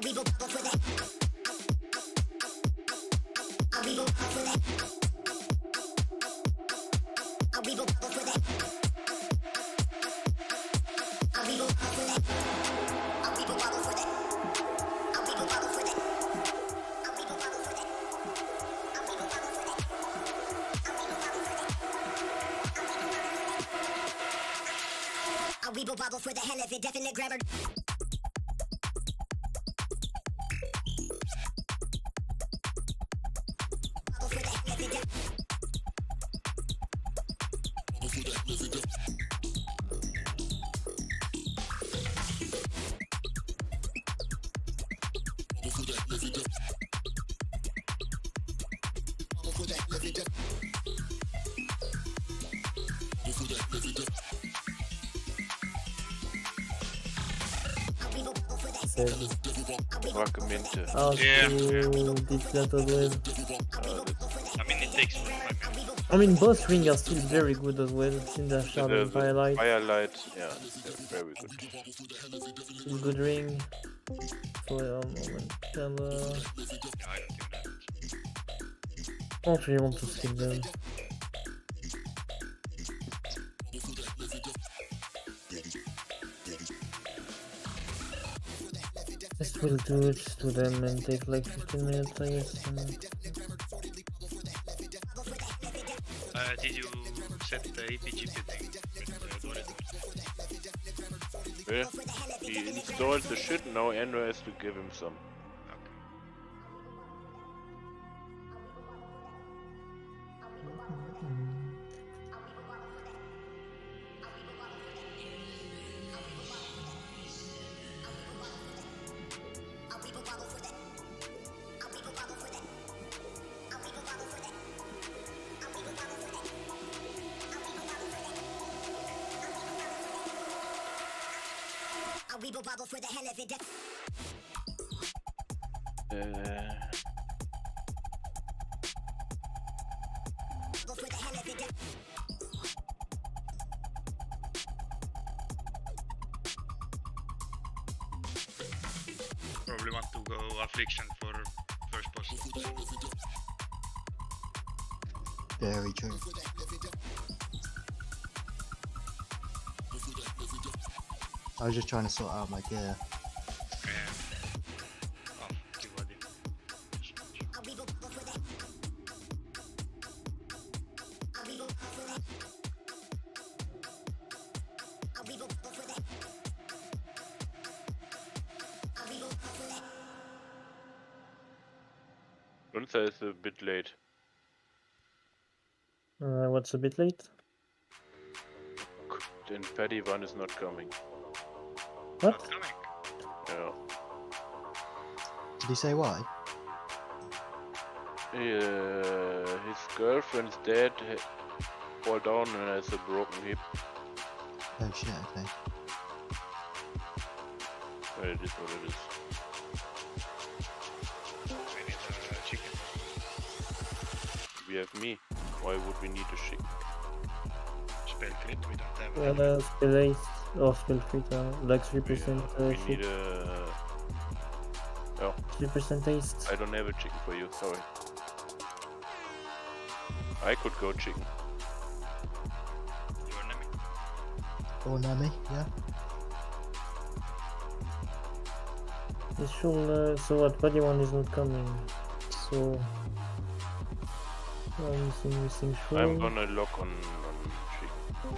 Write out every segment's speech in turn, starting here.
We will bubble for the hell of it, definite grabber. Fragmente. This letter wave. I mean, it takes 5 minutes. I mean, both ring are still very good as well. Cinder Shard and Firelight. Firelight, yeah, they're very good. Still good ring. For a moment. Camera. Yeah, I don't think that. I don't really want to skip them. Just will do it to them and take like 15 minutes, I guess. Did you set the APGP thing with the algorithm? Well, he installed the shit, now Andrew has to give him some. We will bubble for the hell of it. Probably want to go affliction for first boss. Very true. I was just trying to sort out my gear. Lunza is a bit late. What's a bit late? Then Paddy 1 is not coming. What? Not coming. Yeah. Did he say why? His girlfriend's dad fall down and has a broken hip. Oh shit, okay. Well, it is what it is. I need a chicken. We have me. Why would we need a chicken? Spell crit, we don't have. Spell ace or spell crit, like 3% We shit. need a... Oh, 3% haste. I don't have a chicken for you, sorry. I could go chicken. Your enemy. Or Nami, yeah. It's sure, so what, Paddy 1 is not coming. So... missing sure. I'm gonna lock on chicken.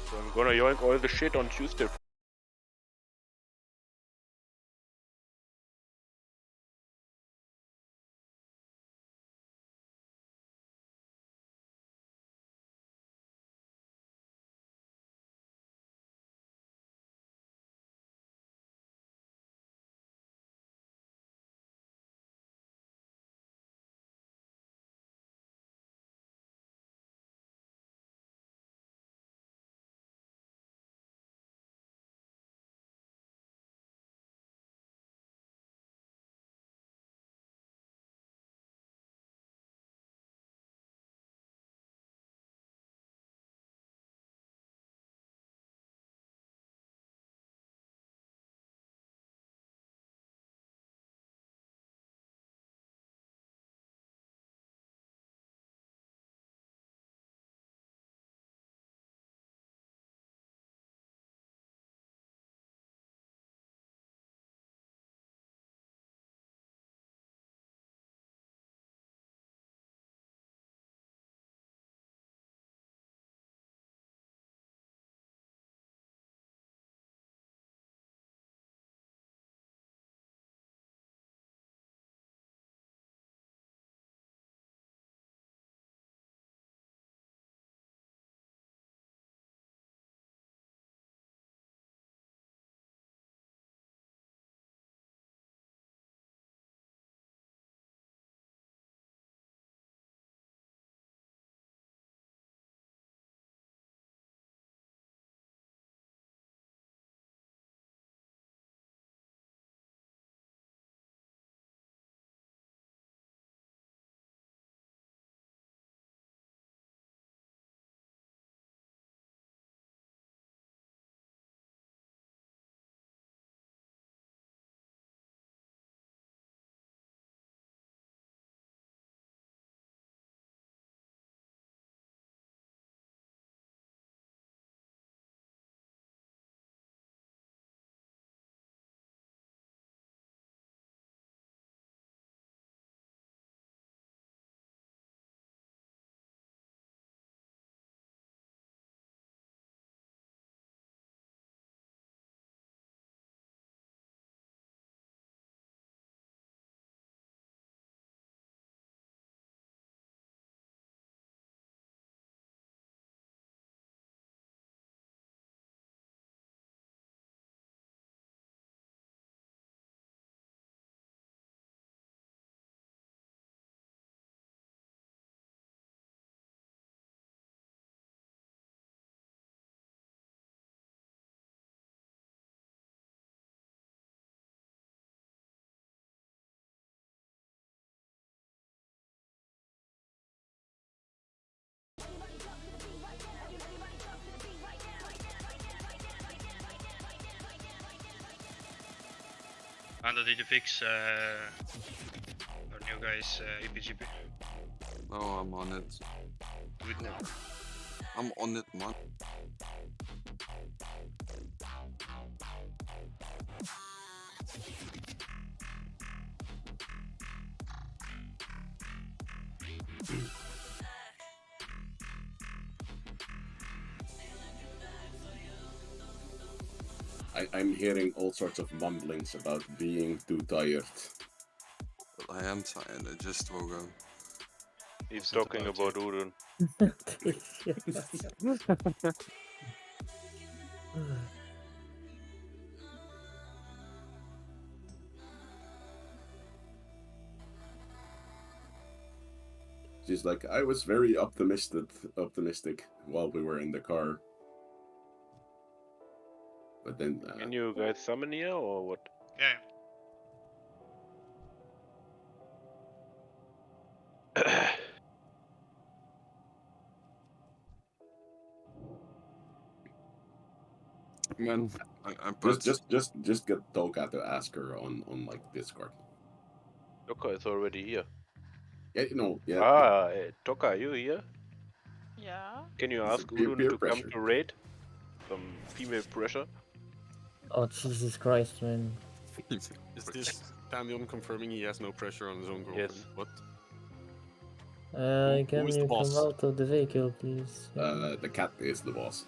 So I'm gonna yoink all the shit on Tuesday. Ando, did you fix our new guy's EPGP? No, I'm on it. Do it now. I'm on it, man. I'm hearing all sorts of mumblings about being too tired. Well, I am tired. I just woke up. He's talking about Udon. She's like, I was very optimistic while we were in the car. But then Can you guys summon here or what? Yeah. Man, I put... just get Toka to ask her on like Discord. Toka is already here. Yeah, you know, yeah. Ah, Toka, are you here? Yeah. Can you It's ask peer Udon to pressure. come to raid? Some female pressure? Oh Jesus Christ, man. Is this Daniel confirming he has no pressure on his own girlfriend? Yes. What? Can is the you come boss? out of the vehicle, please? The cat is the boss.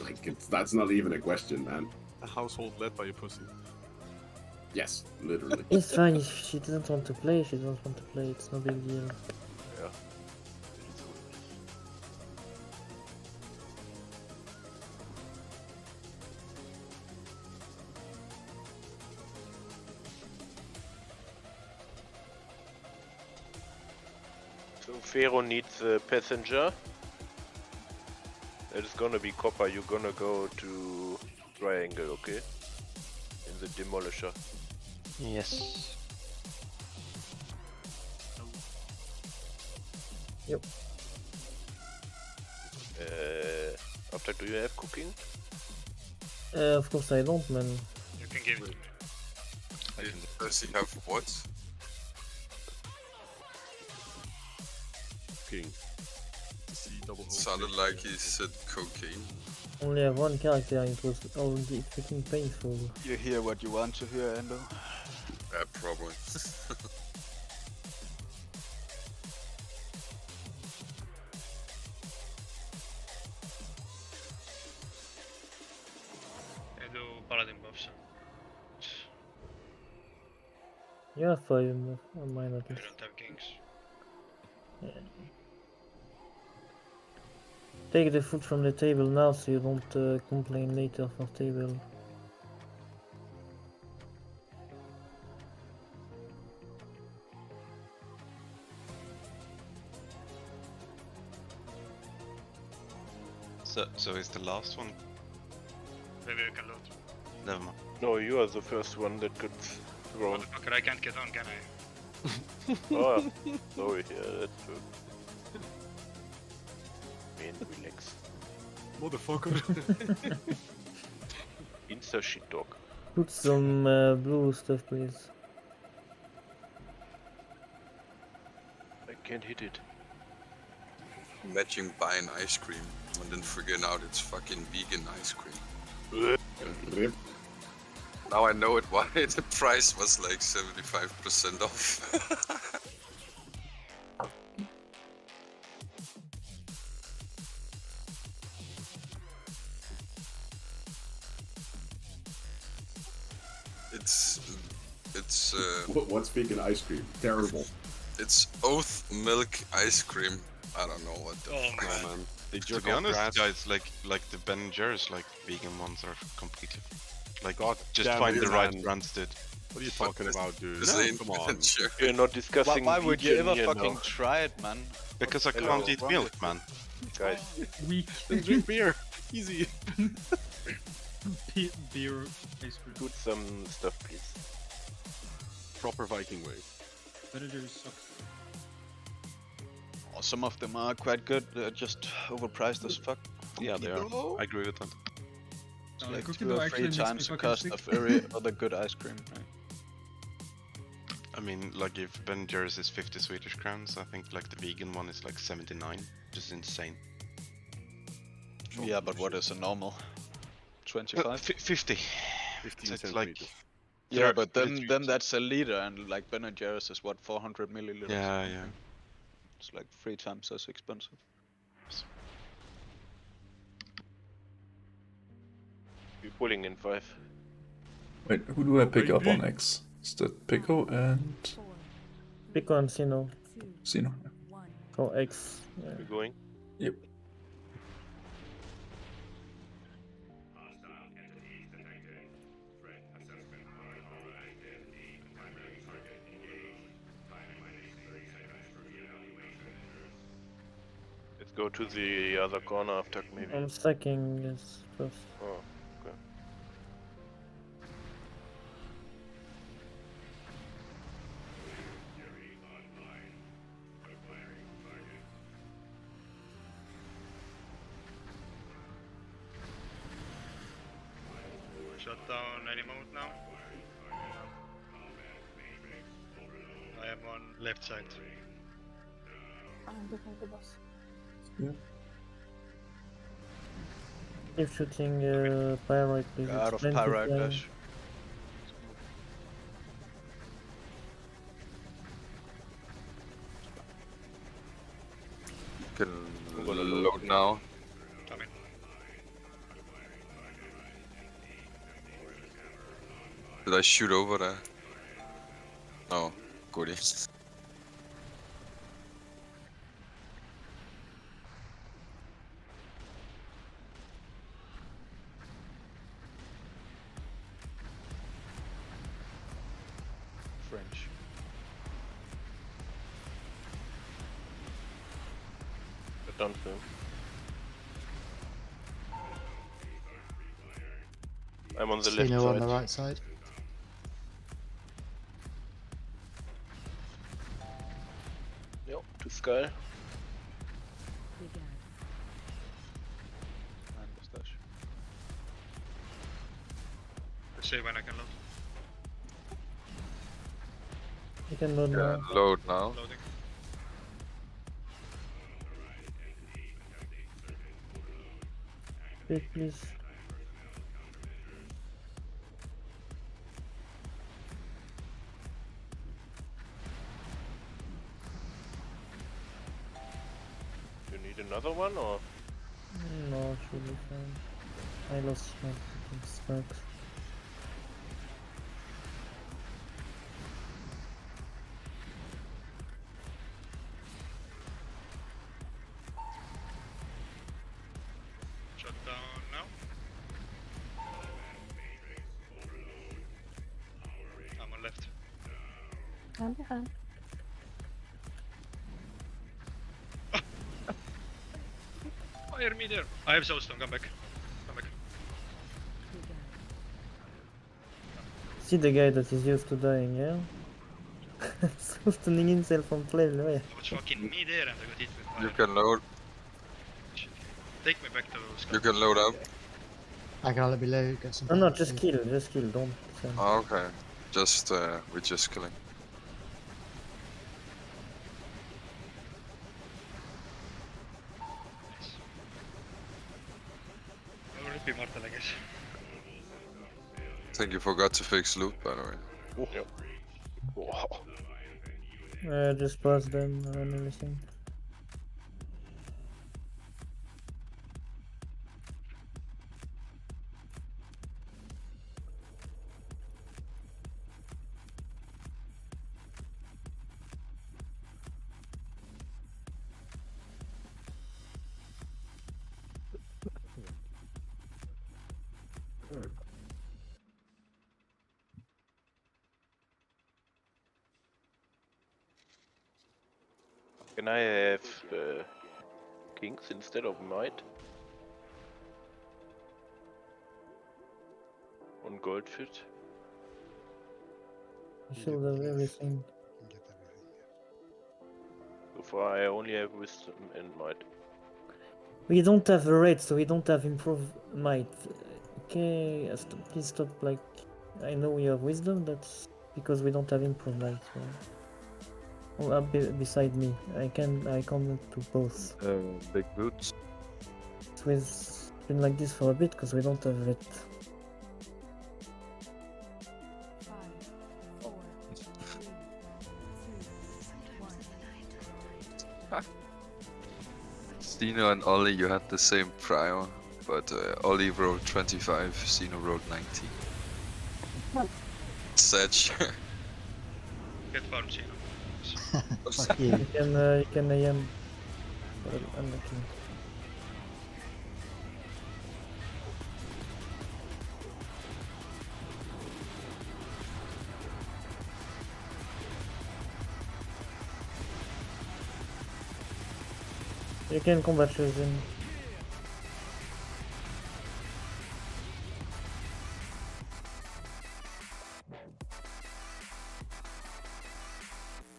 Like that's not even a question, man. A household led by a pussy. Yes, literally. It's fine, if she doesn't want to play, she doesn't want to play, it's no big deal. Yeah. So Fero needs a passenger. That is gonna be Copper. You're gonna go to Triangle, okay? In the Demolisher. Yes. Yep. After, do you have cooking? Of course I don't, man. You can give it to me. Does he have what? King. C-double-O. Sounded like he said cocaine. Only have one character and it was already freaking painful. You hear what you want to hear, Endo. Yeah, probably. I do paladin buffs. You have 5, mine at I least. don't have kings. Take the food from the table now so you don't complain later for table. So is the last one? Maybe we can loot. Never mind. No, you are the first one that got thrown. Motherfucker, I can't get on, can I? Oh, sorry, yeah, that's true. Man, relax. Motherfucker. Insta shit dog. Put some blue stuff, please. I can't hit it. Imagine buying ice cream and then figuring out it's fucking vegan ice cream. Rip. Now I know it why the price was like 75% off. It's What's vegan ice cream? Terrible. it's oat milk ice cream. I don't know what the Oh fuck. No, man. They To jerk be off honest, grass. guys, like the Ben Jerry's like vegan ones are completely like God just damn find it, the right man. brands, dude. What are you talking about, dude? This ain't Come on. adventure. We're not discussing Why would you vegan ever here fucking now, try it, man? Because I Hello. can't eat milk, man. guys. Weak Then drink beer. Easy. beer ice cream. Put some stuff, please. Proper Viking way. Managers sucks. Oh, some of them are quite good, just overpriced as fuck. Yeah, they are. I agree with that. No, like cookie 2 dough or 3 actually makes me times the fucking cost sick. of every other good ice cream, right? I mean, like if Ben and Jerry's is 50 Swedish crowns, I think like the vegan one is like 79. Just insane. Yeah, but what is a normal? 25? 50. 15 It's like centimeters. Yeah, but 33. then that's a liter, and like Ben and Jerry's is what, 400 milliliters? Yeah, yeah. It's like 3 times as expensive. We're pulling in 5. Wait, who do I pick up on X? Is that Pico and Pick on Sino. Sino? Or X. Yeah. We're going. Yep. Let's go to the other corner after maybe. I'm stacking this first. Oh, okay. Shut down any mode now. I am on left side. I'm behind the boss. Yeah. Keep shooting pyrite, please. Out It's of plenty pyrite flying. dash. Can load now. Come in. Did I shoot over there? No, goodie. French. Get done for him. I'm on the left Sino side. on the right side. Yep, to Sky. And mustache. Let's see when I can load. You can load Yeah, now. load now. Loading. Quick, please. You need another one or? No, it should be fine. I lost my fucking stacks. Shut down now. I'm on left. I'm behind. Fire me there. I have soulstone. Come back. Come back. See the guy that is used to dying, yeah? Stunning himself from play, yeah. I was fucking me there and I got hit with fire. You can load. Shit. Take me back to Sky. You can load up. I can let me load, get some. No, no, pyrite, just kill, don't send. Oh, okay. Just we're just killing. I will be mortal, I guess. I think you forgot to fix loot, by the way. Yep. Wow. Just pass them and everything. Can I have kings instead of might? On goldfish? You should have everything. So far I only have wisdom and might. We don't have a rate, so we don't have improve might. Okay, please stop. Like, I know we have wisdom. That's because we don't have improve light. So. Oh, up beside me. I can't do both. Big boots. It's been like this for a bit because we don't have it. 5, 4, 3, 2, 1. Zeno and Ollie, you had the same prior, but Ollie rolled 25, Zeno rolled 19. Sedge. Get farmed, Zeno. Fuck you. You can AM. Well, unlucky. You can combat chosen.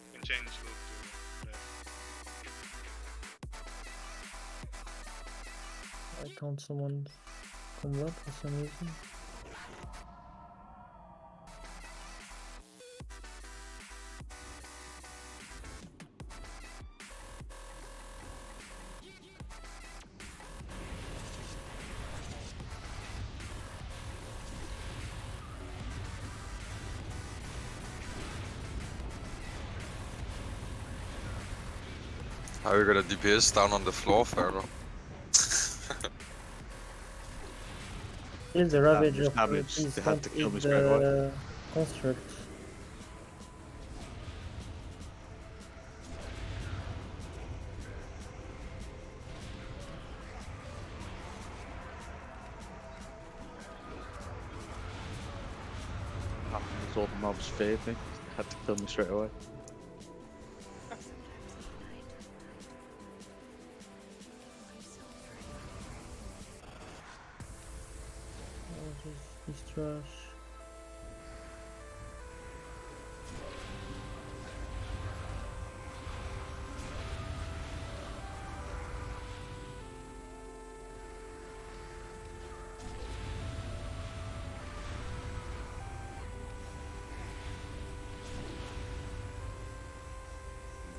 You can change loot to red. I can't summon combat for some reason. How are you gonna DPS down on the floor, Pharaoh? Kill the Ravager, damage. please They had don't to kill eat me straight away. the construct. All the mobs feared me. Had to kill me straight away. Oh, this is trash.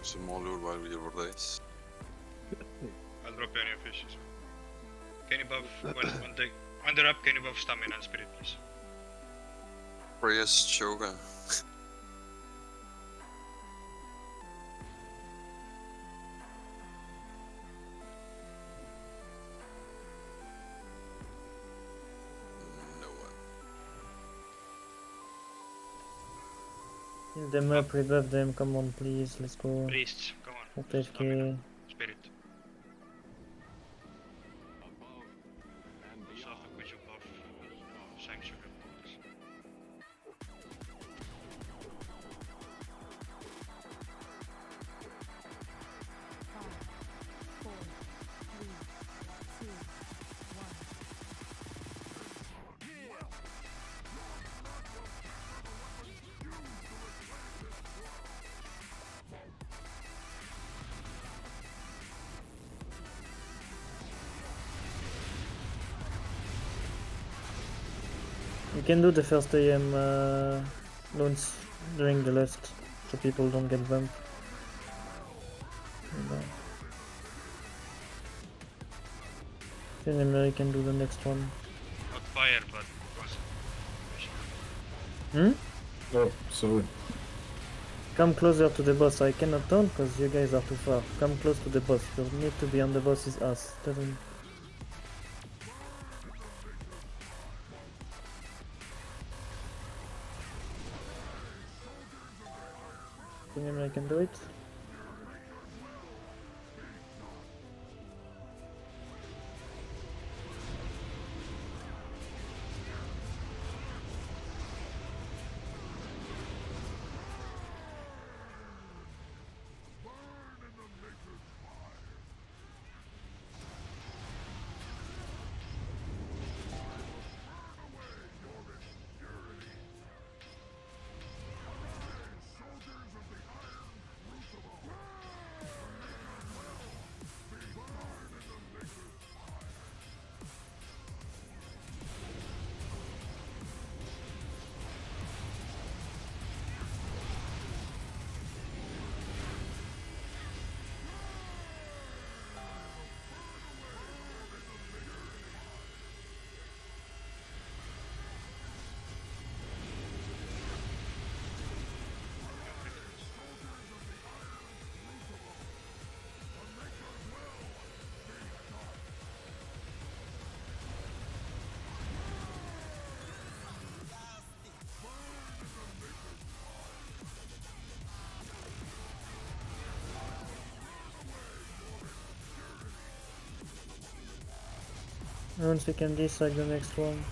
Some more loot while we release. I'll drop you on your fishes. Can you buff when they're up? Can you buff stamina and spirit, please? Prius Choga. No one. Heal them up, rebuff them, come on please, let's go. Priests, come on. OTFK. Spirit. Also have to quit your buff sanctuary. You can do the first AM loans during the left, so people don't get bumped. Then you can do the next one. Not fire, but Oh, sorry. Come closer to the boss. I cannot turn because you guys are too far. Come close to the boss. You need to be on the boss's ass. Doesn't. I can do it. Once we can decide the next one.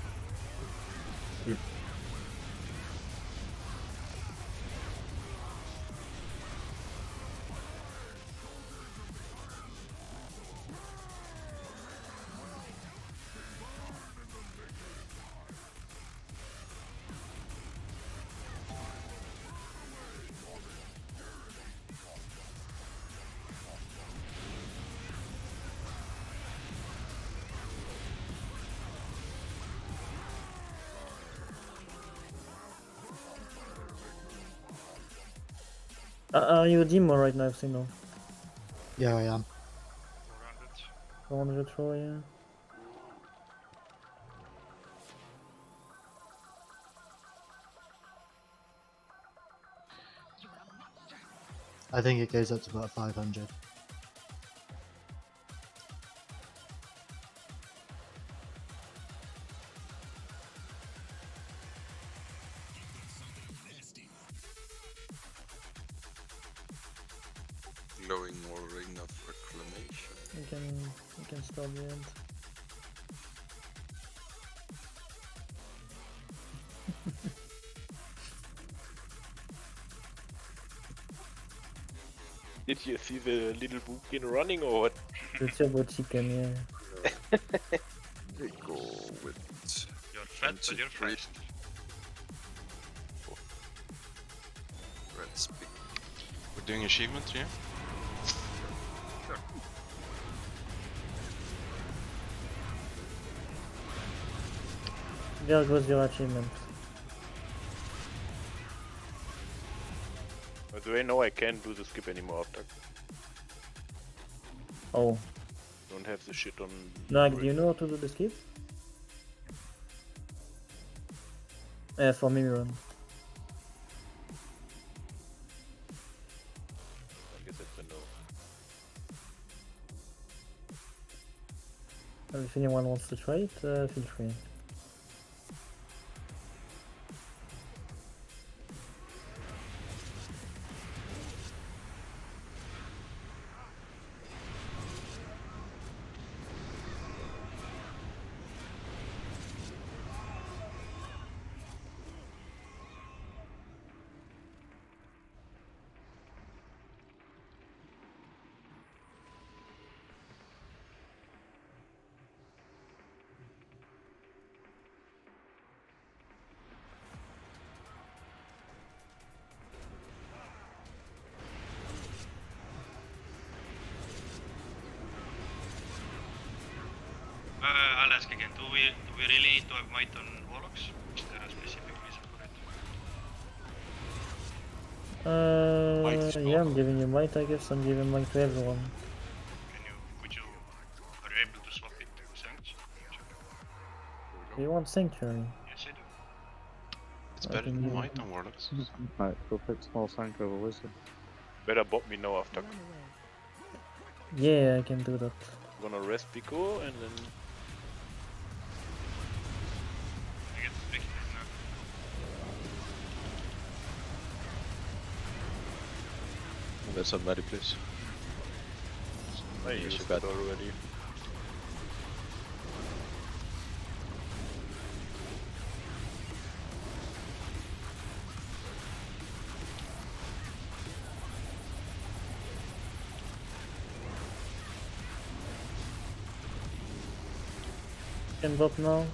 Are you a demo right now, Sino? Yeah, I am. 400 throw, yeah. I think it goes up to about 500. Glowing or ring of reclamation. You can start the end. Did you see the little book running or what? The turbo chicken, yeah. They go with. You're fat, but you're fresh. Red speak. We're doing achievements, yeah? Sure. There goes your achievement. By the way, no, I can't do the skip anymore after. Oh. Don't have the shit on. Nag, do you know how to do the skip? For me, run. I guess it's a no. If anyone wants to try it, feel free. I'll ask again. Do we really need to have might on Warlocks? Is there a specific reason for it? Yeah, I'm giving you might, I guess. I'm giving might to everyone. Are you able to swap it to Sancts? Do you want Sanctuary? Yes, I do. It's I better can than do might it. on Warlocks. Right, go pick small sank over wisdom. Better bot me now after. Yeah, I can do that. I'm gonna rest Pico and then. I get picked now. Get somebody, please. I used that already. Can bot now.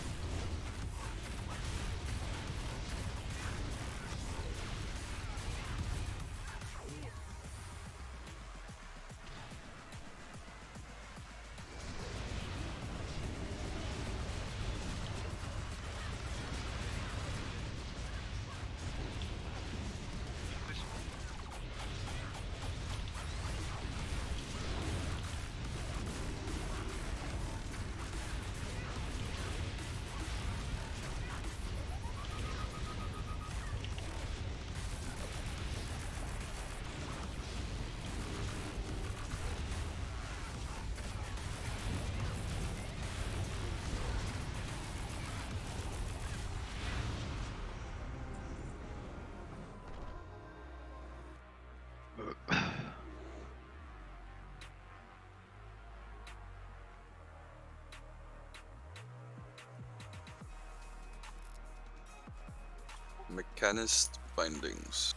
Mechanist bindings.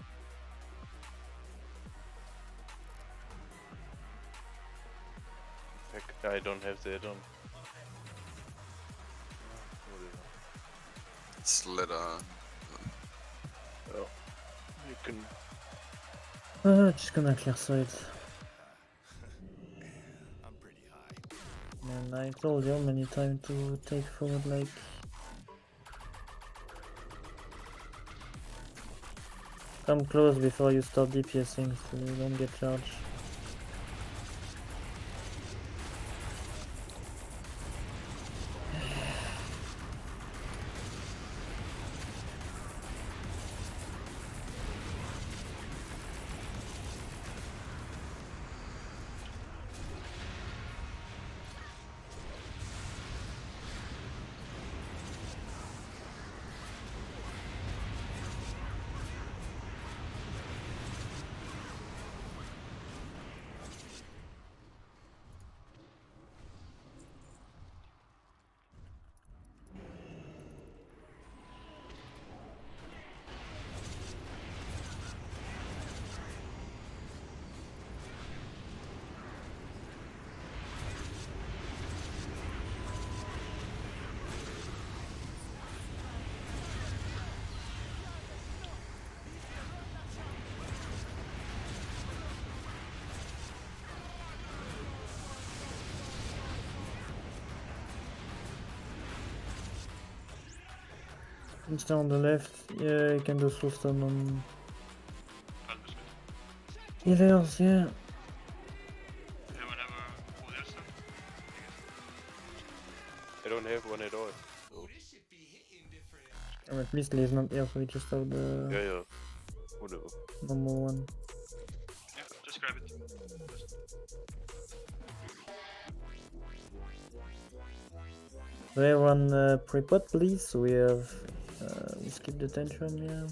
I don't have that on. Slither. Oh, you can. Just gonna clear side. Man, I told you many times to take forward like. Come close before you start DPSing so you don't get charged. Insta on the left, yeah, you can do full stun on healers, yeah. I don't have one at all. So. At least Lee's not here, so we just have the Yeah. Whatever. normal one. Yeah, just grab it. Do everyone pre-pot please? So we have we skip the tantrum, yeah.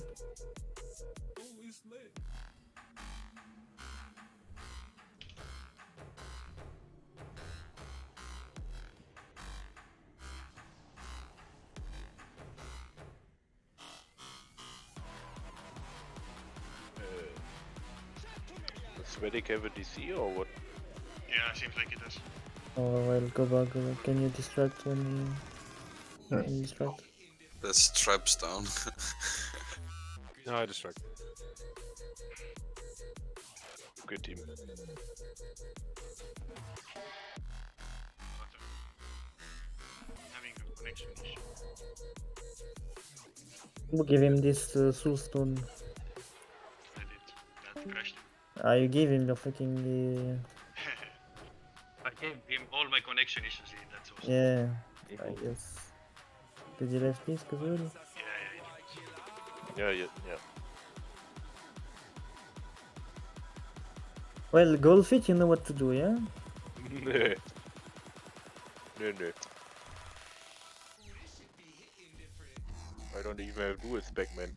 Does Medic have a DC or what? Yeah, seems like it does. Oh well, go back, go back. Can you distract when you, when you distract? There's traps down. No, I distract. Good team. Having a connection issue. We'll give him this soul stone. I did. That crashed him. Ah, you gave him the fucking I gave him all my connection issues in that source. yeah, I guess. Did you left this as well? Yeah. Well, Goldfit, you know what to do, yeah? No. I don't even have dual spec, man.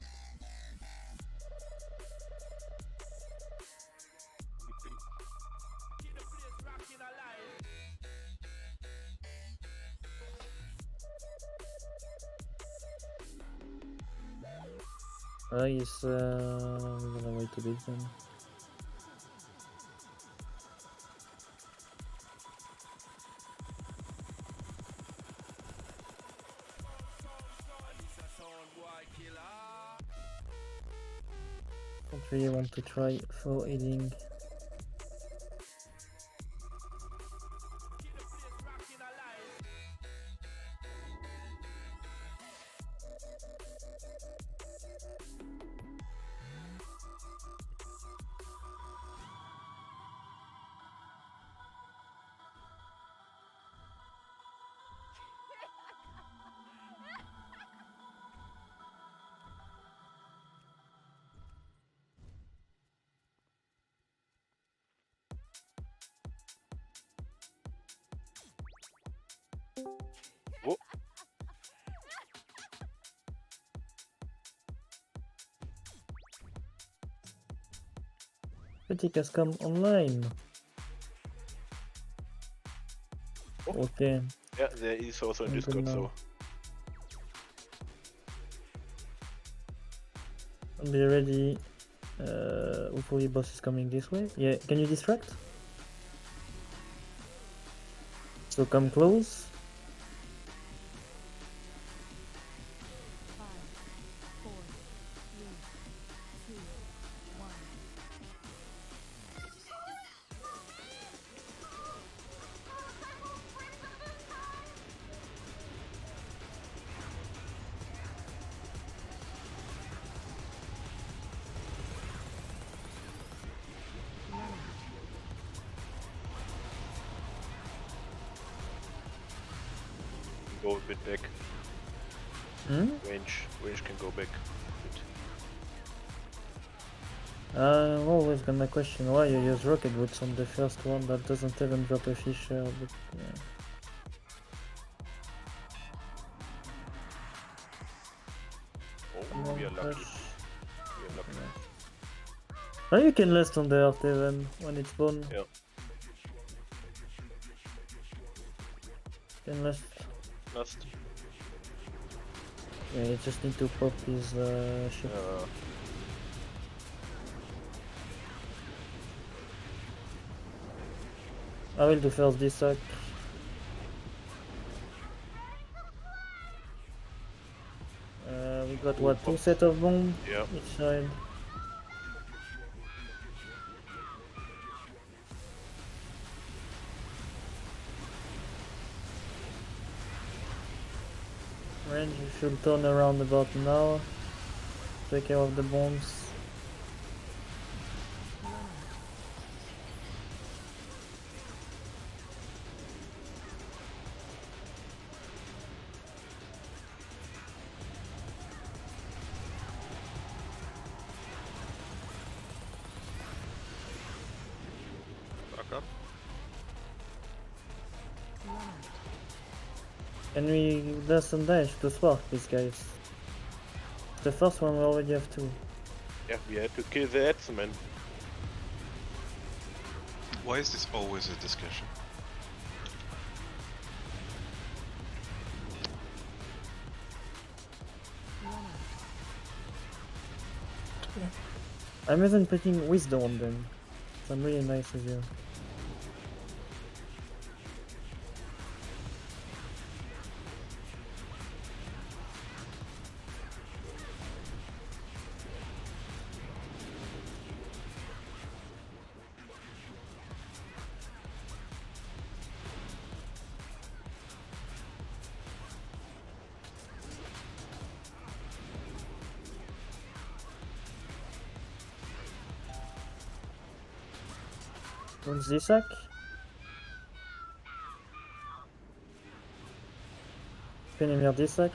He's I'm gonna wait a bit then. Don't really want to try for healing. Whoa. Fatigue has come online. Oh. Okay. Yeah, there is also in I'm good Discord, now. so. Be ready. Hopefully boss is coming this way. Yeah, can you distract? So come close. 5, 4, 3, 2, 1. Go a bit back. Hmm? Range can go back. I'm always gonna question why you use rocket boots on the first one that doesn't even drop a fisher, but yeah. Oh, Come on, we are lucky. push. We are lucky. Now you can last on the earth even when it's born. Yeah. Can last. Last. Yeah, you just need to pop his ship. I will do first this sack. We got what, 2 sets of bomb? Yeah. Each side. Range, you should turn around about now. Take care of the bombs. Back up. Can we dash and dash to spark these guys? The first one we already have 2. Yeah, we had to kill the Edsman. Why is this always a discussion? I'm even putting wisdom on them. So I'm really nice with you. What's this sack? Finir this sack.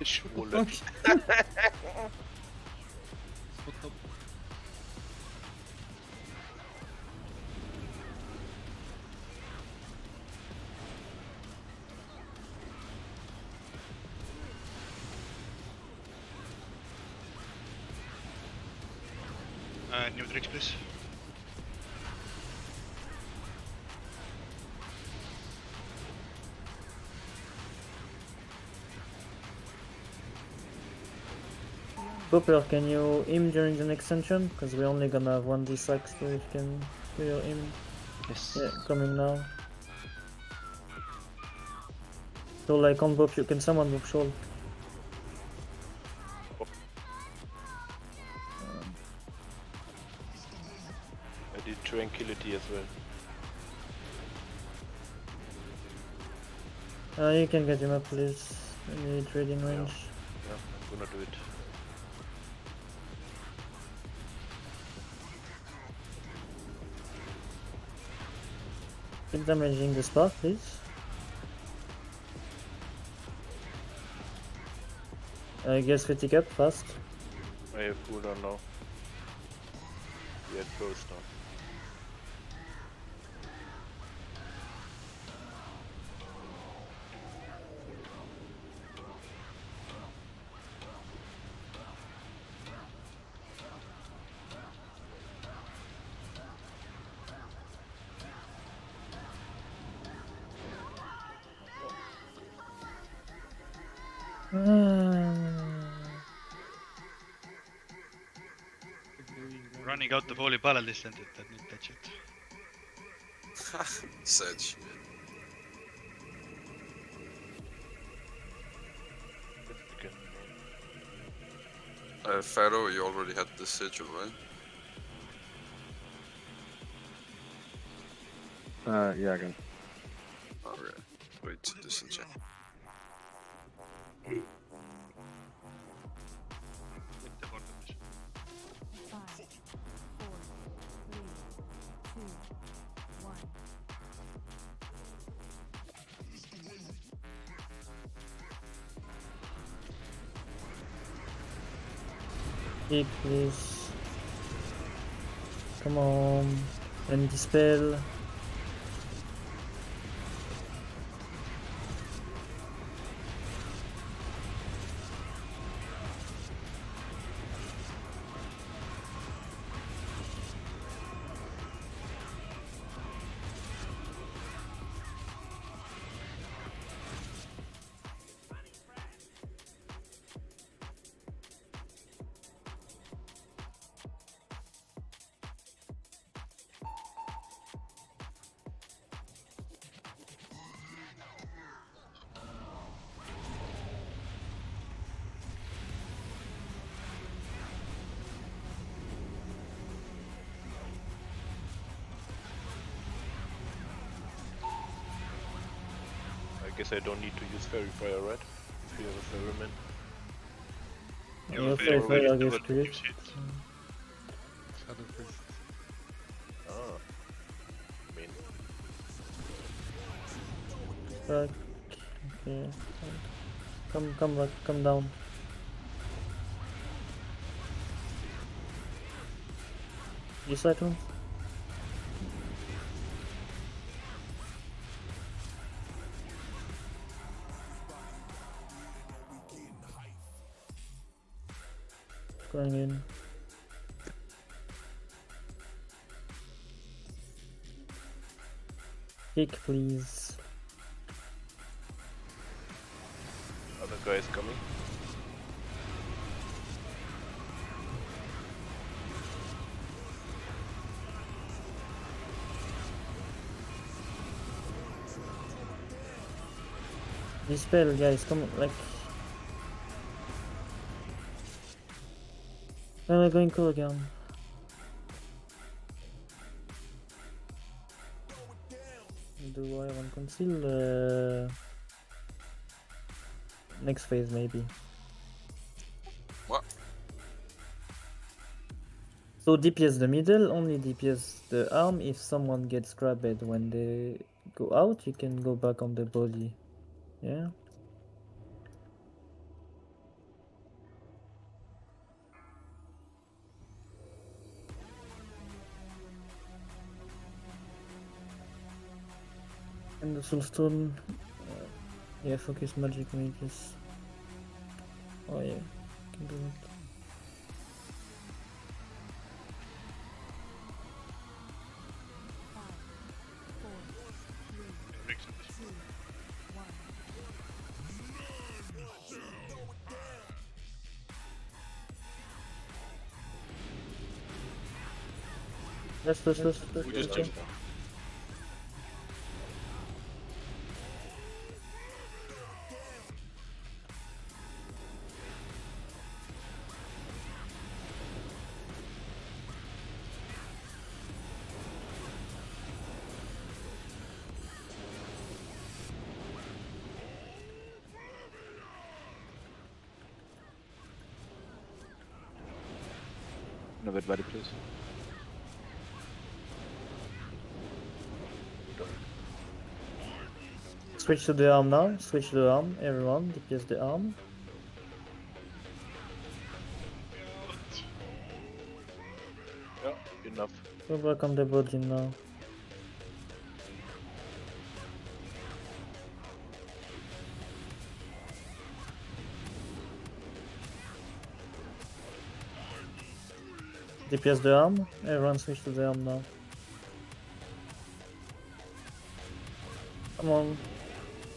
Schwulle. New tricks, please. Cooper, can you aim during the next session? Because we're only gonna have 1 D6, so if you can do your aim. Yes. Yeah, coming now. So like on Bob, you can summon Bob Shoal. I did Tranquility as well. You can get him up, please. I need trading range. Yeah, I'm gonna do it. Keep damaging the spark, please. Get critic up fast. I have cooldown now. We had both now. Running out of holy palad isn't it? That need that shit. Sad shit. Pharaoh, you already had the sigil, right? Yeah, again. Okay. Wait to disenchant. Five, four, three, two, one. Kick, please. Come on. And dispel. I guess I don't need to use Fairy Fire, right? If you have a Ferryman. Your Fairy Fire gets crit. Ah. I mean, Back. Okay. Come back, come down. You cycle? Going in. Kick, please. other guys coming. Dispel, guys, come on, like. No, we're going cool again. Do I want conceal? Next phase, maybe. What? So DPS the middle, only DPS the arm. If someone gets grabbed when they go out, you can go back on the body. Yeah. And the soulstone. Yeah, focus magic mages. Oh yeah, can do it. Let's We just jumped. Another body, please. Switch to the arm now. Switch to the arm, everyone. DPS the arm. Yeah, enough. Go back on the body now. DPS the arm. Everyone switch to the arm now. Come on.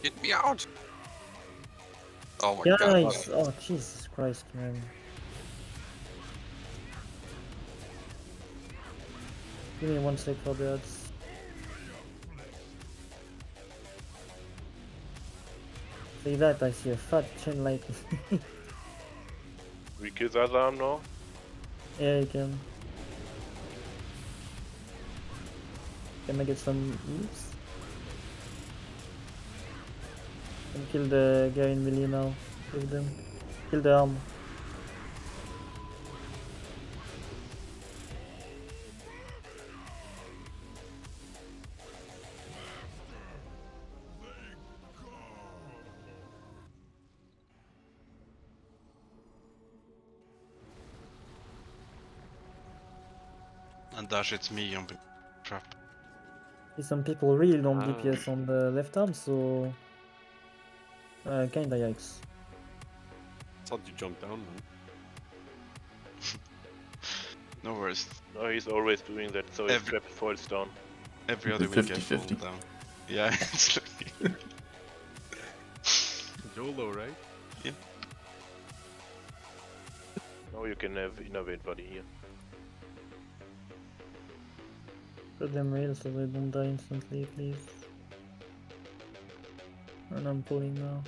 Get me out! Oh my god. Guys! Oh, Jesus Christ, man. Give me 1 sec for the odds. Say that, I see a fat chain light. We kill the other arm now. Yeah, you can. Can I get some moves? Can kill the guy in melee now. Kill them. Kill the arm. And Dash, it's me on the trap. See, some people really don't DPS on the left arm, so kinda yikes. Thought you jumped down, man. No worries. No, he's always doing that, so his trap falls down. Every other week I fall down. Yeah, it's like... YOLO, right? Yeah. Now you can have innovate buddy here. Put them rail so they don't die instantly, please. And I'm pulling now.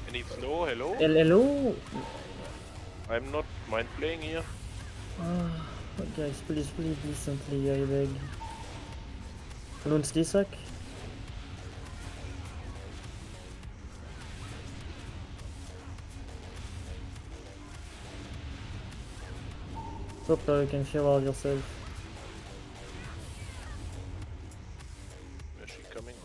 Any snow? Hello? Hello? I'm not mind playing here. Guys, please, please, decently, I beg. Loons Disak? Hope you can heal all yourself. Where's she coming?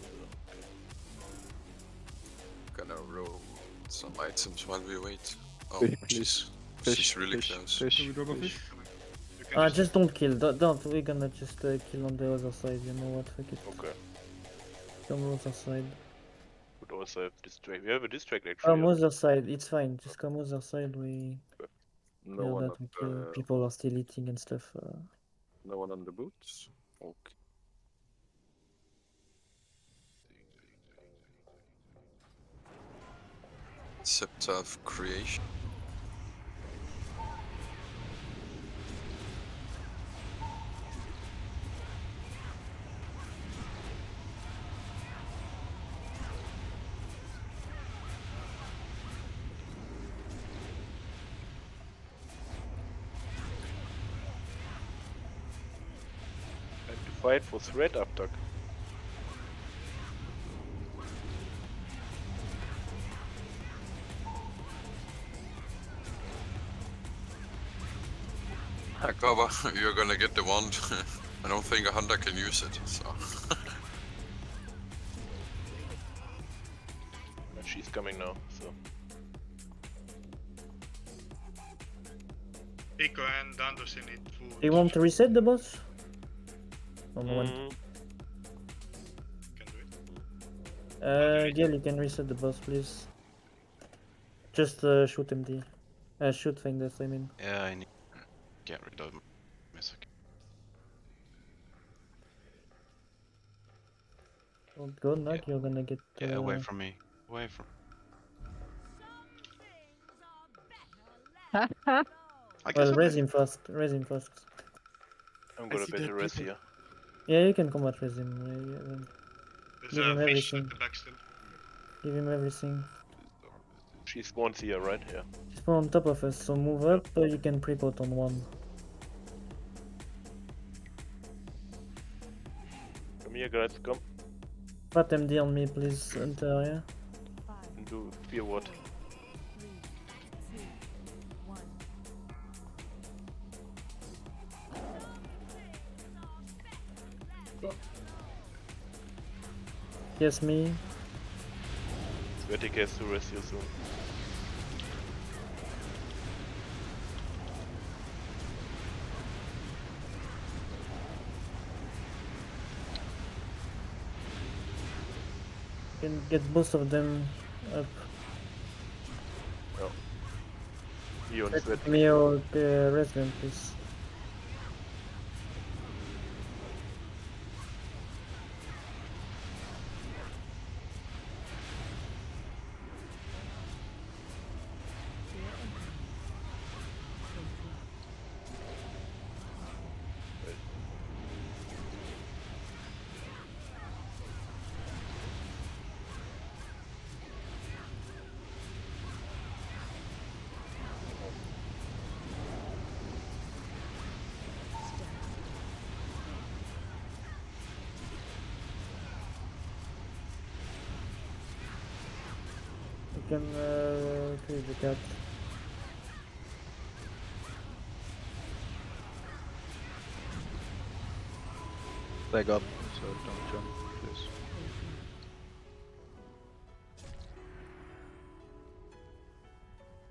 Gonna roll some items while we wait. Oh, Fish, she's really close. Fish. Just don't kill, don't, we're gonna just kill on the other side, you know what, fuck it. Okay. Come other side. Would also have distract. We have a distract actually. Come other side, it's fine, just come other side, we... No Kill one that, up, we kill. People are still eating and stuff. No one on the boots? Okay. Scepter of Creation. Time to fight for threat uptuck. Cover, you're gonna get the wand. I don't think a hunter can use it, so. And she's coming now, so. Pico and Anderson need food. Do you want to reset the boss? On one. Can do it. Gil, you can reset the boss, please. Just shoot MD. Shoot Fingers, I mean. Yeah, I need to get rid of Misaki. Don't go, Nug, you're gonna get... Yeah, away from me. Away from... Well, raise him first, raise him first. I'm gonna better res here. Yeah, you can combat raise him. There's Give him a fish everything. at the back still. Give him everything. She spawns here, right? Yeah. Spawn on top of us, so move up, you can pre-pot on one. Come here, guys, come. Pat MD on me, please, enter, yeah? And do fear what? Yes, me. Vertic has to rest you soon. Can get both of them up. Oh. Eon Let sweat. me or resident, please. You can kill the cat. Back up, so don't jump, please.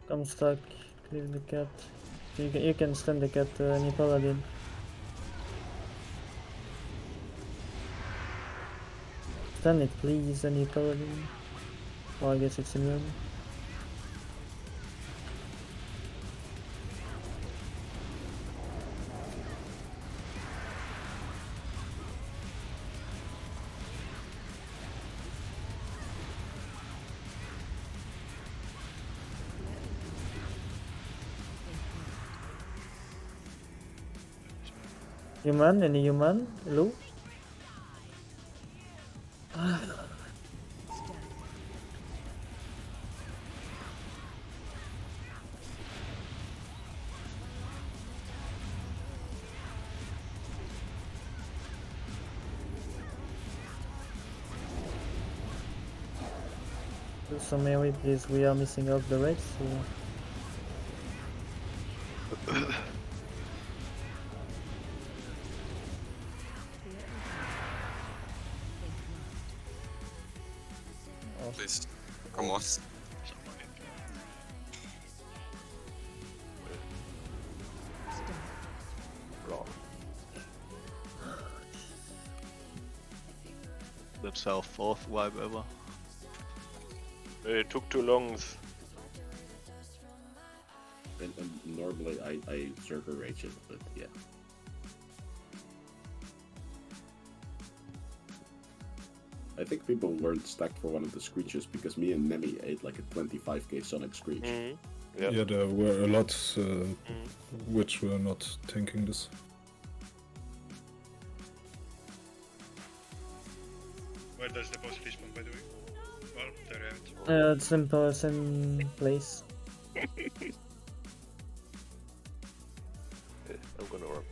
Come stuck. Clear the cat. So you can stun the cat, any paladin. Stun it, please, any paladin. Oh, I guess it's immune. Human, any human? Hello? Do some AoE, please. We are missing out the reds, so... Please, come on. That's our 4th wipe ever. It took too long. And normally I circle rage it, but yeah. I think people weren't stacked for one of the screeches because me and Nemi ate like a 25k Sonic Screech. Yeah, there were a lot which were not tanking this. Where does the boss respawn, by the way? Well, there it. Same place. I'm gonna run.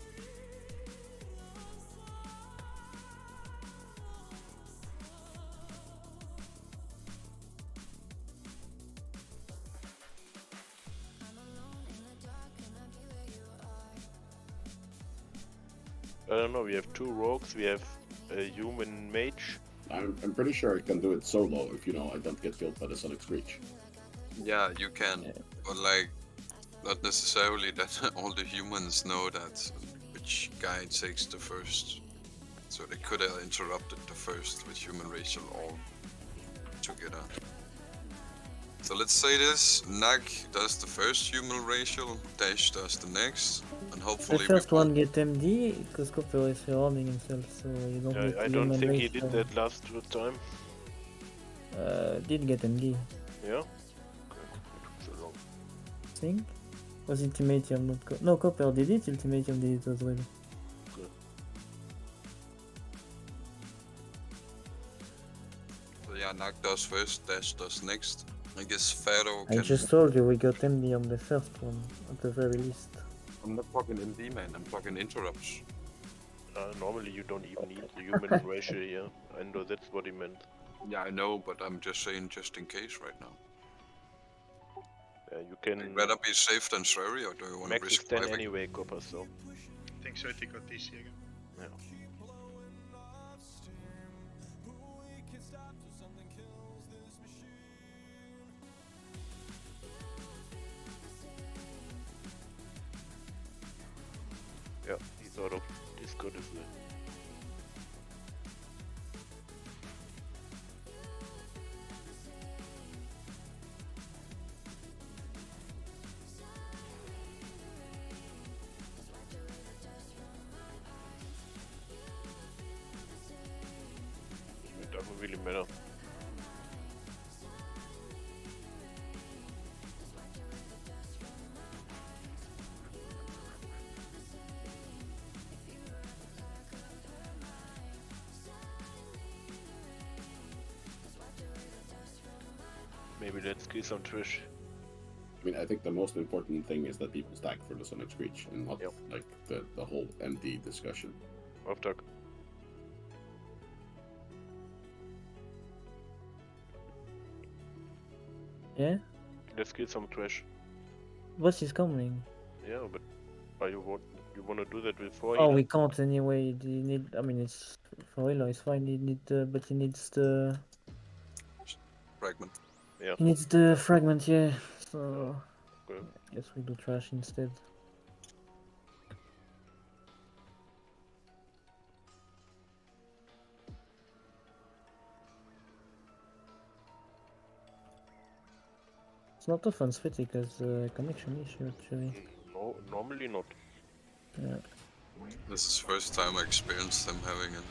I don't know, we have 2 rogues, we have a human mage. I'm pretty sure I can do it solo if, you know, I don't get killed by the Sonic Screech. Yeah, you can, but like, not necessarily that all the humans know that which guy takes the first. So they could have interrupted the first with human racial all together. So let's say this, Nag does the first human racial, Dash does the next, and hopefully The first one get MD, because Copper is surrounding himself, so you don't need I don't think he did that last time. Did get MD. Yeah? Okay. So long. Think? Was Ultimatum not no, Copper did it, Ultimatum did it as well. So yeah, Nag does first, Dash does next. I guess Pharaoh can... I just told you we got MD on the first one, at the very least. I'm not talking MD, man, I'm talking interrupts. Normally you don't even need the human ratio here. I know that's what he meant. Yeah, I know, but I'm just saying just in case right now. Yeah, you can... I'd rather be safe than sorry, or do you want to max risk extend driving? anyway, Copper, so... I think so, I think got DC again. Yeah. Yeah, he's out of Discord as well. Maybe let's kill some trash. I mean, I think the most important thing is that people stack for the Sonic Screech and not like the whole empty discussion. Off talk. Yeah? Let's kill some trash. Boss is coming. Yeah, but you want to do that before? Oh, we can't anyway. You need. I mean, it's for Elo. It's fine. You need but he needs the. Fragment. Yeah. He needs the fragment. Yeah. So. Okay. I guess we do trash instead. It's not often Sveti has a connection issue actually. No, normally not. Yeah. This is the first time I experienced them having it.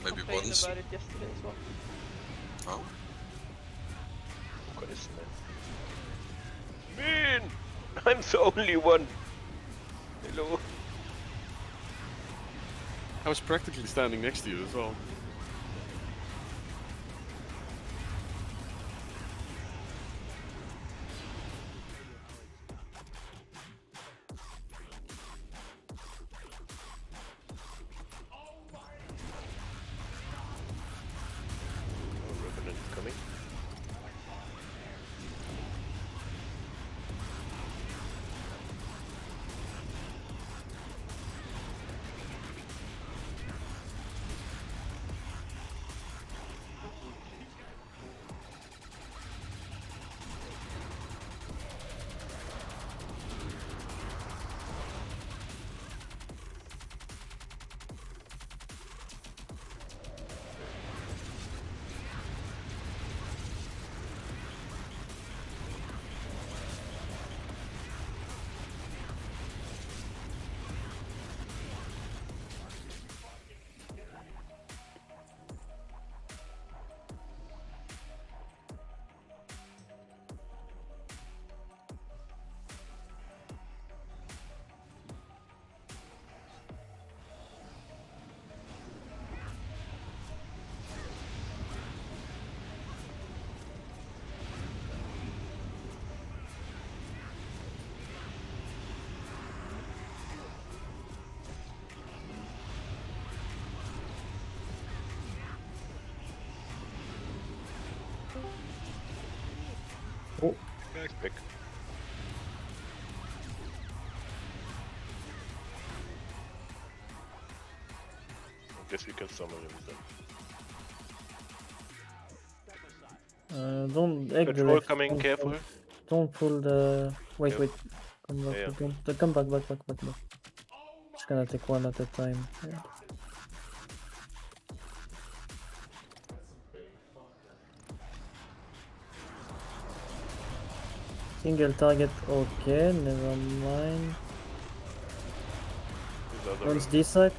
Maybe once. About it yesterday as well. Oh. Christ, man. I'm the only one. Hello. I was practically standing next to you as well. Revenant is coming. Oh. Back. I guess we can summon him then. Don't egg the Patrol left. coming, Don't careful. Don't pull the. Wait, Yep. wait. Come back. Yeah. Come back. Just gonna take one at a time. Yeah. Single target. Okay, never mind. One's D-Sack.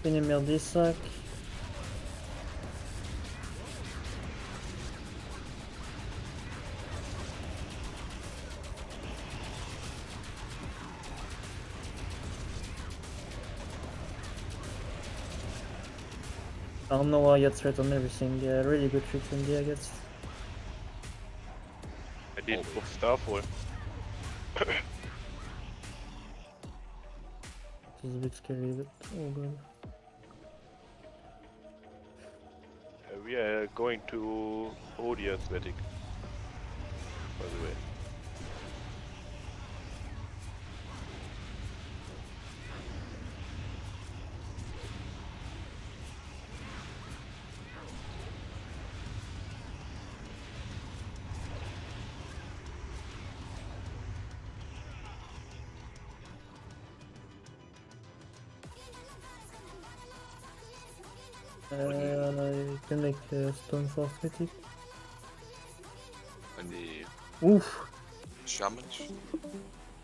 Enemy D-Sack. I don't know why you threat on everything. Yeah, really good tricks in the I guess. I did both Starfall. It is a bit scary, but oh god. We are going to Odia Athletic, by the way. I can make stone for athletic. Any Oof! shamans?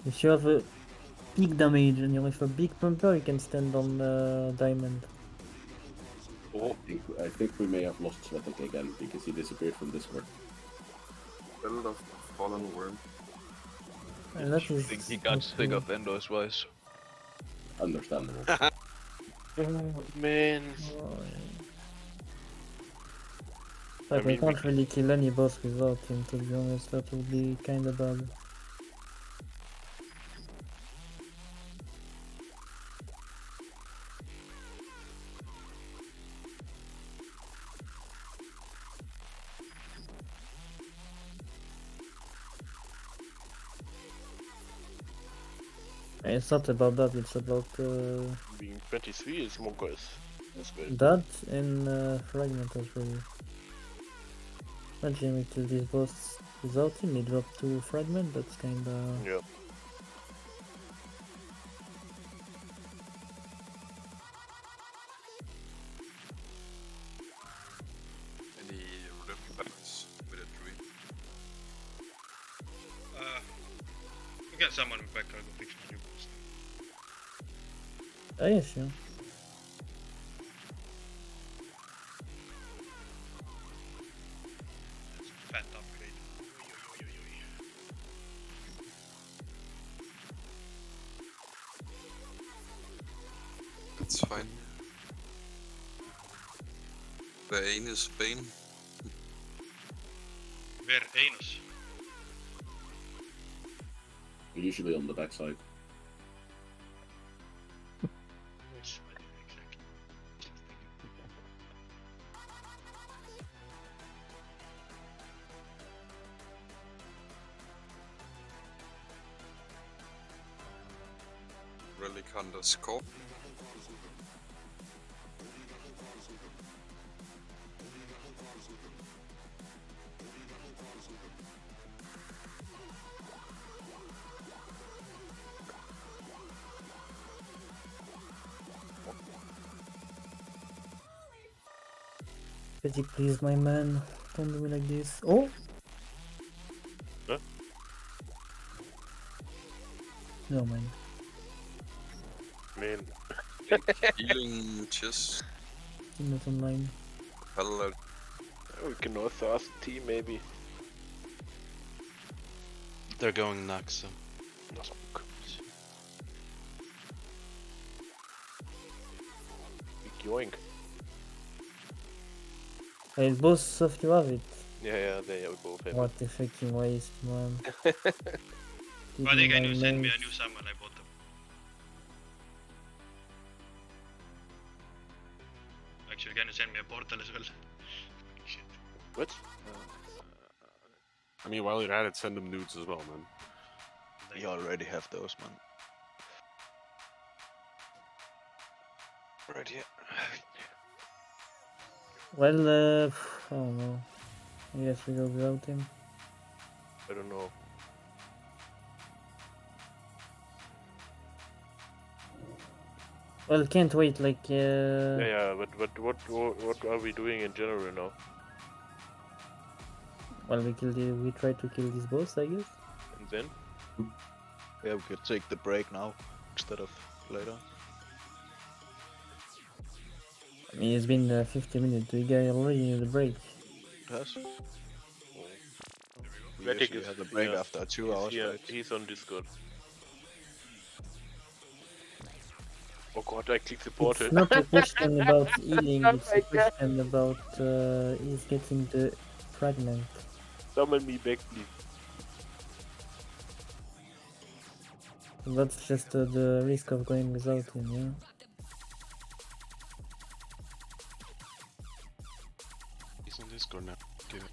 If you have a big damage and you have a big pumper, you can stand on diamond. Oh. I think we may have lost Svetek again because he disappeared from Discord. Build of fallen worm. And that I is think he got sick of Endo's voice. Understandable. Oh, man. Like, I mean, can't really kill any boss without him, to be honest. That would be kinda bad. It's not about that, it's about being 23 is more good as well. that and fragment as well. Imagine we kill this boss without him, he dropped 2 fragment, that's kinda... Yeah. Any replicants with a tree? You can summon me back, I'll go fix my new boss. Oh yeah, sure. That's a fat upgrade. That's fine. The anus pain. Where anus? Usually on the backside. Relic underscore. Pretty please, my man. Don't do me like this. Oh! Huh? No, man. Man. Healing chest. Still not online. Hello. We can also ask the team maybe. They're going next, so. That's good. Big yoink. Hey, both of you have it. Yeah, they both have What a fucking waste, man. Buddy, can you send me a new summon? I bought them. Actually, can you send me a portal as well? Shit. What? I mean, while you're at it, send them nudes as well, man. We already have those, man. Right here. Well, I don't know. I guess we go without him. I don't know. Well, can't wait, like, Yeah, but what are we doing in general now? Well, we try to kill this boss, I guess. And then? Yeah, we could take the break now instead of later. I mean, it's been 50 minutes. We got already need a break. Yes. We Matic usually is have a break here. after 2 hours, Here. right? He's on Discord. Oh god, I clicked the portal. It's not a question about healing, it's a question about he's getting the fragment. Summon me back, please. That's just the risk of going without him, yeah? He's on Discord now. Give it.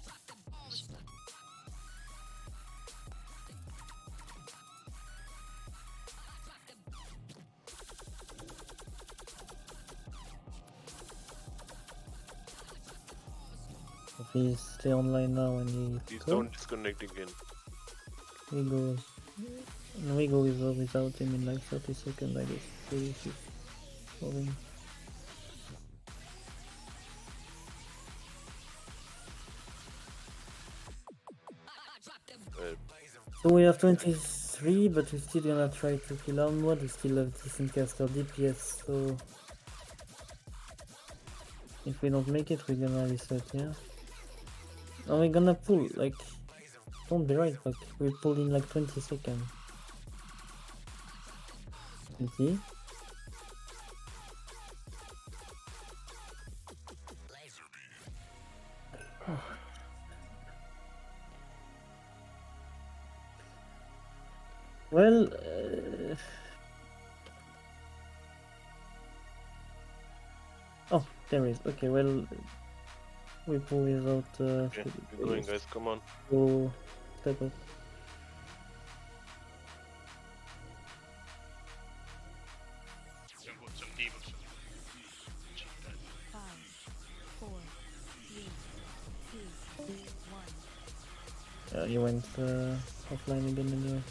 If he stay online now and Please don't disconnect again. we go without him in like 30 seconds, I guess. So if he's falling. So we have 23, but we're still gonna try to kill onward. We still have decent caster DPS, so if we don't make it, we're gonna reset, yeah? And we're gonna pull, like, don't be right, but we pull in like 20 seconds. Easy. Well, oh, there is. Okay, well, we pull without. Okay, we're going, guys. Come on. So, step up. Some debuffs. Check that. 5, 4, 3, 2, 1. You went offline again anyway.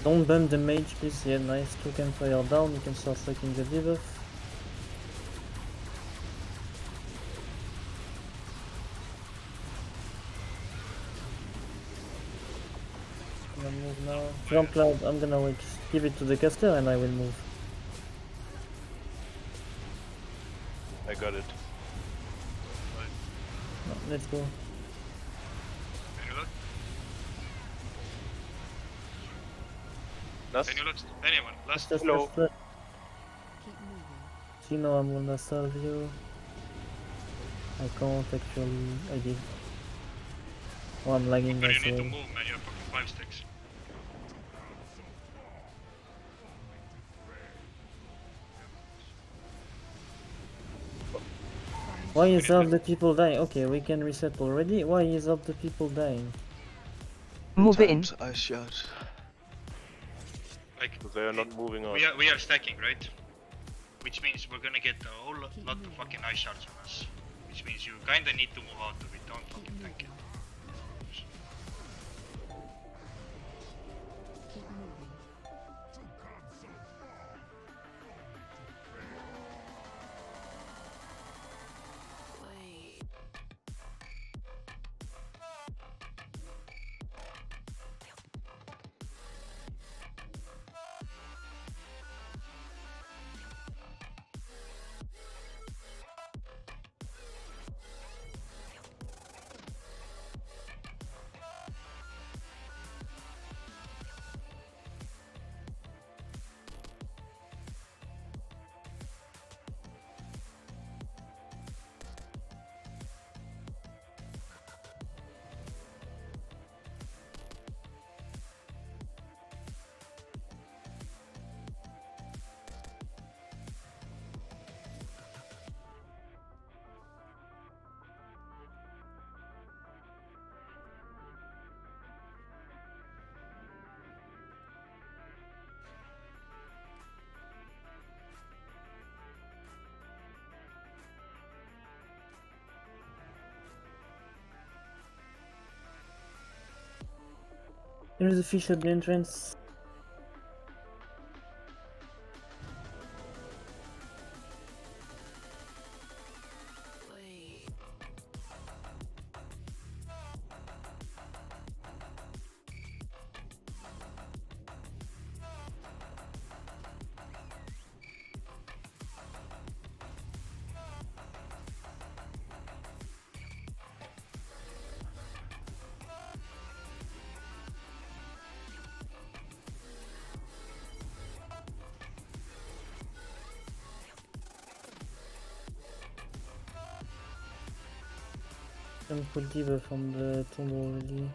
Don't bump the mage, please. Yeah, nice. Token fire down. You can start sucking the debuff. I'm gonna move now. From cloud, I'm gonna wait. Just give it to the caster and I will move. I got it. No, let's go. Any luck? Last. Any luck? Anyone? Last. Just Hello. Keep moving. Gino, I'm gonna serve you. I can't actually. I did. Oh, I'm lagging But you myself. need to move, man. You have fucking 5 sticks. Why is half the people dying? Okay, we can reset already. Why is half the people dying? Move it in. I shot. Like, They are not moving on. we are stacking, right? Which means we're gonna get a whole lot of fucking ice shards on us. Which means you kinda need to move out of it. Don't fucking tank it. Keep moving. There's a fish at the entrance. Some full debuff from the tomb already.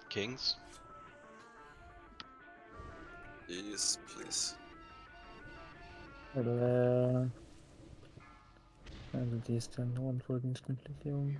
Kings. Yes, please. Well, and the distant one for instantly wrong.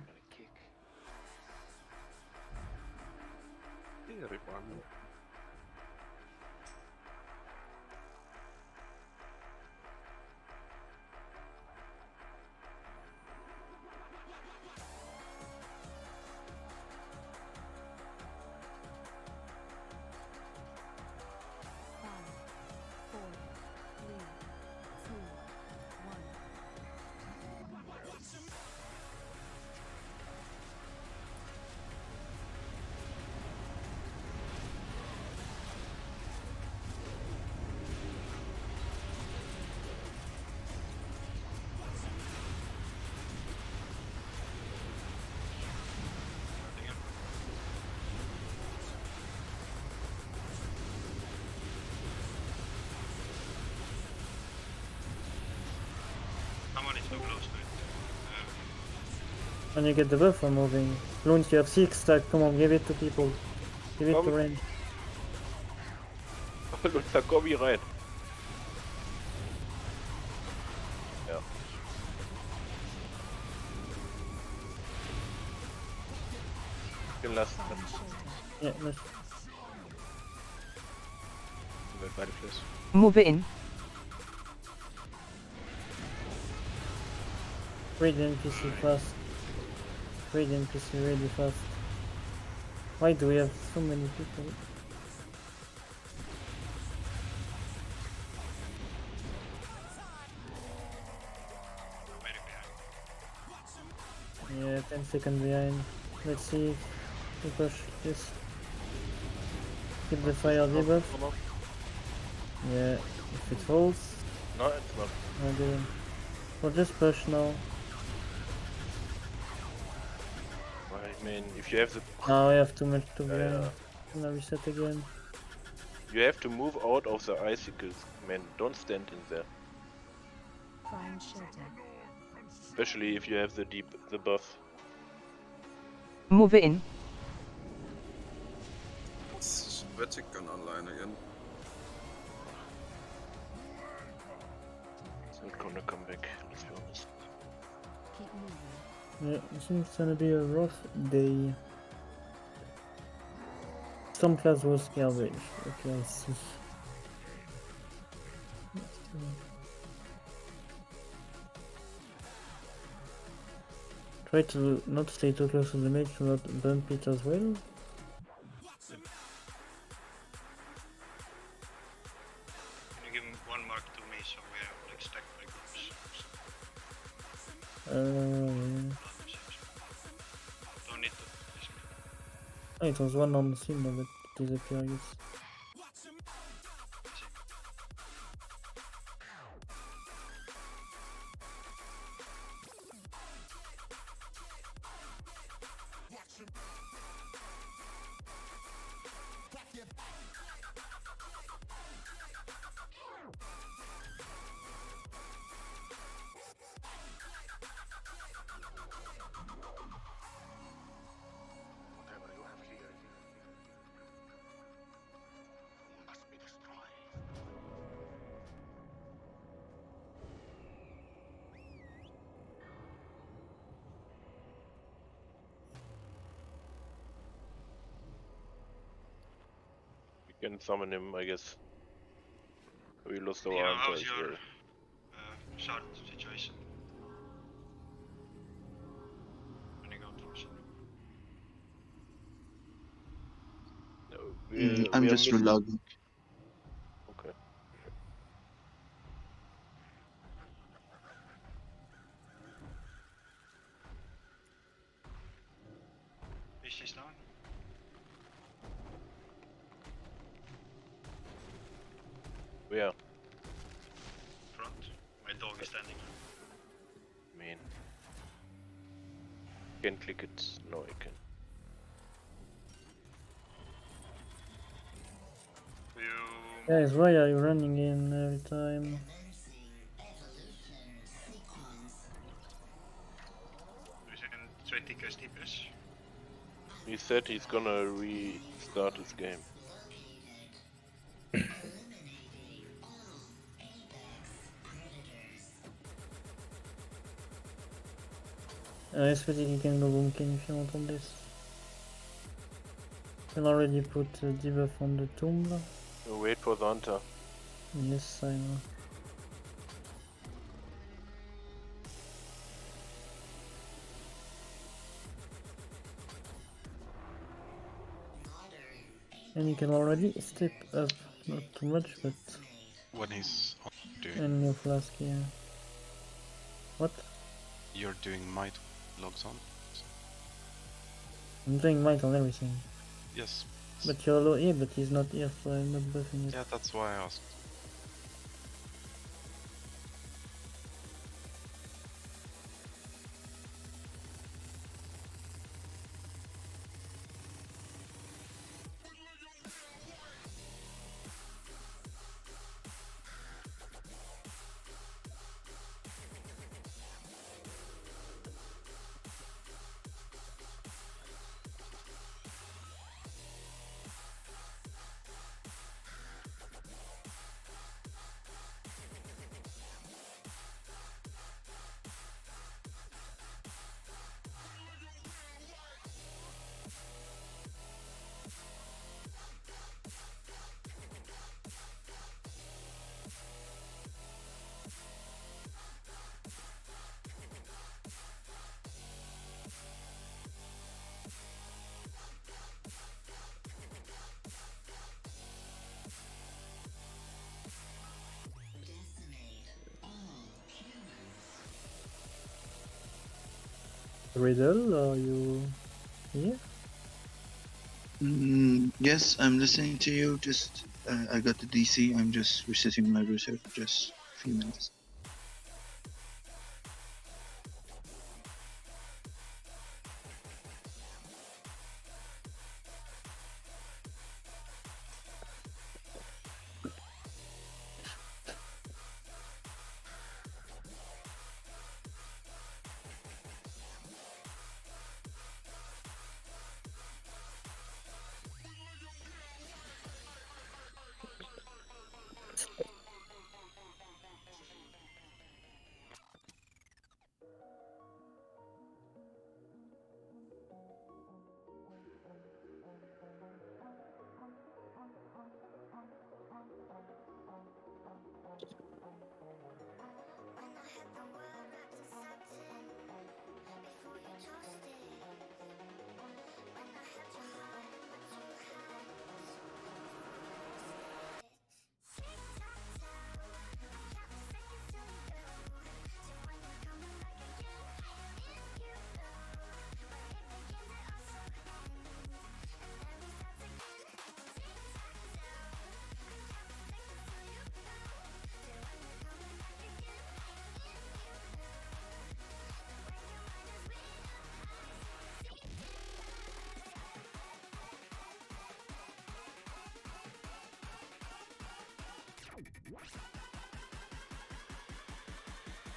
And you get the buff for moving. Bloons, you have 6 stack, come on, give it to people. Give it to Komm. range. Luther, komm hier rein. Ja. Gelassen. Yeah, let's Move by the place. Move in. read the NPC fast. Read the NPC really fast. Why do we have so many people? Yeah, 10 seconds behind. Let's see if we push this. Keep the fire debuff. Yeah, if it holds. No, it's not. I didn't. We'll just push now. I mean, if you have the... Now we have too much to behind. Yeah. Now reset again. You have to move out of the icicles, man. Don't stand in there. Find shelter. Especially if you have the buff. Move in. Is Vatican online again? It's not gonna come back, let's be honest. Keep moving. Yeah, I think it's gonna be a rough day. Some class was garbage. Okay, I see. Try to not stay too close to the mage to not bump it as well. Can you give him one mark to me so we have like stacked by groups? Yeah. Don't need to. Oh, it was one on the scene but it disappeared, I guess. We can summon him, I guess. We lost our Yeah, hunter how's as your well. shard situation? Running out for some. No, I'm we are just missing- reloading. Okay. Is down? Where? Front. My dog is standing. Man. Can click it. No, I can. Guys, why are you running in every time? Is it 20k steepness? He said he's gonna restart his game. I suppose you can go boomkin if you want on this. Can already put debuff on the tomb. Wait for the hunter. Yes, I know. And you can already step up, not too much, but When he's doing... in your flask, yeah. What? You're doing might logs on? I'm doing might on everything. Yes. But you're low here, but he's not here, so I'm not buffing it. Yeah, that's why I asked. Riddle, are you here? Yes, I'm listening to you. Just I got the DC. I'm just resetting my reserve. Just a few minutes.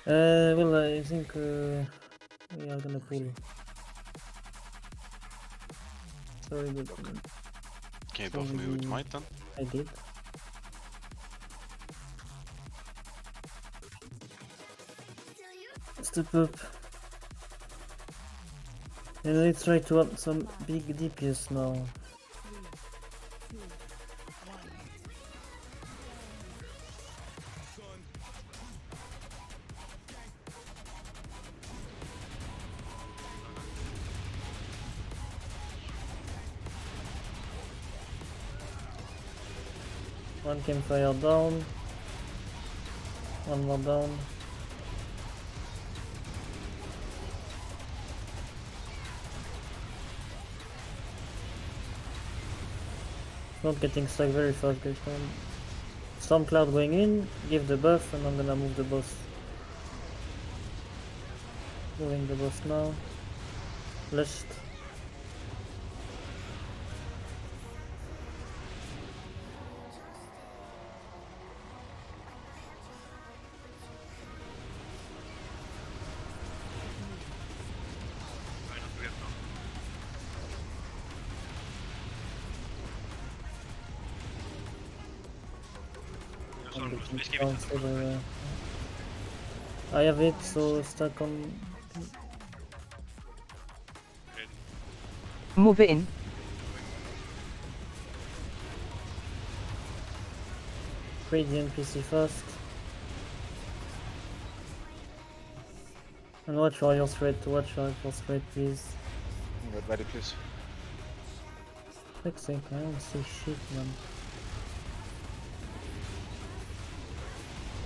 Well, I think we are gonna pull. Sorry, but Can you both move with might then? I did. Step up. And let's try to up some big DPS now. One campfire down. One more down. Not getting stuck very fast, guys. Storm cloud going in, give the buff, and I'm gonna move the boss. Moving the boss now. List. I have it, so stuck on. Move it in. Create the NPC first. And watch for your threat, please. Get ready, please. Fuck's sake, I don't see shit, man.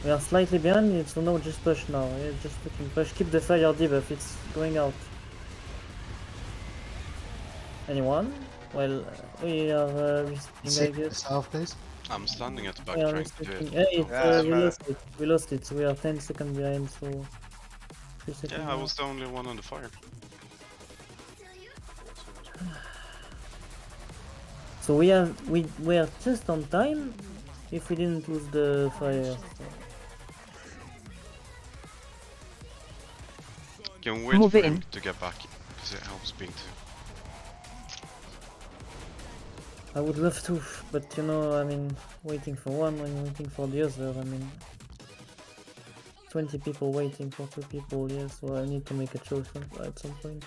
We are slightly behind it, so no, just push now. Yeah, just fucking push. Keep the fire debuff, it's going out. Anyone? Well, we are resisting, I guess. South, please. I'm standing at the back We are trying to do it. Hey, we lost it. We lost it. We are 10 seconds behind, so 3 seconds. Yeah, I was the only one on the fire. So we are just on time if we didn't lose the fire. So. Can wait Move for it him in. to get back, because it helps being two. I would love to, but you know, I mean, waiting for one when waiting for the other, I mean, 20 people waiting for 2 people, yeah, so I need to make a choice at some point.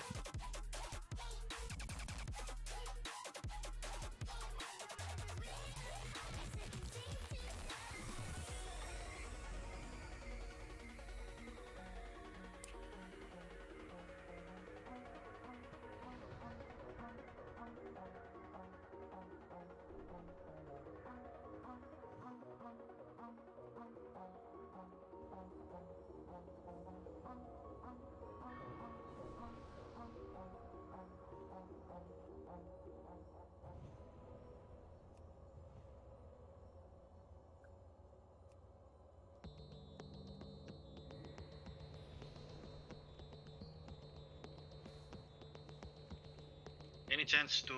any chance to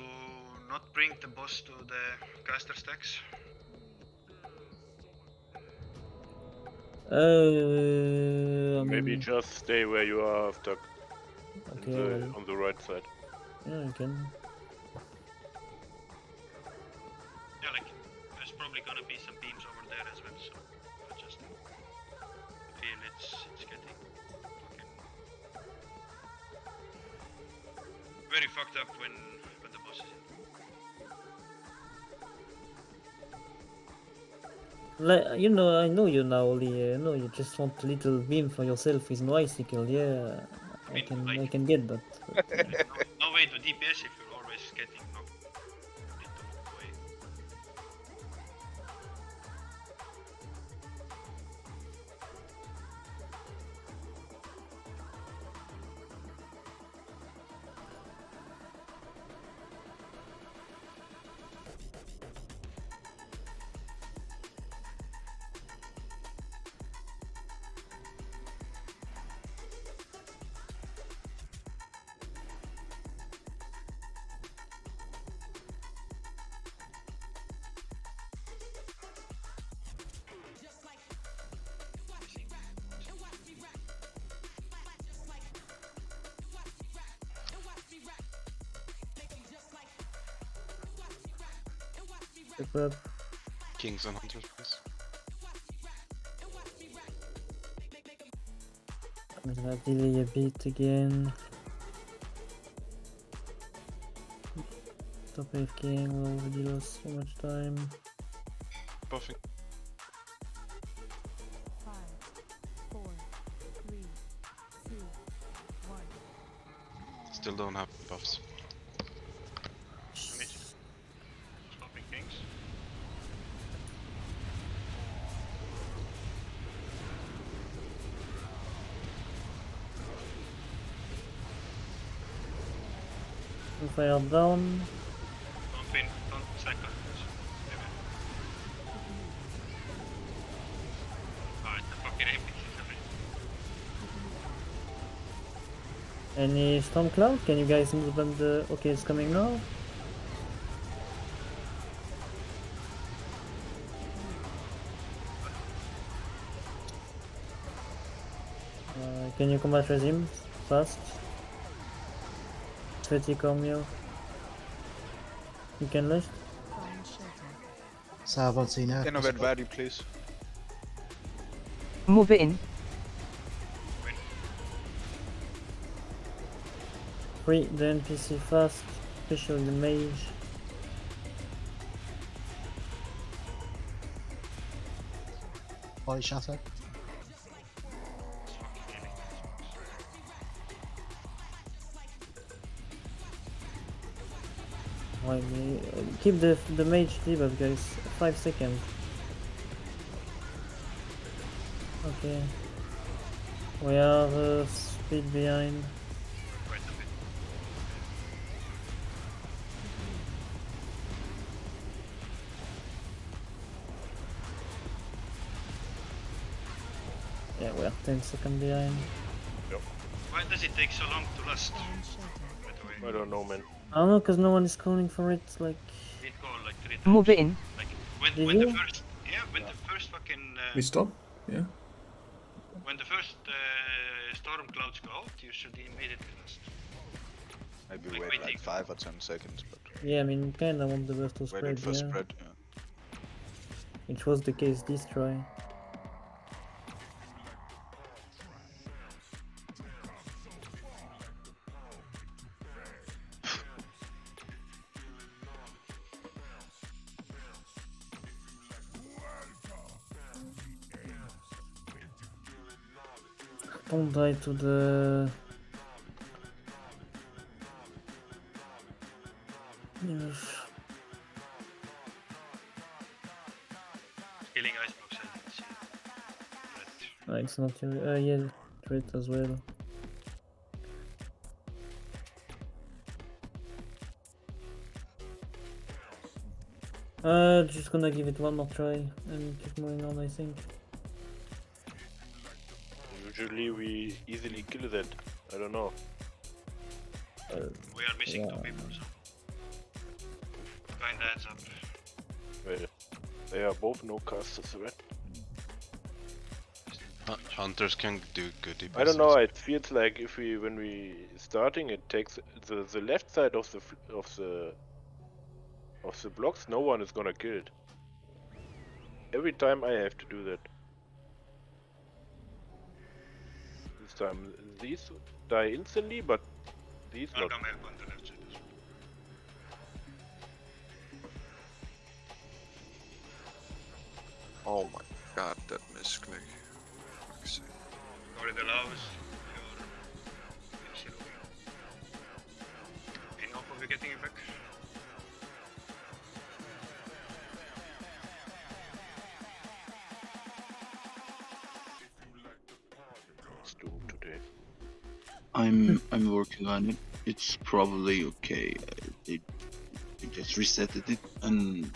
not bring the boss to the caster stacks? Maybe just stay where you are after Okay, well, on the right side. yeah, I can. Yeah, like there's probably gonna be some beams over there as well, so I just feel it's getting fucking very fucked up when the boss is in. Like, you know, I know you now, Oli. I know you just want a little beam for yourself with no icicle. Yeah, I can get that. But, No way to DPS if you're always getting knocked into away. pick up. Kings and Hunters, please. I'm gonna delay a bit again. Stop AFKing, we already lost so much time. Buffing. 5, 4, 3, 2, 1. Still don't have buffs. Stopping things. Fire down. Don't cycle. Oh, it's a fucking epic. Any storm cloud? Can you guys move them the... Okay, it's coming now. Can you combat regime fast? 30 Cormio. You can list? Salvatina. Innovate value, please. Move it in. Free the NPC fast, especially the mage. Body shatter. Why me? Keep the mage debuff, guys. 5 seconds. Okay. We are speed behind. Yeah, we are 10 seconds behind. Why does it take so long to last? I don't know, man. I don't know, cause no one is calling for it. Like. It go like 3 times. Move it in. Like Did when the you? first when the first fucking We stop? Yeah. when the first storm clouds go out, you should immediately last. Maybe Like wait waiting. like 5 or 10 seconds, but Yeah, I mean, kinda want the burst to spread. waiting for Yeah. spread. Yeah. Which was the case this try. Don't die to the... Yes. Killing ice blocks, I didn't see. It's not your... yeah, threat as well. Just gonna give it one more try and keep moving on, I think. Usually we easily kill that. I don't know. We are missing 2 people, so. Heads up. Wait, they are both no casters, right? Hunters can do good DPS. I don't know. It feels like if when we starting, it takes the left side of the blocks. No one is gonna kill it. Every time I have to do that. This time these die instantly, but these I'll not. come help on the left side as well. Oh my god, that misclick. Already allows your initial. Any hope of you getting it back? It's doomed today. I'm working on it. It's probably okay. They just resetted it and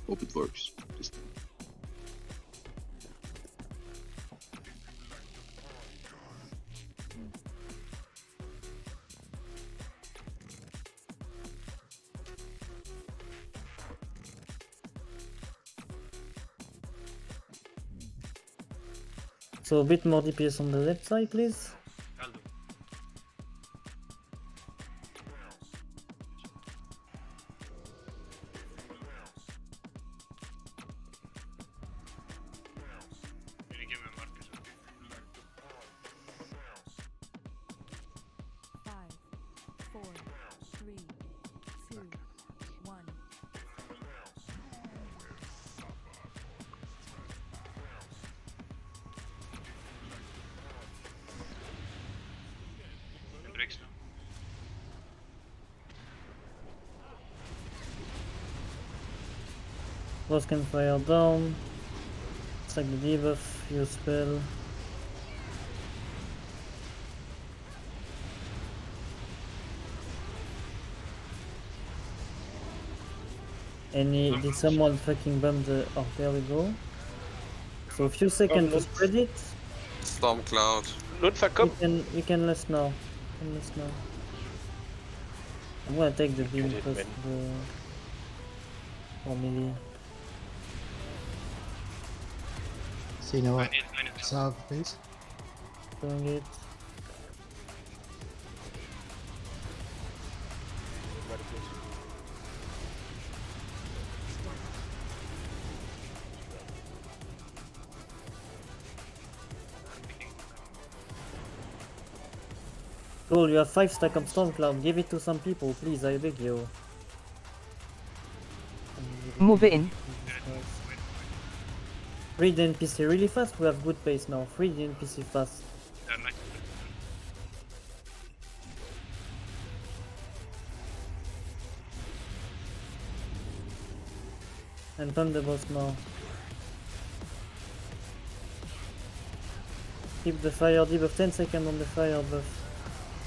hope it works this time. So a bit more DPS on the left side, please. I'll do. Can you give me a mark as well? 5, 4, 3, 2, 1. It breaks now. Boss can fire down. Sack the debuff, use spell. Did someone fucking bump the... Oh, there we go. So a few seconds to spread it. Storm cloud. Lutzer, come! We can less now. I'm gonna take the beam it, first. Or melee. So you know what? I need to. Salve, please. Doing it. Cool, you have 5 stack of Stormcloud. Give it to some people, please, I beg you. Move it in. Free the NPC really fast, we have good pace now. Free the NPC fast. They're not. And turn the boss now. Keep the fire debuff 10 seconds on the fire buff.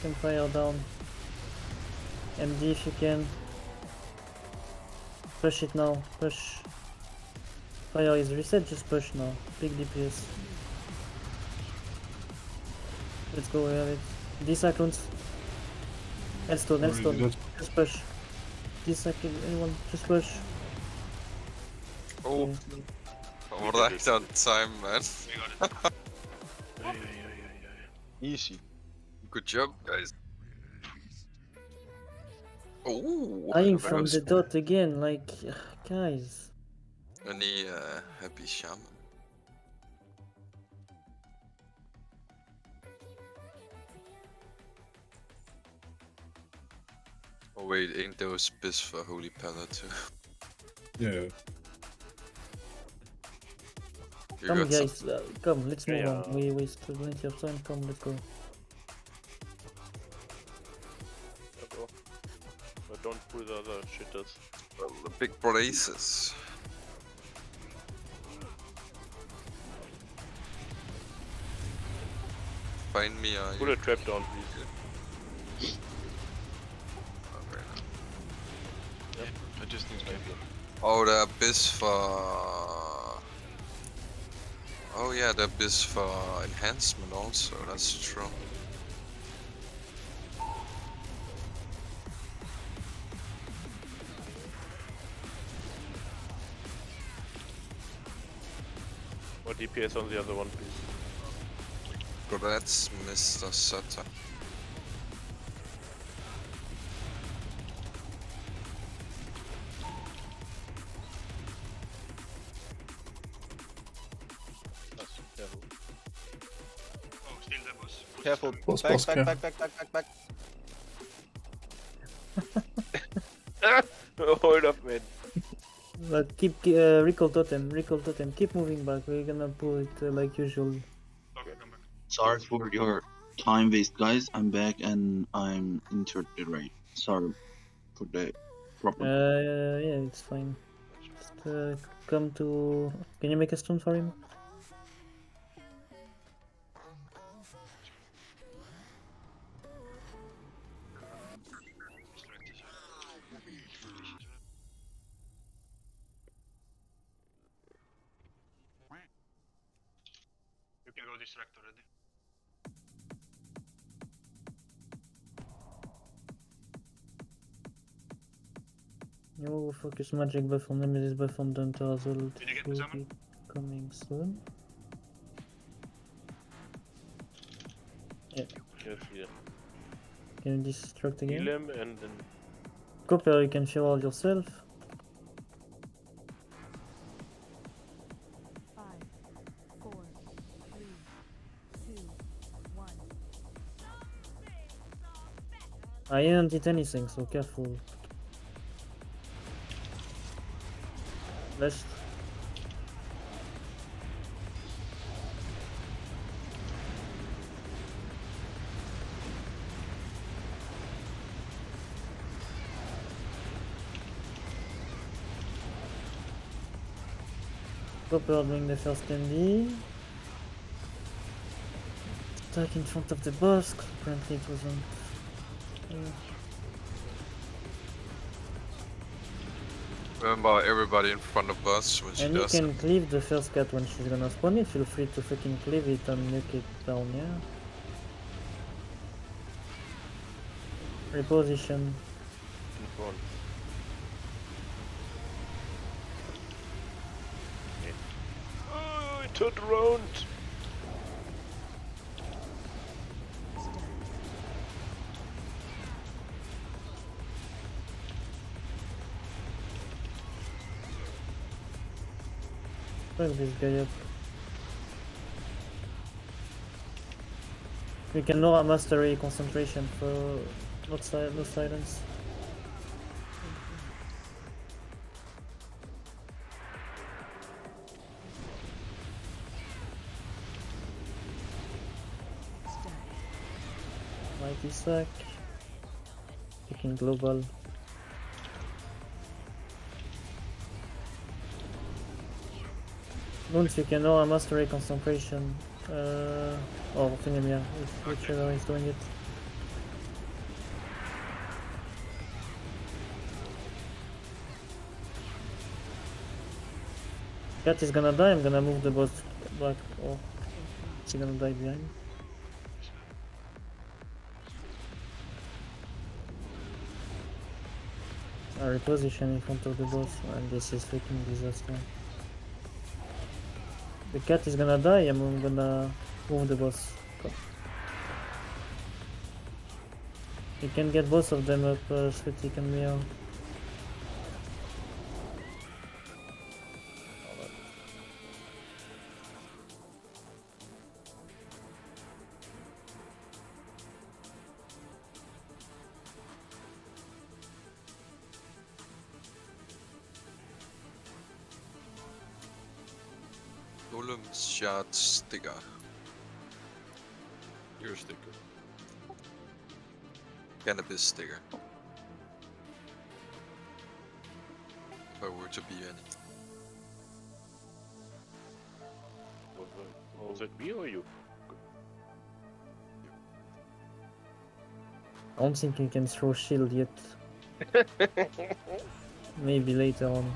Can fire down. MD if you can. Push it now, push. Fire is reset, just push now. Big DPS. Let's go, we have it. D-Cyclones. Hellstone. Just push. D-Cyclone, anyone, just push. Oh, right on time, man. We got it. Easy. Good job, guys. Oh, Dying from the dot again, like, guys. Any happy shaman? Oh wait, ain't there a spiz for Holy Pala too? Yeah. You Come got guys, come, let's move Yeah. on. We wasted plenty of time, come, let's go. But don't pull the other shitters. Well, the big braces. Find me a... Pull a trap down, please. Yeah, I just need to get it. Oh, the abyss for... Oh yeah, the abyss for enhancement also, that's true. Or DPS on the other one, please. Congrats, Mr. Sutter. Careful. Oh, still the boss. Careful. Boss, Back, boss, back, careful. back. Hold up, man. But keep recall totem, keep moving back. We're gonna pull it like usual. Okay, come back. Sorry for your time waste, guys. I'm back and I'm entered the raid. Sorry for the problem. Yeah, it's fine. Just come to. Can you make a stone for him? You can go distract already. No focus magic buff on Nemesis buff on Dante as well. Did you get the Should summon? be coming soon. Yeah. Yes, yeah. Can you destruct Heal again? him and then Copper, you can show all yourself. 5, 4, 3, 2, 1. I didn't hit anything, so careful. Left. Copper doing the first MD. Attack in front of the boss. Apparently it wasn't. Remember everybody in front of us when she And you does can it. cleave the first cat when she's gonna spawn it. Feel free to fucking cleave it and nuke it down, yeah? Reposition. in front. Okay. Oh, it turned around. Fuck this guy up. We can Nora mastery concentration for no silence. Mighty sack. Taking global. Once you can Nora mastery concentration. Or Finemia, whichever is doing it. Cat is gonna die, I'm gonna move the boss back. Oh, she's gonna die behind. I reposition in front of the boss, and this is freaking disaster. The cat is gonna die, I'm gonna move the boss. You can get both of them up, Sweetik and Meow. Golem shot sticker. Your sticker. Cannabis sticker. If I were to be any. Was it me or you? I don't think you can throw shield yet. Maybe later on.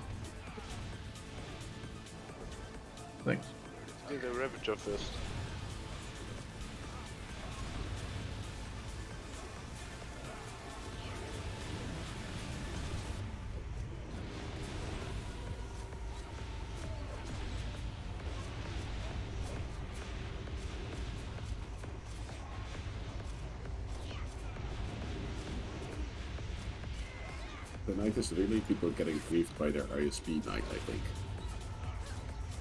Thanks. Do the Ravager first. The knight is really people getting griefed by their ISP knight, I think.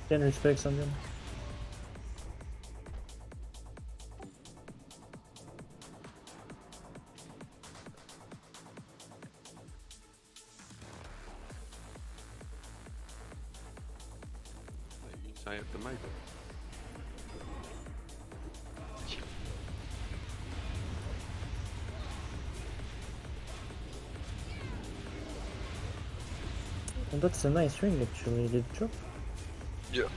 10 respects on them. I have the knight. Oh, that's a nice ring actually. Did it drop? Yeah.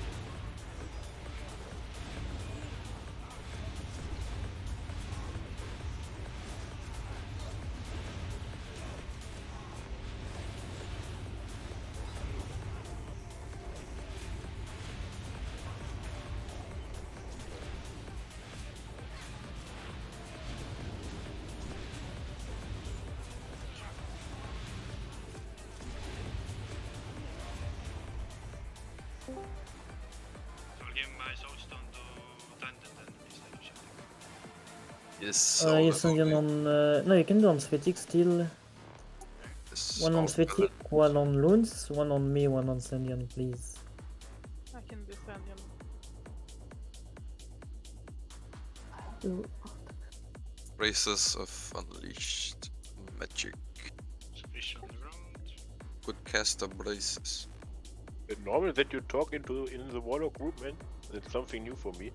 So I'll give my soulstone to Tandem then instead of shooting. Yes. You send him on. No, you can do on Svetic still. Yes, One on all Svetic, one on Loons, one on me, one on Sendian, please. I can do Sandian. Races of Unleashed Magic. Fish on the ground. Good caster braces. It's normal that you talk in the Warlock group, man. That's something new for me.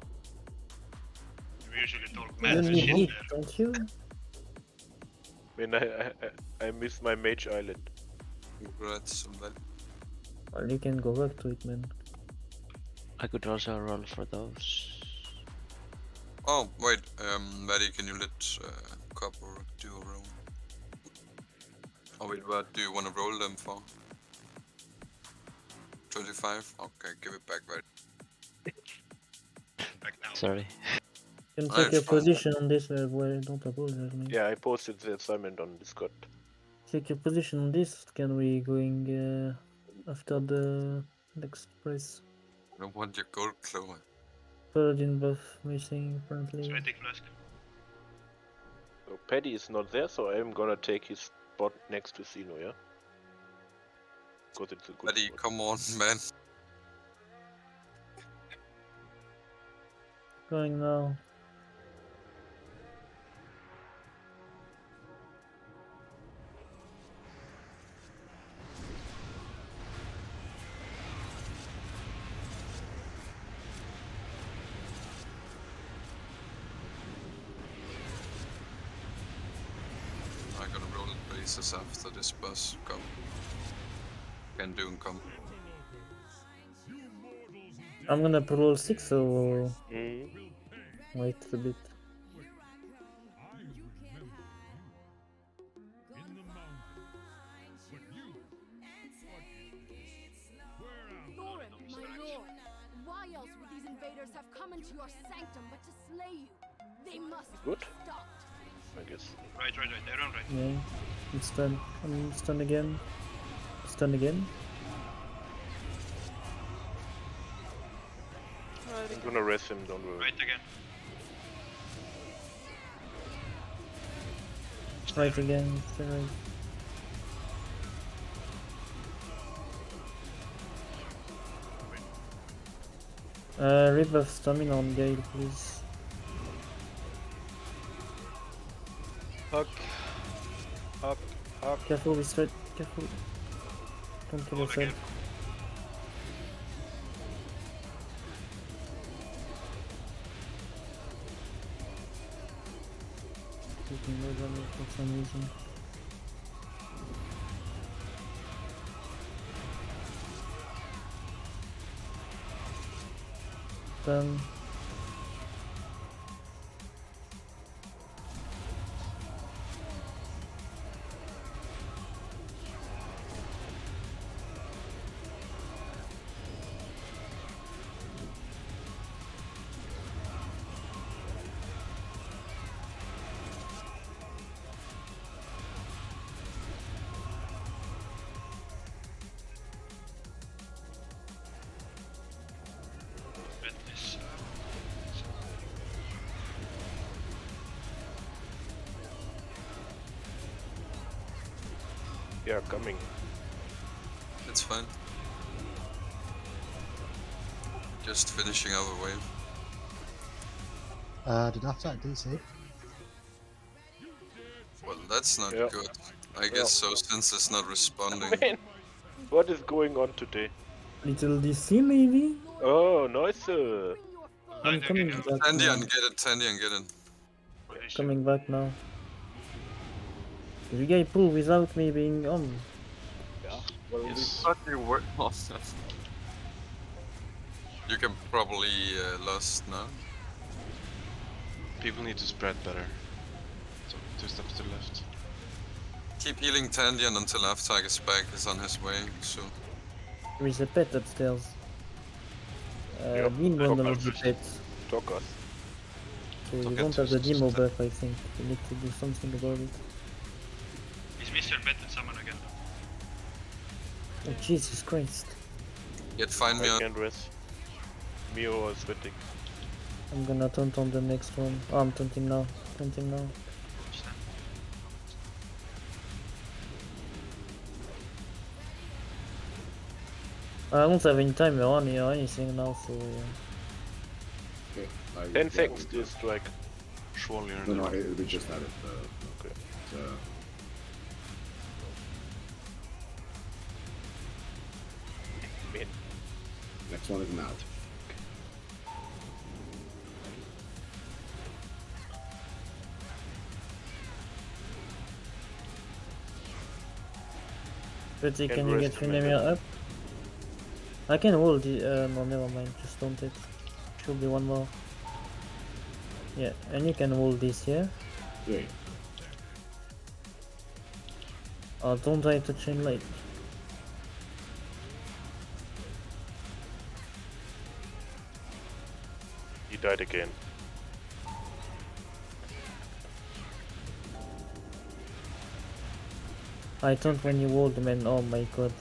We usually talk You mad need shit meat, there. don't you? Man, I miss my Mage Island. Congrats on that. Well, you can go back to it, man. I could also roll for those. Oh, wait, Maddie, can you let Copper do a roll? Oh wait, what do you want to roll them for? 25? Okay, give it back, right? Back now. Sorry. You can Oh, check it's your fine. position on this, well, don't apologize, man. Yeah, I posted the assignment on Discord. Check your position on this. Can we going after the next price? I don't want your gold clover. Paladin buff missing apparently. Svetic flask. So Paddy is not there, so I'm gonna take his spot next to Sino, yeah? Because it's a good Maddie, spot. come on, man. Going now. I'm gonna roll braces after this bus. Come. Can do and come. I'm gonna roll 6, so Mm. wait a bit. Thorin, my lord, why else would these invaders have come into your sanctum but to slay you? They must Good. be stopped. I guess. Right, they're on right. Yeah, I'm stunned. I'm stunned again. Stunned again. I'm gonna rest him, don't worry. Right again. Right again. Stay right. Rebuff stamina on Gale, please. Huck. Huck. Huck. Careful with straight. Careful. Don't kill yourself. Taking more damage for some reason. Done. Bet this. are coming. It's fine. Just finishing our wave. Did I attack DC? Well, that's not Yeah. good. I guess so, since it's not responding. Man, what is going on today? Little DC maybe? Oh, nice. I'm coming back now. Tandian, get it, Tandian, get it. Coming back now. Did you guys pull without me being on? Yeah. Well, Yes. Thought you were awesome. You can probably lost now. People need to spread better. So 2 steps to the left. Keep healing Tandian until Avtag is back, is on his way soon. There is a pet upstairs. Yep, Being one talk of the us. pets. Talk us. So we Talk don't us have the to demo step. buff, I think. We need to do something about it. Is Mr. Better summon again? Oh Jesus Christ. Yet find me I on. can't rest. Mio is sweating. I'm gonna taunt on the next one. Oh, I'm taunting now. Taunting now. I don't have any timer on here or anything now, so Okay. 10 seconds to strike. Surely you're No, no, there. we just had it. Okay. Man. Next one is now. Pretty, Can can you get rest a minute. Finemir up? I can hold the no never mind, just don't it. Should be one more. Yeah, and you can hold this here. Yeah. Don't try to chain light. He died again. I don't when you hold man, oh my god.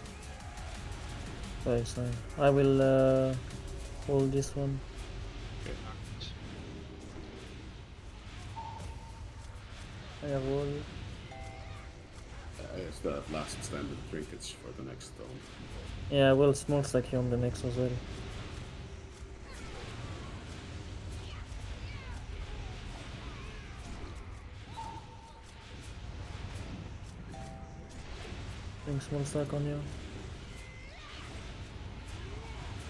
Sorry, sorry. I will hold this one. I have all. It's the last standard trinkets for the next stone. Yeah, I will small stack you on the next as well. Bring small stack on you.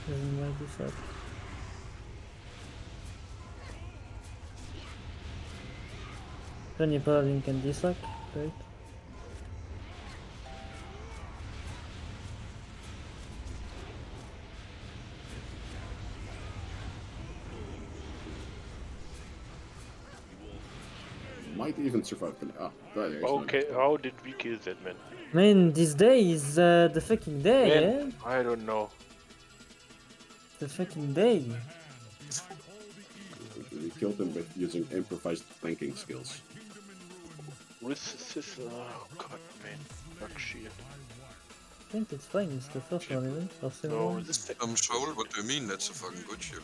Doesn't mind this up. Then you paladin can disack, great. Might even survive the. Ah, there is no Okay, next one. how did we kill that man? Man, this day is the fucking day, Man, yeah? I don't know. The fucking day. We killed him with using improvised tanking skills. Oh god, man. Fuck shit. I think it's fine, it's the first one, isn't it? Or second No, one? Soul, what do you mean? That's a fucking good ship.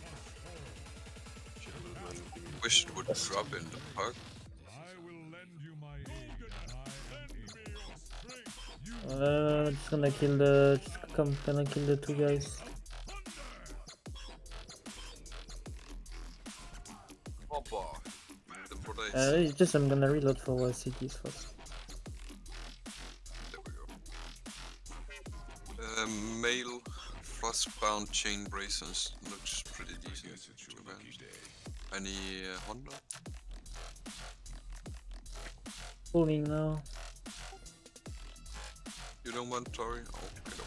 Wish it would drop in the park. Just gonna kill the. Gonna kill the two guys. Hoppa. Just I'm gonna reload for cities first. There we go. Male frostbound chain braces looks pretty decent. Any Honda? Pulling now. You don't want Tori? Okay, okay.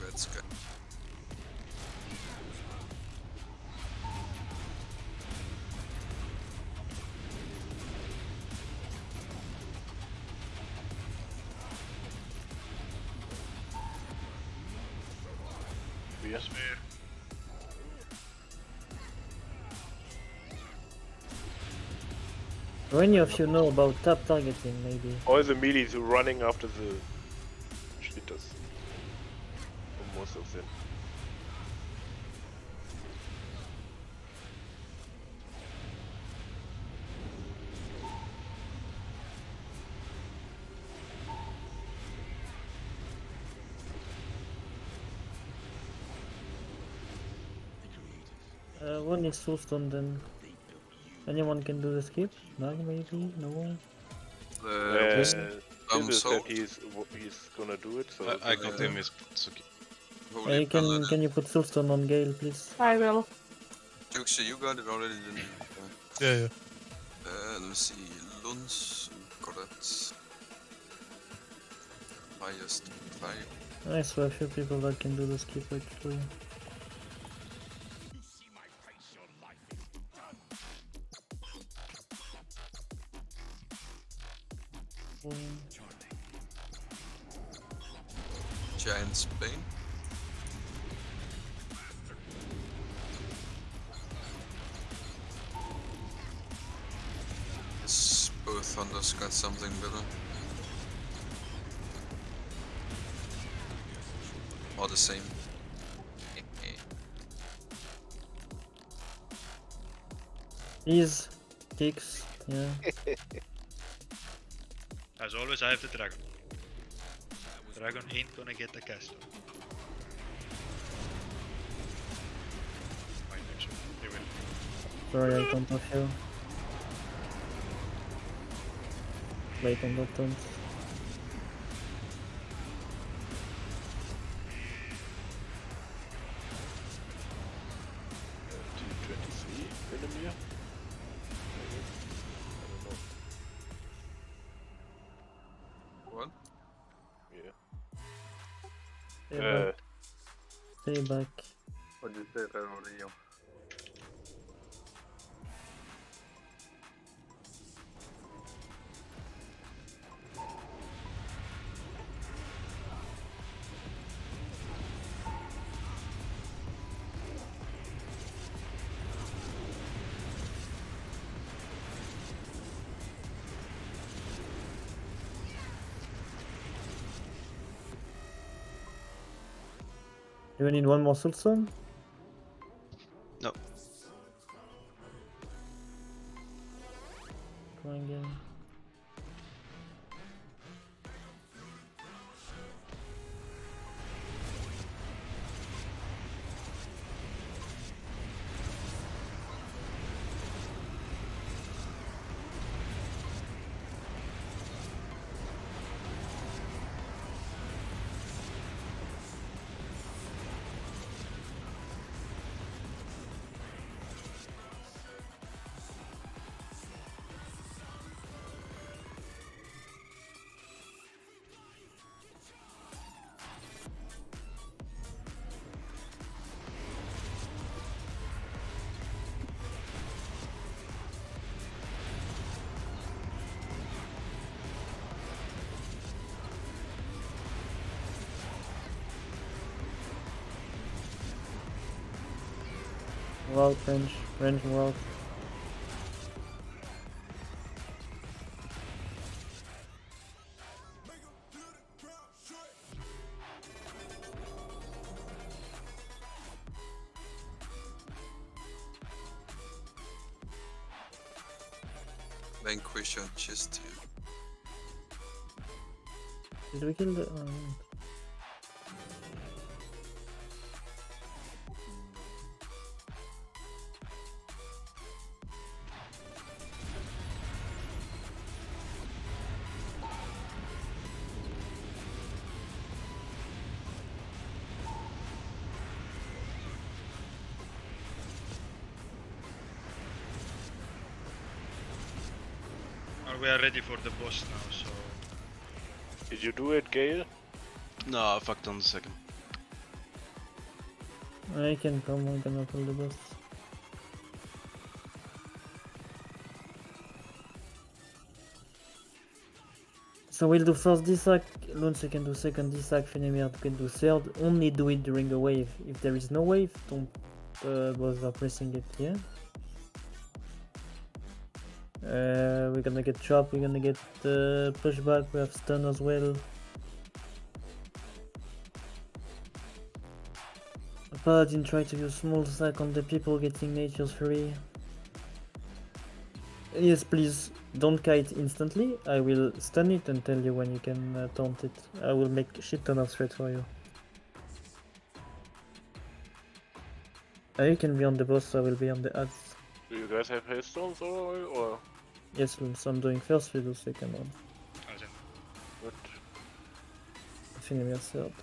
That's good. Yes. Do any of you know about tap targeting, maybe? All the melees are running after the shitters. Or most of them. One is soulstone then. Anyone can do the skip? Nag maybe? No? Sibyl said he's gonna do it, so... I got him, it's okay. Holy Can you put soulstone on Gale, please? I will. Juxi, you got it already, didn't you? Yeah. Let me see. Luns, got it. Highest 5. I saw a few people that can do the skip actually. Giant Spain. Yes, both Thunders got something better. Or the same. These kicks, yeah. As always, I have the dragon. Dragon ain't gonna get the castle. Might actually, they will. Sorry, I can't off you. Wait on that turn. T23 Venomir? What? Yeah. Stay back. What'd you say, Rio? Do we need one more soulstone? No. Come on again. World range world. Vanquish your chest here. Did we kill the... We are ready for the boss now, so... Did you do it, Gale? No, I fucked on the second. I can come, I'm gonna pull the boss. So we'll do first D-Sack, Lance can do second D-Sack, Fenemir can do third. Only do it during a wave. If there is no wave, don't bother pressing it here. We're gonna get chop, we're gonna get pushback, we have stun as well. Paladin try to use small sack on the people getting Nature's Fury. Yes, please, don't kite instantly. I will stun it and tell you when you can taunt it. I will make shit ton of threat for you. You can be on the boss, so I will be on the ads. Do you guys have hailstones or? Yes, so I'm doing first, we do second one. Good. Finish me third.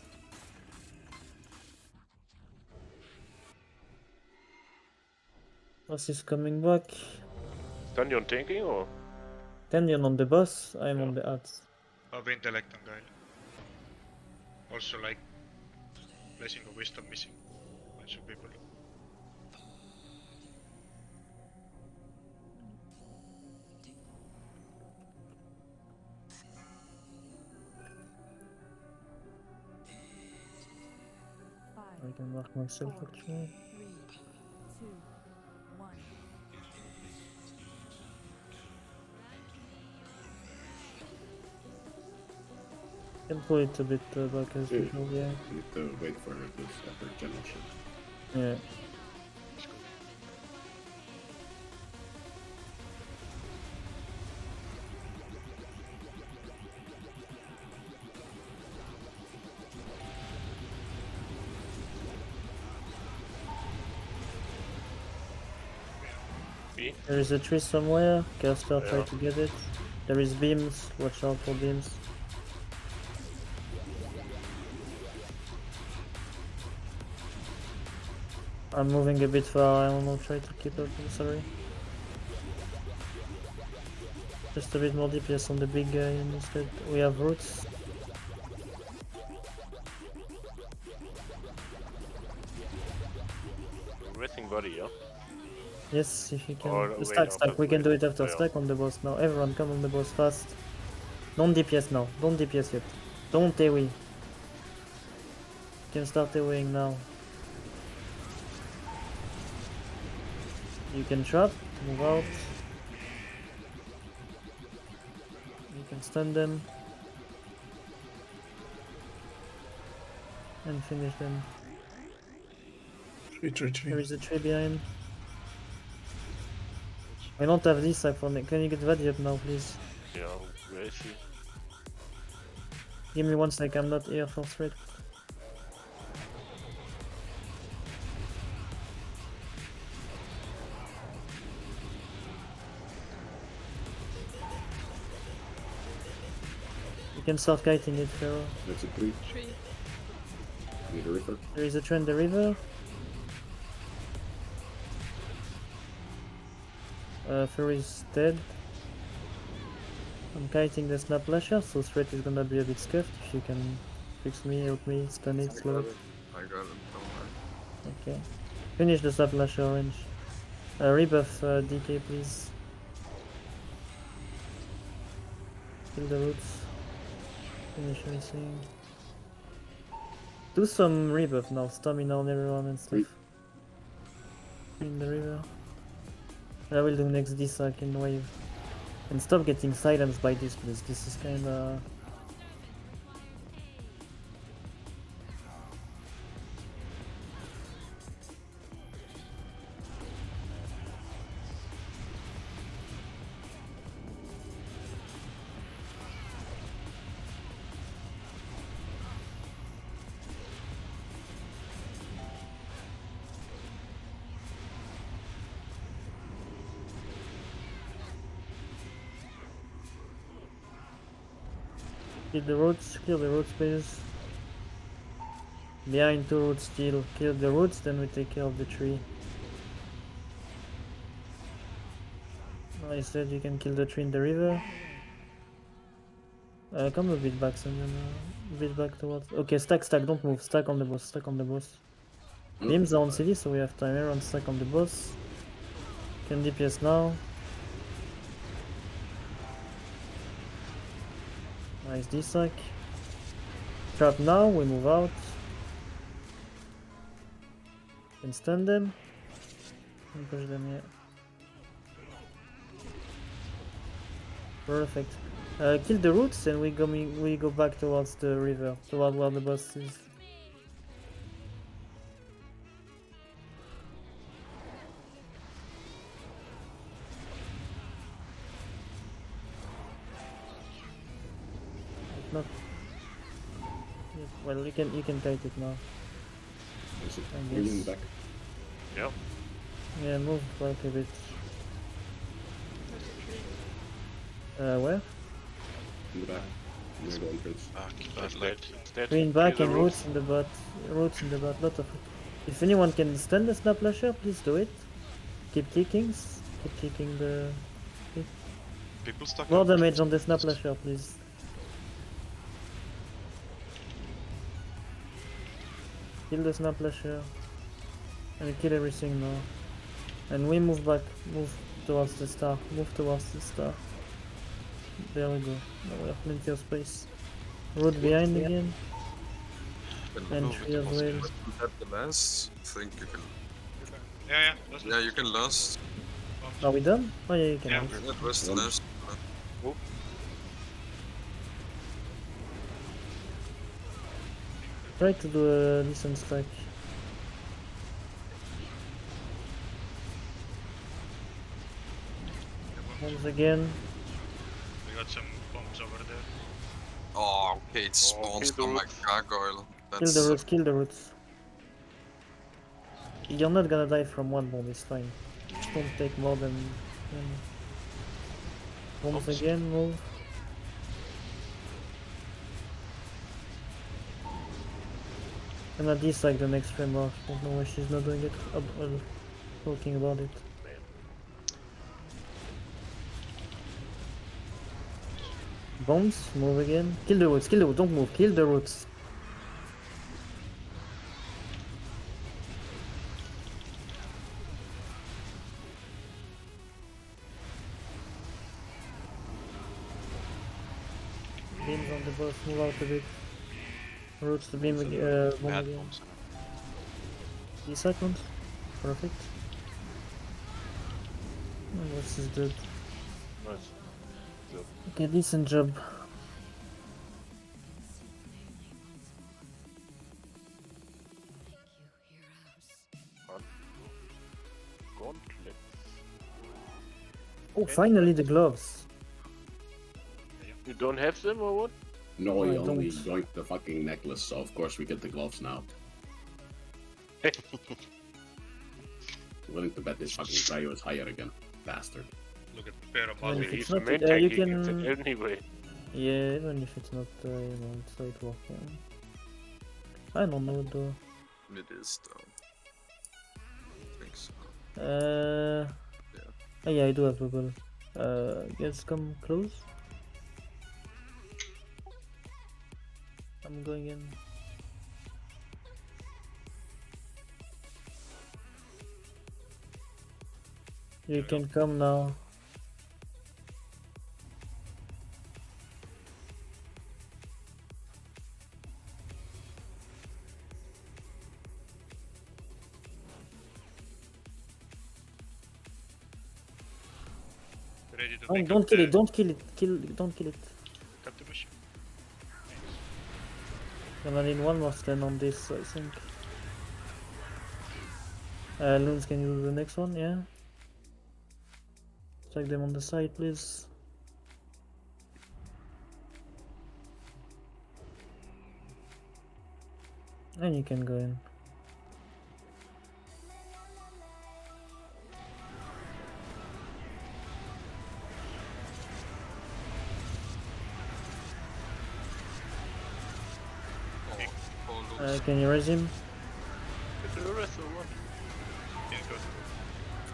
Boss is coming back. Stanyon tanking or? Tenyon on the boss, I'm on the ads. Have intellect on guy. Also like blessing of wisdom missing. Bunch of people. I can mark myself actually. 3, 2, 1. Can pull it a bit back as Yeah. usual, yeah. You need to wait for this upper general shit. Yeah. There is a tree somewhere, caster try to get it. There is beams, watch out for beams. I'm moving a bit far, I don't know, try to keep up, I'm sorry. Just a bit more DPS on the big guy instead. We have roots. Resting body, yeah? Yes, if you can. Or wait Stack, after we can do it after yeah. stack on the boss now. Everyone come on the boss fast. Don't DPS now, don't DPS yet. Don't AoE. You can start AoEing now. You can trap, move out. You can stun them. And finish them. Tree. There is a tree behind. I don't have this side for me. Can you get Vadi up now, please? Yeah, where is he? Give me 1 sec, I'm not here for threat. You can start kiting it, Pharaoh. That's a tree. Need a river. There is a tree in the river. Fury is dead. I'm kiting the snap lasher, so threat is gonna be a bit scuffed. If you can fix me, help me, stun it, slow it. I got him, don't worry. Okay. Finish the snap lasher orange. Rebuff DK, please. Kill the roots. Finish everything. Do some rebuff now, stamina on everyone and stuff. In the river. I will do next D-Sack in wave. And stop getting silenced by this, please. This is kinda... Kill the roots, please. Behind 2 roots still. Kill the roots, then we take care of the tree. I said you can kill the tree in the river. Come a bit back, Sanjana. A bit back towards... Okay, stack, don't move. Stack on the boss. Beams are on CD, so we have time. Everyone stack on the boss. Can DPS now. Nice D-Sack. Trap now, we move out. Can stun them. And push them, yeah. Perfect. Kill the roots and we go back towards the river, toward where the boss is. Not. Well, you can kite it now. Is it I bringing guess. back? Yeah. Yeah, move back a bit. There's a tree. Where? In the back. Near the entrance. But like, Green back and roots in the butt. Roots in the butt. Lot of. If anyone can stun the snap lasher, please do it. Keep kicking. Keep kicking the. people stuck More up. damage on the snap lasher, please. Kill the snap lasher. And kill everything now. And we move back. Move towards the star. Move towards the star. There we go. Now we have plenty of space. Root behind again. And tree as well. You have the last. I think you can. Yeah, Yeah, you can last. Are we done? Oh yeah, you can. Yeah. last. That was the last. Try to do a decent stack. Once again. We got some bombs over there. Oh, okay, it spawns on my gargoyle. Kill the roots, kill the roots. You're not gonna die from one bomb, it's fine. Just don't take more than... Bombs again, move. And I dislike the next frame off. Don't know why she's not doing it. Talking about it. Bombs, move again. Kill the roots, don't move, kill the roots. Beams on the boss, move out a bit. Roots to beam again, bomb Bad again. bombs. 3 seconds. Perfect. And this is dead. Nice. Good. Okay, decent job. Gauntlet. Oh, finally the gloves. You don't have them or what? No, I he only don't. joined the fucking necklace, so of course we get the gloves now. Willing to bet this fucking Cryo is higher again. Bastard. Look at the pair of And body. if He's it's the not, main you tank, he can... gets it anyway. Yeah, even if it's not, you know, it's how it works. Yeah. I don't know though. It is though. I think so. Oh, yeah, I do have bubble. Guys, come close. I'm going in. You can come now. Ready to Oh, pick don't up kill the... it, don't kill it, don't kill it. Cut the bush. Gonna need one more stand on this, I think. Loons, can you do the next one? Yeah? Check them on the side, please. And you can go in. Can you raise him?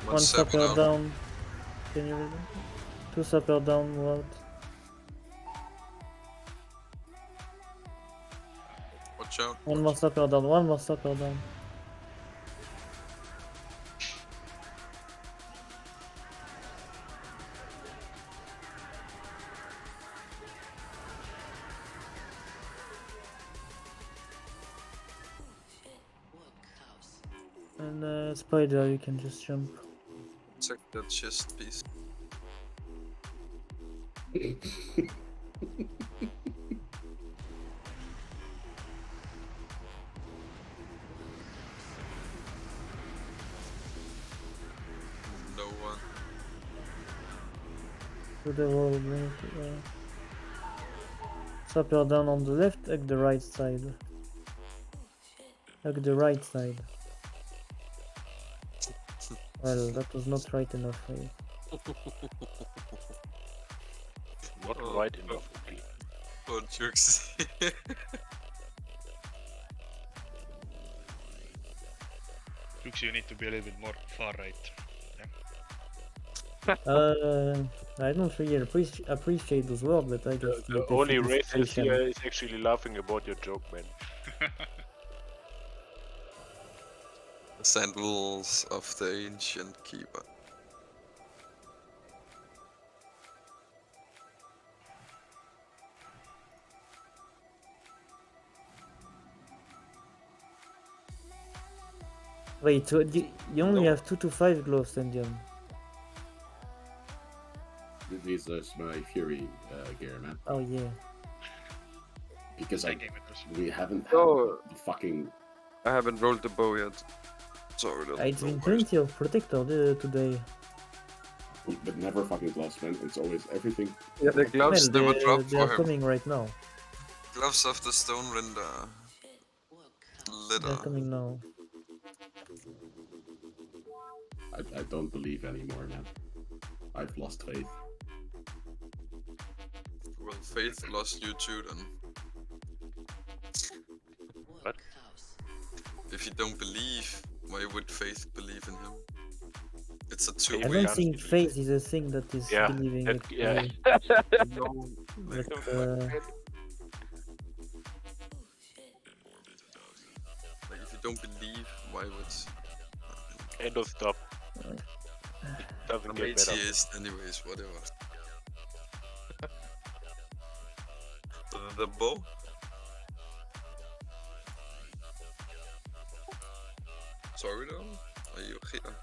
One supper down. Can you raise him? 2 supper down, move out. Watch out. One more supper down, one more supper down. And spider, you can just jump. Check that chest piece. No one. To the wall, bring it. Supper down on the left, hug the right side. Hug the right side. Well, that was not right enough. Not right enough, okay. Oh, jokes. Looks you need to be a little bit more far right. I don't really appreciate those words, but I guess The only racist here is actually laughing about your joke, man. The sandals of the ancient keeper. Wait, so you only have 2 to 5 gloves, Endion. This is my Fury gear, man. Oh yeah. Because we haven't had Oh. the fucking. I haven't rolled the bow yet. Sorry, that's It's no been worries. plenty of protector today. But never fucking gloves, man. It's always everything. Yeah, the gloves Well, never drop they for are him. coming right now. Gloves of the stone render. They're Litter. coming now. I don't believe anymore, man. I've lost faith. Well, Faith lost you too then. What? If you don't believe, why would Faith believe in him? It's a I two-way. don't think faith is a thing that is Yeah, believing that- it. yeah. No. But, Like, if you don't believe, why would... End of stop. Doesn't I'm get better. atheist anyways, whatever. The bow? Sorry though? Are you here?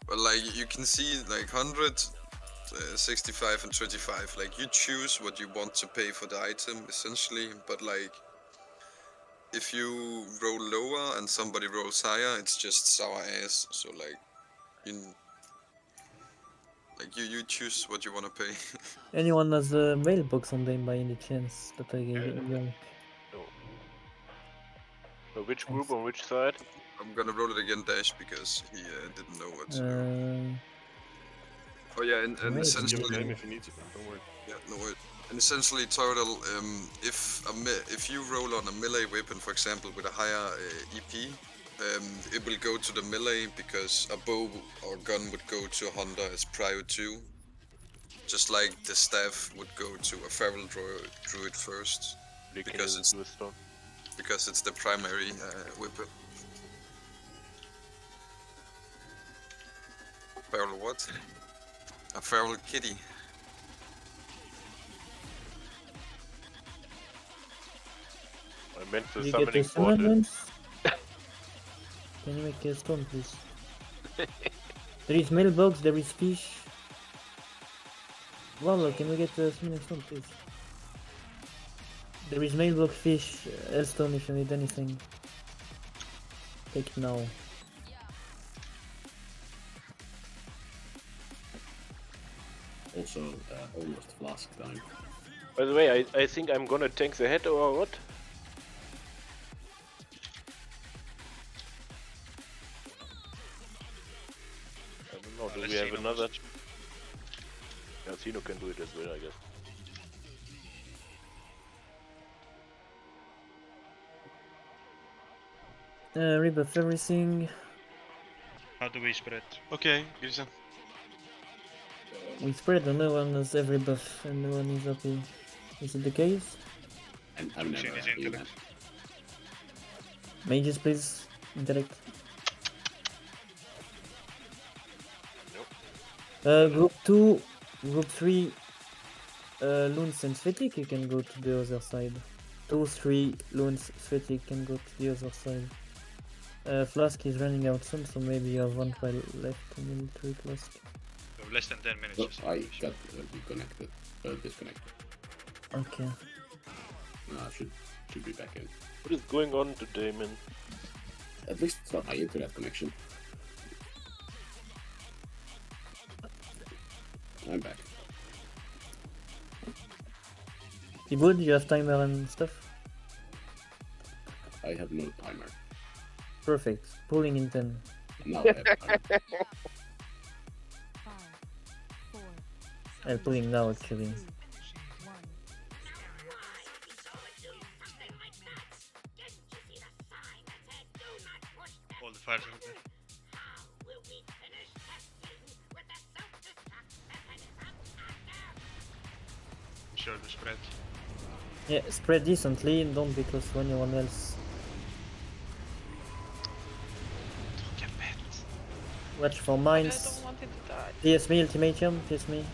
Well, like, you can see, like, 100, 65 and 25, like, you choose what you want to pay for the item, essentially, but, like, if you roll lower and somebody rolls higher, it's just sour ass, so, like, you choose what you want to pay. anyone has a mailbox on them by any chance that I gave young? No. So which group on which side? I'm gonna roll it again, Dash, because he didn't know what to do. Oh yeah, and Right. essentially, Give a name if you need to, don't worry. yeah, no worries. And essentially, Turtle, if you roll on a melee weapon, for example, with a higher EP, it will go to the melee because a bow or gun would go to a hunter as prio 2. Just like the staff would go to a feral druid first, because it's the primary weapon. Feral what? A feral kitty. I meant the You get the summoning portal. summons? Can you make a stone, please? There is mailbox, there is fish. Well, can we get the summoning stone, please? There is mailbox, fish, Elstone if you need anything. Take it now. Also, almost flask time. By the way, I think I'm gonna tank the head or what? I don't know, do we have another? Yeah, Sino can do it as well, I guess. Rebuff everything. How do we spread? Okay, use it. We spread and no one has every buff and no one is happy. Is it the case? And I'm never happy, man. Mages, please. Interact. Group 2, Group 3, Loons and Svetik, you can go to the other side. 2, 3, Loons, Svetik can go to the other side. Flask is running out soon, so maybe you have 1 file left and you'll treat Flask. So less than 10 minutes. So I got disconnected. Okay. No, should be back in. What is going on today, man? At least it's not my internet connection. I'm back. You good? You have timer and stuff? I have no timer. Perfect. Pulling in 10. Now I have timer. I'm pulling now actually. All the fires over there. Sure the spread. Yeah, spread decently and don't be close to anyone else. Watch for mines. I don't want it to die. PS me, ultimatum, PS me.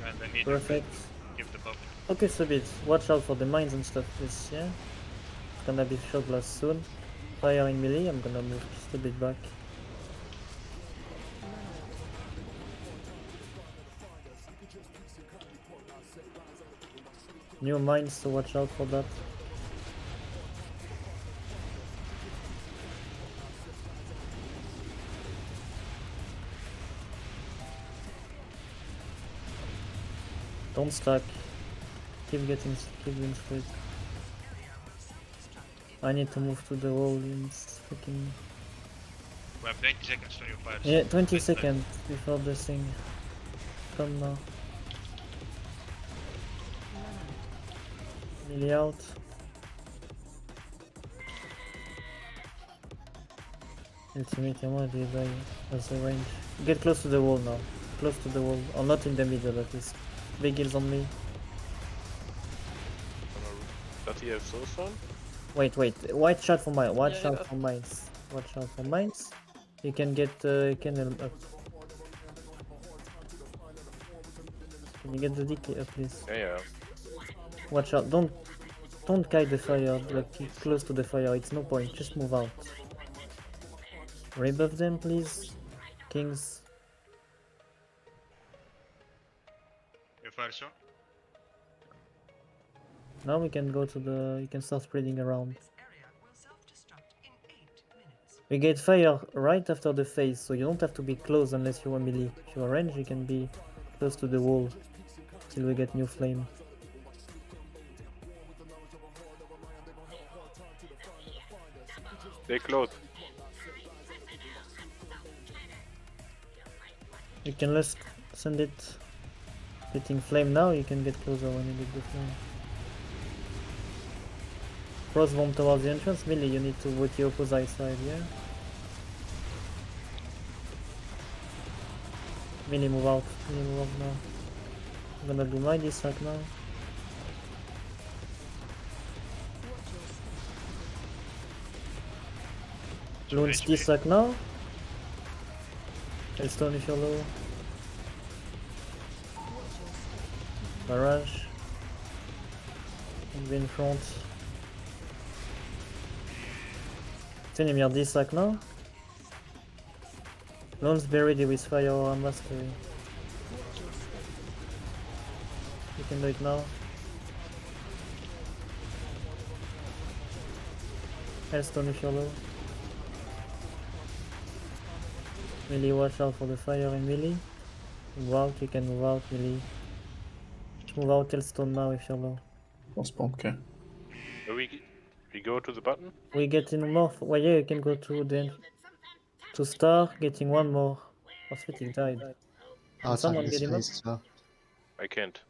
And I need Perfect. to give the buff. Focus a bit. Watch out for the mines and stuff, please, yeah? It's gonna be shot blast soon. Fire in melee, I'm gonna move just a bit back. New mines, so watch out for that. Don't stack. Keep getting straight. I need to move to the wall in freaking. We have 20 seconds to new fires. Yeah, 20 seconds before the thing. Come now. Nearly out. Ultimate ammo, do you die as a range? Get close to the wall now. Close to the wall. Or not in the middle at least. Big heals on me. Does he have soul stone? Wait. Watch out for mines. Watch Yeah, out for mines. Watch out for mines. You can get cannon up. Can you get the DK up, please? Yeah. Watch out. Don't kite the fire. Like keep close to the fire. It's no point. Just move out. Rebuff them, please. Kings. New fire zone. Now we can go to the. You can start spreading around. We get fire right after the phase, so you don't have to be close unless you are melee. If you are range, you can be close to the wall till we get new flame. Stay close. You can just send it. Getting flame now, you can get closer when you get the flame. Cross bomb towards the entrance, melee, you need to with the opposite side, yeah? Melee move out now. I'm gonna do my distract now. Loon's distract now. Hellstone if you're low. Barrage. And be in front. Enemy are distract now. Loon's be ready with fire or mastery. You can do it now. Hellstone if you're low. Melee, watch out for the fire in melee. Move out, you can move out, melee. Move out Hellstone now if you're low. Okay. We go to the button? We get in more. Well, yeah, you can go to the to star, getting one more. Phosphatic died. I'll Can someone attack get this him up? phase as well. I can't.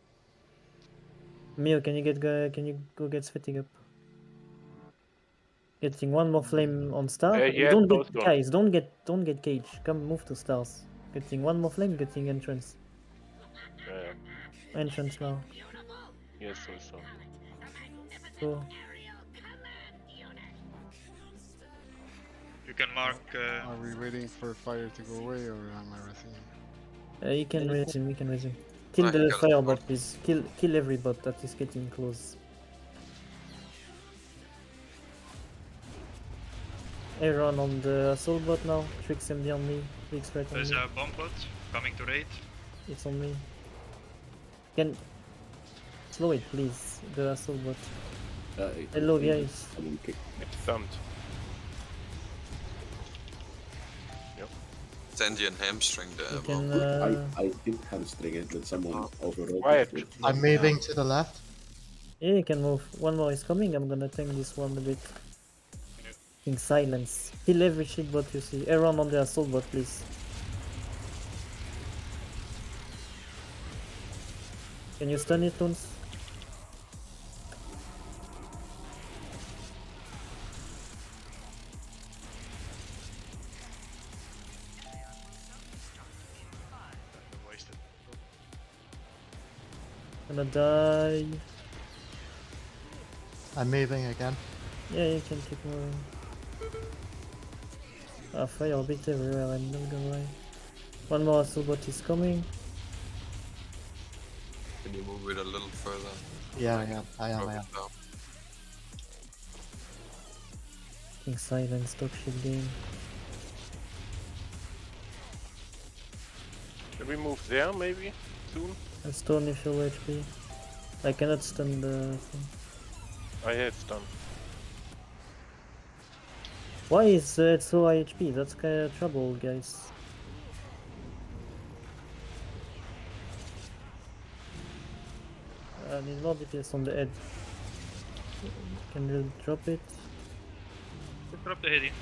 Mio, can you go get Sphatic up? Getting one more flame on star. Yeah, Don't close get one. guys. Don't get cage. Come move to stars. Getting one more flame. Getting entrance. Entrance now. Yes, so. Go. You can mark. Are we waiting for fire to go away, or am I resing? You can resume. You can resume. Kill I the got fire bot, please. Kill every bot that is getting close. Everyone on the assault bot now. Tricks MD on me. Tricks right on There's me. a bomb bot coming to raid. It's on me. Can slow it, please. The assault bot. Hello, guys. It's stumped. Tendian hamstring there. You can, I did hamstring it, but someone overrode Quiet. it. I'm moving to the left. Yeah, you can move. One more is coming. I'm gonna tank this one a bit. In silence. Kill every shit bot you see. Everyone on the assault bot, please. Can you stun it, Toons? Wasted. Gonna die. I'm moving again. Yeah, you can keep moving. Fire a bit everywhere, I'm not gonna lie. One more assault bot is coming. Can you move it a little further? Yeah, I am. Drop it down. In silence, top shit game. Can we move there maybe soon? I'll stun if you're HP. I cannot stun the thing. I have stun. Why is it so high HP? That's kinda trouble, guys. I need more DPS on the head. Can you drop it? Drop the head in.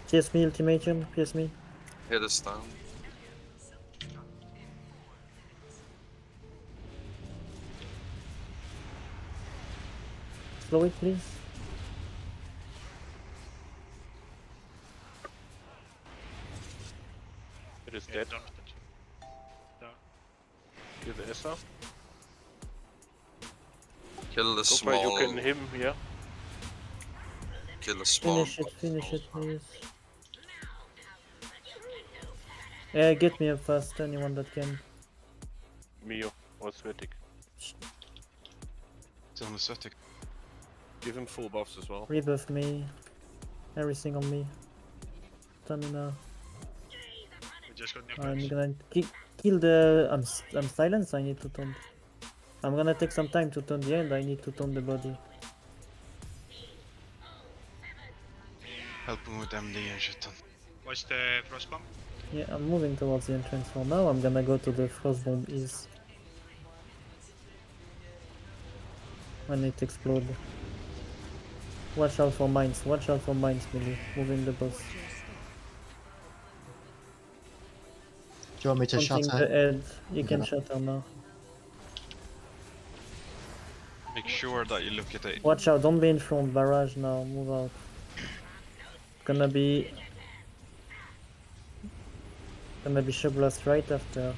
PS me ultimatum, PS me. Head is down. Slow it, please. It is dead. Kill the SR. Kill the Go for small. you can him here. Kill the small. Finish it, please. Yeah, get me up fast, anyone that can. Mio or Svetic. It's on the static. Give him full buffs as well. Rebuff me. Everything on me. Stamina. We just got new I'm players. gonna kill the. I'm silenced. I need to taunt. I'm gonna take some time to taunt the end. I need to taunt the body. Help him with MD and shit. What's the frost bomb? Yeah, I'm moving towards the entrance for now. I'm gonna go to the frostbomb is when it explodes. Watch out for mines. Watch out for mines, Millie. Moving the boss. Do you want me to Taunting shut the her? head. You I'm can gonna- shut her now. Make sure that you look at it. Watch out, don't be in front, barrage now, move out. Gonna be shock blast right after.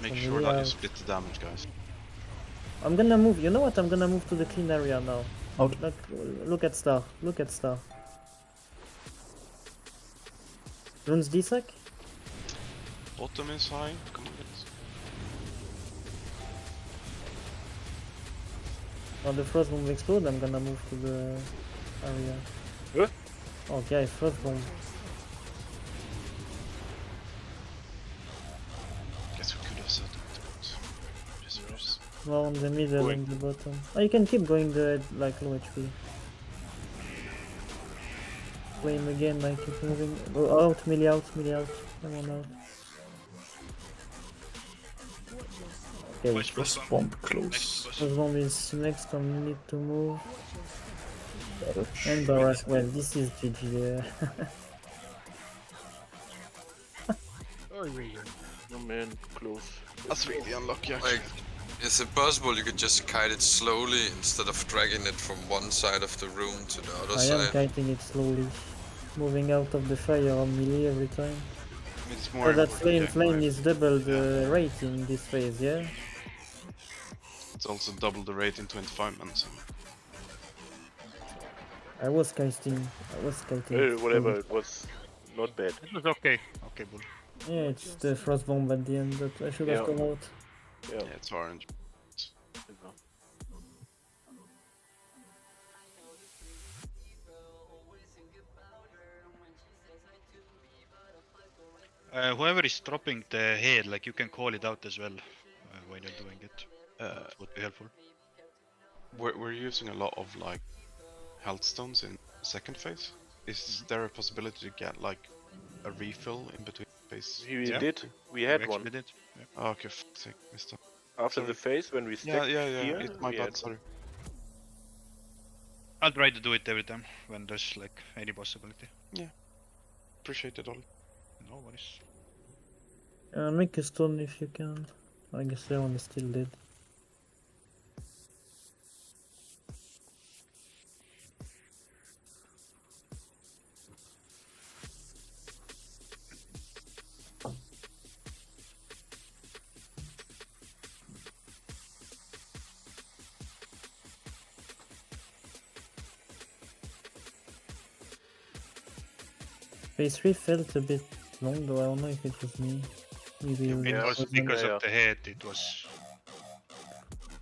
Make From sure really that you out. split the damage, guys. I'm gonna move, you know what, I'm gonna move to the clean area now. Okay. Look at Star, look at Star. Runes D-Sac? Bottom is high. Come on, guys. When the first bomb explode, I'm gonna move to the area. Huh? Okay, first bomb. Guess we could have said that. Just More on the middle Going. and the bottom. Oh, you can keep going the like low HP. Flame again, I keep moving. Oh, out, melee out, melee out. Come on out. Okay, Watch Frost frost bomb Next close. boss. first bomb is next, I need to move. And barrage, well, this is GG. No man, close. That's really unlucky, Like, is it possible you could just kite it slowly instead of dragging it from one side of the room to the other I am side? kiting it slowly. Moving out of the fire on melee every time. It's So more that important, flame is double the rate in this phase, yeah? It's also double the rate in 25 months. I was kiting. Whatever, it was not bad. It was okay. Okay, bull. Yeah, it's the frost bomb at the end that I should have Yeah. come out. Yeah. Yeah, it's orange. Whoever is dropping the head, like you can call it out as well when you're doing it. Would be helpful. We're using a lot of like health stones in second phase. Is there a possibility to get like a refill in between phase? We Yeah. did. We had We one. actually did. Yeah. Oh, okay, fuck's sake, missed it. After Sorry. the phase when we Yeah, stacked yeah, here, it's my we bad, had sorry. I'll try to do it every time when there's like any possibility. Yeah. Appreciate it all. No worries. Make a stone if you can. I guess that one is still dead. Phase 3 felt a bit long though, I don't know if it was me. Maybe It was wasn't. because of the head, it was...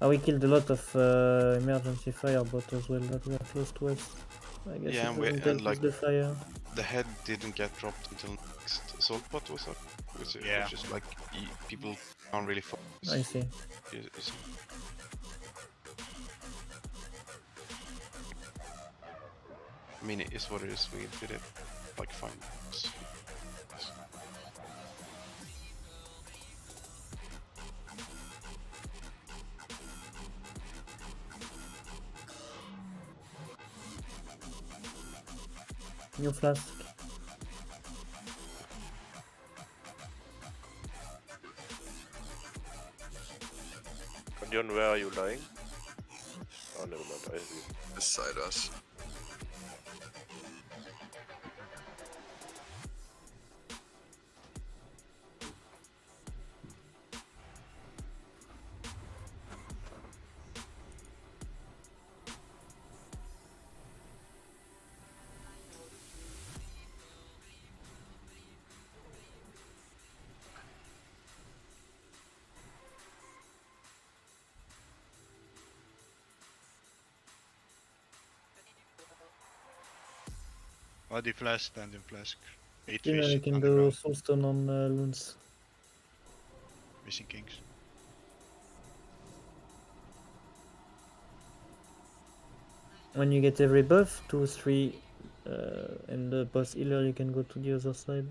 We killed a lot of emergency firebot as well that were close to us. I guess Yeah, it and doesn't and take like the fire. the head didn't get dropped until next assault bot was up. Which Yeah. is like people can't really focus. I see. You see. I mean, it is what it is. We did it like fine. New flask. Condion, where are you lying? Oh, never mind, I see. Beside us. Body flask, standing flask. 8 You know, fish you can do underground, soulstone on loons. missing kings. When you get every buff, 2, 3, and the boss healer, you can go to the other side.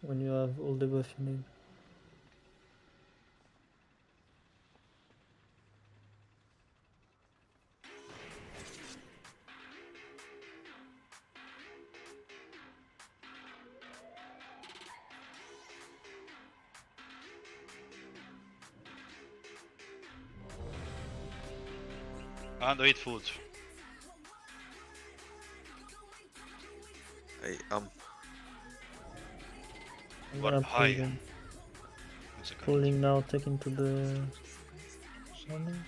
When you have all the buff you need. And eat food. Hey, I'm What gonna high? pull them. One second. Pulling now, taking to the summon.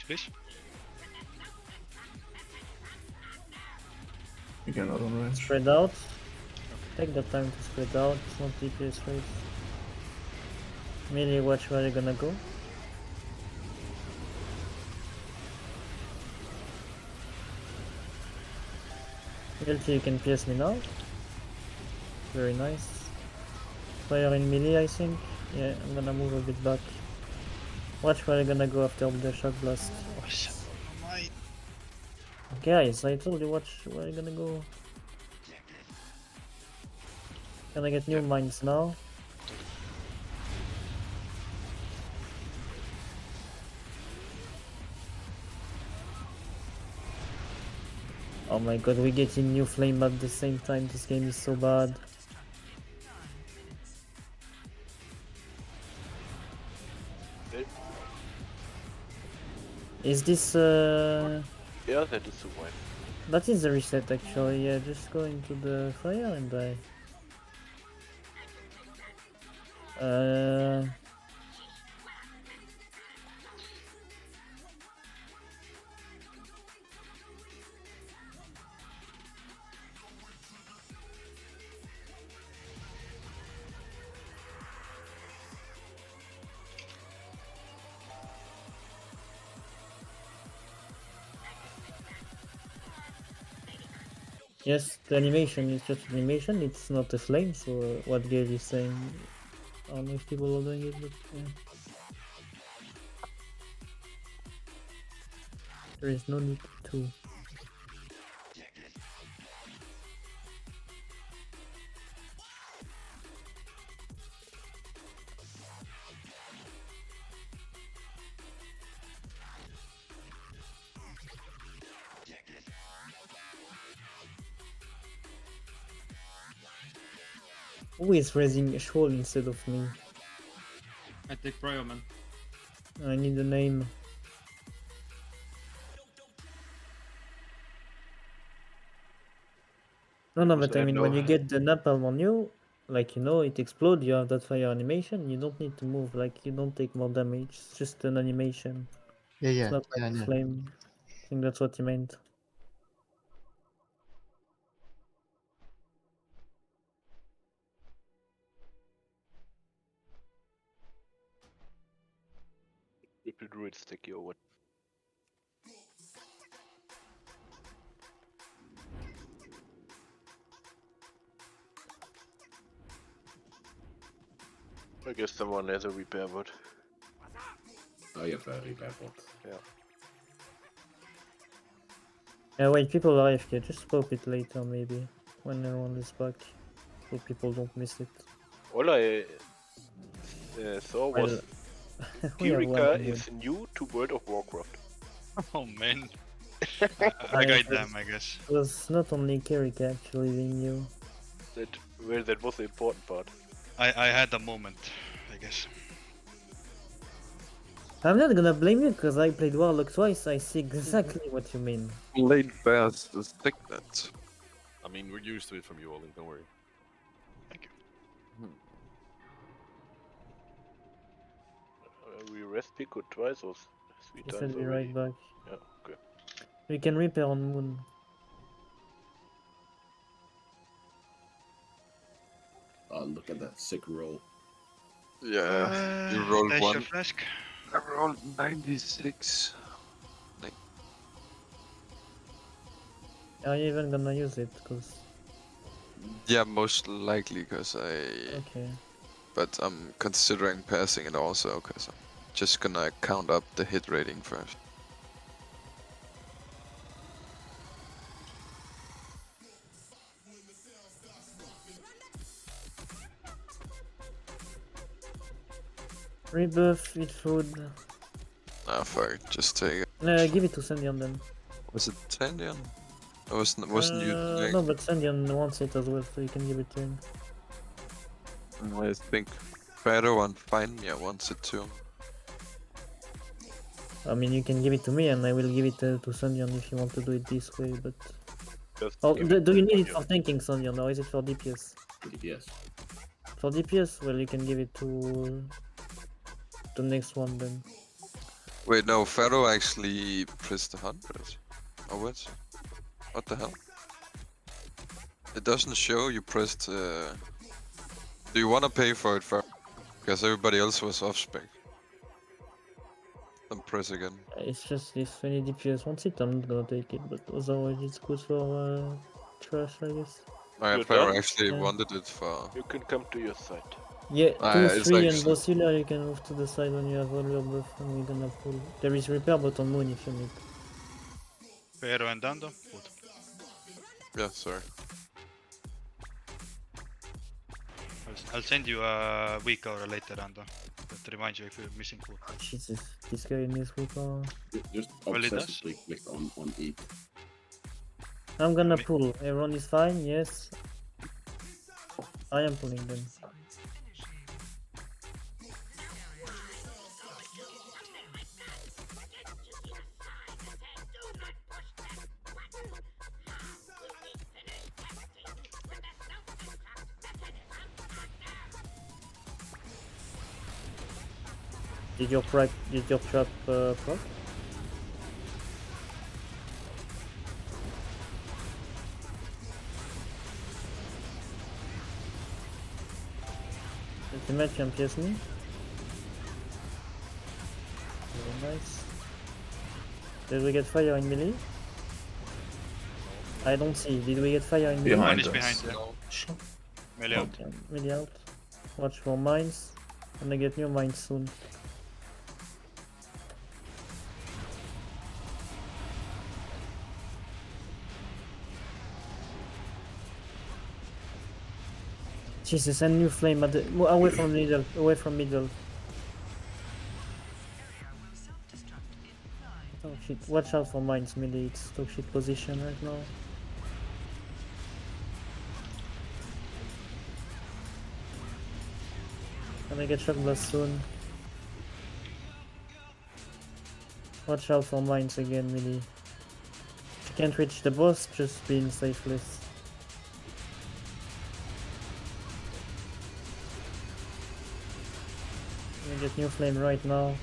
Please. Again, not on range. Spread out. Take the time to spread out, it's not DPS race. Melee, watch where you're gonna go. LT, you can pierce me now. Very nice. Fire in melee, I think. Yeah, I'm gonna move a bit back. Watch where you're gonna go after the shock blast. Guys, I told you watch where you're gonna go. Can I get new mines now? Oh my god, we getting new flame at the same time. This game is so bad. Is this Yeah, that is the one. that is the reset actually, yeah, just go into the fire and die. Yes, the animation is just animation, it's not a flame, so what Gale is saying, I don't know if people are doing it, but yeah. There is no need to. Who is raising Shoal instead of me? I take Bryo, man. I need a name. No, but I mean, when you get the napalm on you, like, you know, it explodes, you have that fire animation, you don't need to move, like, you don't take more damage, it's just an animation. Yeah, It's yeah, not yeah, I like a know. flame. I think that's what he meant. If the druid sticky or what? I guess someone has a repair bot. I have a repair bot. Yeah. Yeah, wait, people are AFK, just pop it later maybe, when everyone is back, so people don't miss it. All I saw was we have one Kirika minute. is new to World of Warcraft. Oh man. I guide them, I guess. It was not only Kerika actually being new. That was the important part. I had a moment, I guess. I'm not gonna blame you because I played Warlock twice, I see exactly what you mean. Late bears stick that. I mean, we're used to it from you all, don't worry. Thank you. We rest Pico twice or 3 He times said be already. right back. Yeah, okay. We can repair on Moon. Oh, look at that sick roll. Yeah, you rolled Dash one. your flask. I rolled 96. Are you even gonna use it? Cause Yeah, most likely, because I... okay. But I'm considering passing it also, because I'm just gonna count up the hit rating first. Rebuff, eat food. Ah, fuck it, just take it. Give it to Sendion then. Was it Tandian? I wasn't you doing... No, but Sendion wants it as well, so you can give it to him. I think Pharaoh and Find Me wants it too. I mean, you can give it to me and I will give it to Sendion if you want to do it this way, but... Oh, do you need it for tanking, Sendion, or is it for DPS? DPS. For DPS, well, you can give it to the next one then. Wait, no, Pharaoh actually pressed 100. Oh, what? What the hell? It doesn't show you pressed... Do you wanna pay for it first? Because everybody else was off spec. Then press again. It's just if any DPS wants it, I'm not gonna take it, but otherwise it's good for trash, I guess. My Pharaoh actually wanted it for... You can come to your side. Yeah, 2, 3 and actually... Bosilla, you can move to the side when you have all your buff and we're gonna pull. There is repair bot on Moon if you need. Pero and Dando? Good. Yeah, sorry. I'll send you a week or later, Dando. That reminds you if you're missing food. Jesus, this guy in this week. Just Well, it does. obsessively click on E. I'm gonna pull. Everyone is fine, yes. I am pulling them. Did your trap proc? Ultimate champions me. Very nice. Did we get fire in melee? I don't see. Did we get fire in melee? Behind One is us. behind, yeah. Melee out. Okay, melee out. Watch for mines. Gonna get new mines soon. Jesus, and new flame at the away from middle, away from middle. Oh shit, watch out for mines, melee, it's top shit position right now. Gonna get shock blast soon. Watch out for mines again, melee. If you can't reach the boss, just be in safe list. Gonna get new flame right now.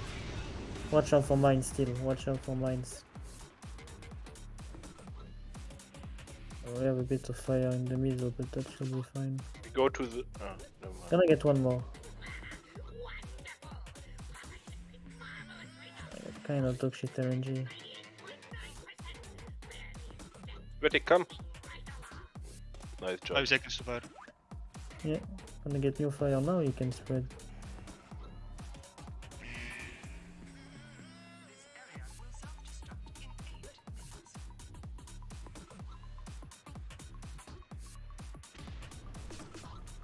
Watch out for mines still, watch out for mines. Oh, we have a bit of fire in the middle, but that should be fine. We go to the. Oh, never mind. Gonna get one more. Kind of dog shit RNG. Where'd they come? Nice job. 5 seconds to fire. Yeah, gonna get new fire now, you can spread.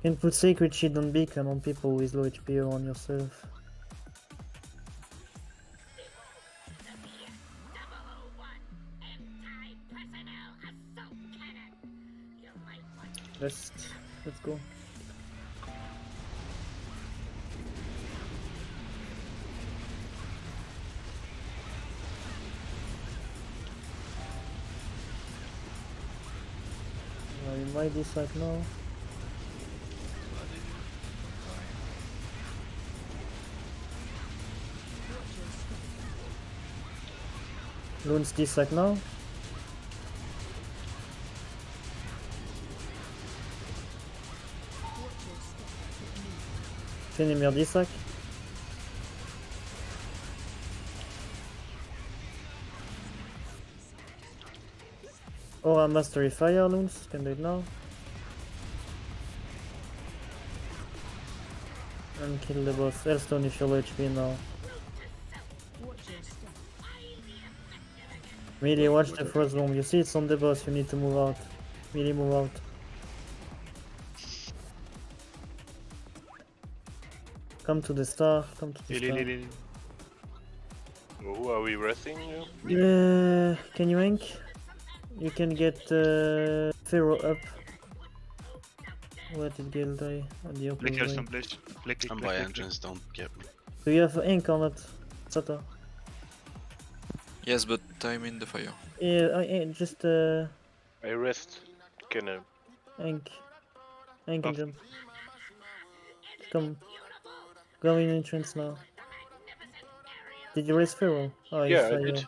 You can put sacred shit on beacon on people with low HP or on yourself. Let's go. You might dislike now. Loon's dislike now. Finis dislike. Aura Mastery Fire Loons, can do it now. And kill the boss. Hellstone if you're low HP now. Melee, watch the frost bomb. You see it's on the boss, you need to move out. Melee, move out. Come to the star, come to the star. Who are we resting you? Can you ink? You can get Pharaoh up. Where did Gale die? On the open Click way. please. Click. I'm by entrance, don't get me. Do you have ink on it, Sato? Yes, but I'm in the fire. Yeah, just I rest. Can I? ink and jump. Come. Go in entrance now. Did you raise Pharaoh? Oh, Yeah, fire. I did.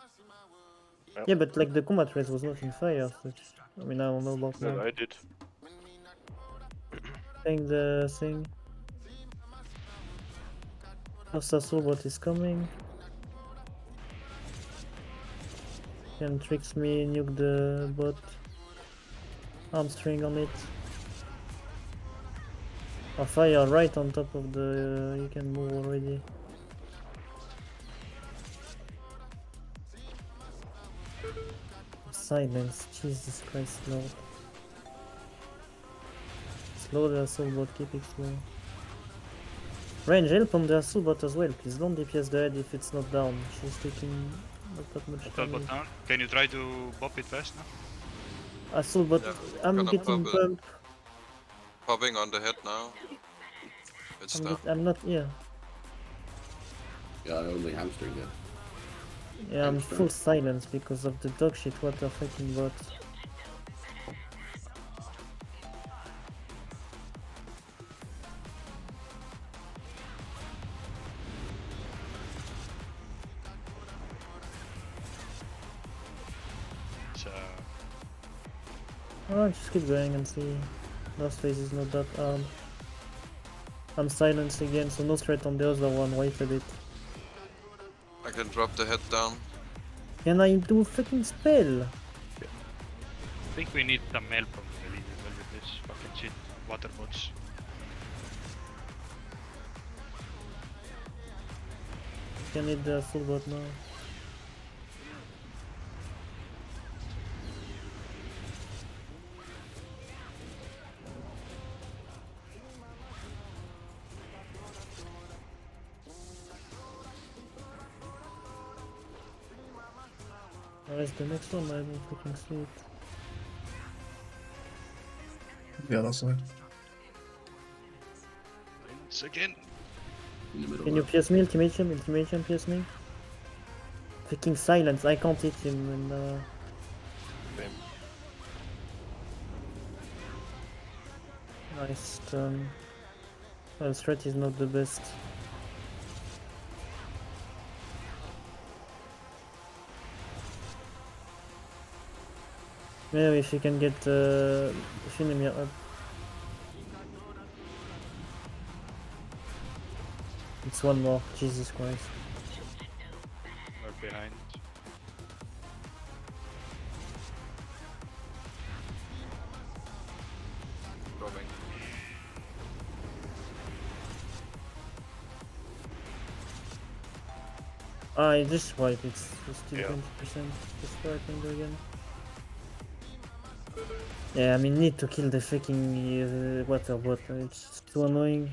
Yeah, but like the combat race was not in fire, so I mean I don't know about No, now. I did. Take the thing. After Soulbot is coming. Can tricks me, nuke the bot. Armstring on it. A fire right on top of the. You can move already. Silence, Jesus Christ, Lord. Slow the Soulbot, keep it slow. Range, help on the Soulbot as well, please don't DPS the head if it's not down. She's taking not that much damage. Down. Can you try to bop it fast now? Soulbot, I'm Gonna getting pop it. bumped. Popping on the head now. It's down. I'm not, yeah. Yeah, I only hamstring it. Yeah, I'm full silence because of the dog shit, what the fucking bot. Oh, just keep going and see. Last phase is not that hard. I'm silenced again, so no threat on the other one, wait a bit. I can drop the head down. Can I do a fucking spell? I think we need some help from the leader with this fucking shit. Water bots. Can need the full bot now. Where's the next one? I don't fucking see it. The other side. Once again. in the middle. Can you pierce me, ultimate him, pierce me? Freaking silence, I can't hit him and Same. nice turn. Well, strat is not the best. Yeah, if you can get Finemir up. It's one more, Jesus Christ. We're behind. Coming. I just wiped, it's still Yeah. 20%. Just what I can do again. Yeah, I mean, need to kill the freaking water bot, it's too annoying.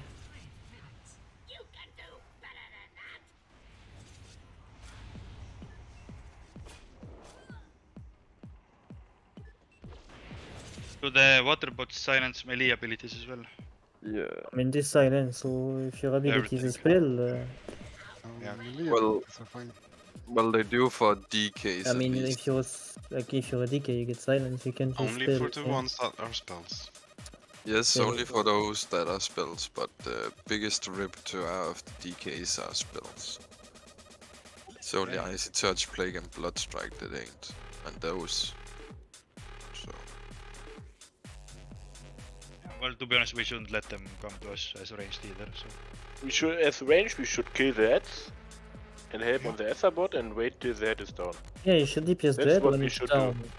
Do the water bots silence melee abilities as well? Yeah. I mean, this silence, so if your ability is a Everything. spell, Well, they do for DKs I at mean, least. if you're if you're a DK, you get silence. You can use Only spells. for the ones that are spells. Yes, Yeah. only for those that are spells, but the biggest repertoire of the DKs are spells. It's only Icy Touch, Plague, and Blood Strike that ain't, and those. So. Well, to be honest, we shouldn't let them come to us as ranged either. So We should, as range, we should kill the heads and help on the Ether bot and wait till the head is down. Yeah, you should DPS That's the head what when we it's should down. do.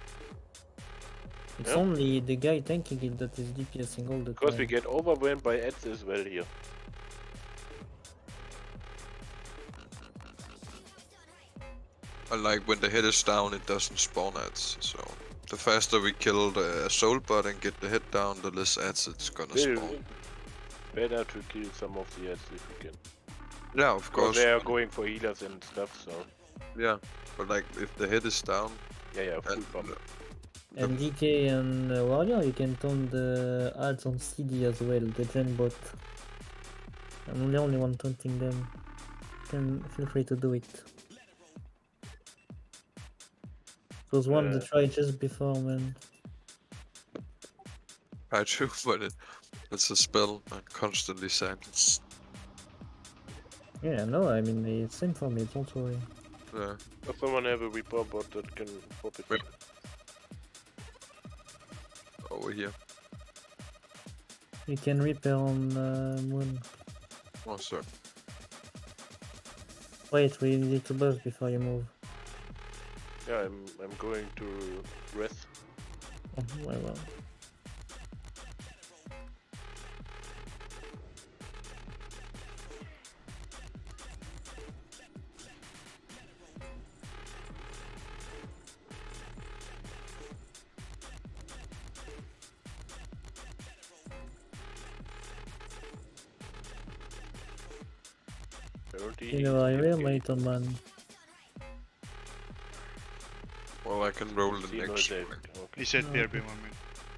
It's Yeah. only the guy tanking it that is DPSing all the Because time. we get overwhelmed by heads as well here. And like when the head is down, it doesn't spawn ads. So the faster we kill the soul bot and get the head down, the less ads it's gonna spawn. Better to kill some of the heads if we can. Yeah, of Because course. they are going for healers and stuff, so. Yeah, but like if the head is down. Yeah, full pump. And DK and Warrior, you can turn the ads on CD as well, the gen bot. I'm the only one taunting them. You can feel free to do it. It was one to try just before, man. I do, but it's a spell and constantly silence. Yeah, no, I mean, it's same for me, don't worry. Yeah. Does someone have a reaper bot that can pop it? Wait. Over here. You can repair on Moon. Oh, sorry. Wait, we need to buff before you move. Yeah, I'm going to rest. Oh, well. You know, I will wait on man. Well, I can roll the next ring. he said Oh, BRB okay. 1 minute.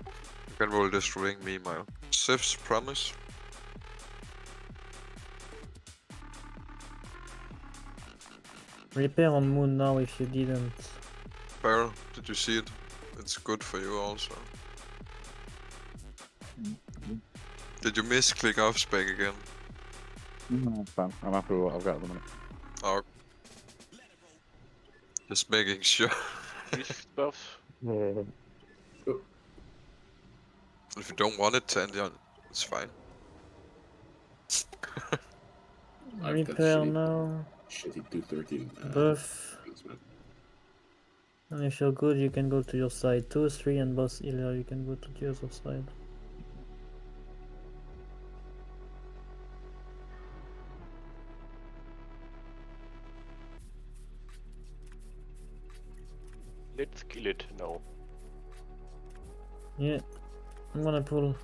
I can roll this ring meanwhile. Sif's promise. Repair on Moon now if you didn't. Barrel, did you see it? It's good for you also. Did you miss click off spec again? No, it's fine. I'm happy with what I've got at the minute. Oh. Just making sure. This stuff. Yeah. If you don't want it, Tandian, it's fine. Repair now. Shitty 213. Buff. And if you're good, you can go to your side. 2, 3, and boss healer, you can go to the other side. Let's kill it now. Yeah, I'm gonna pull.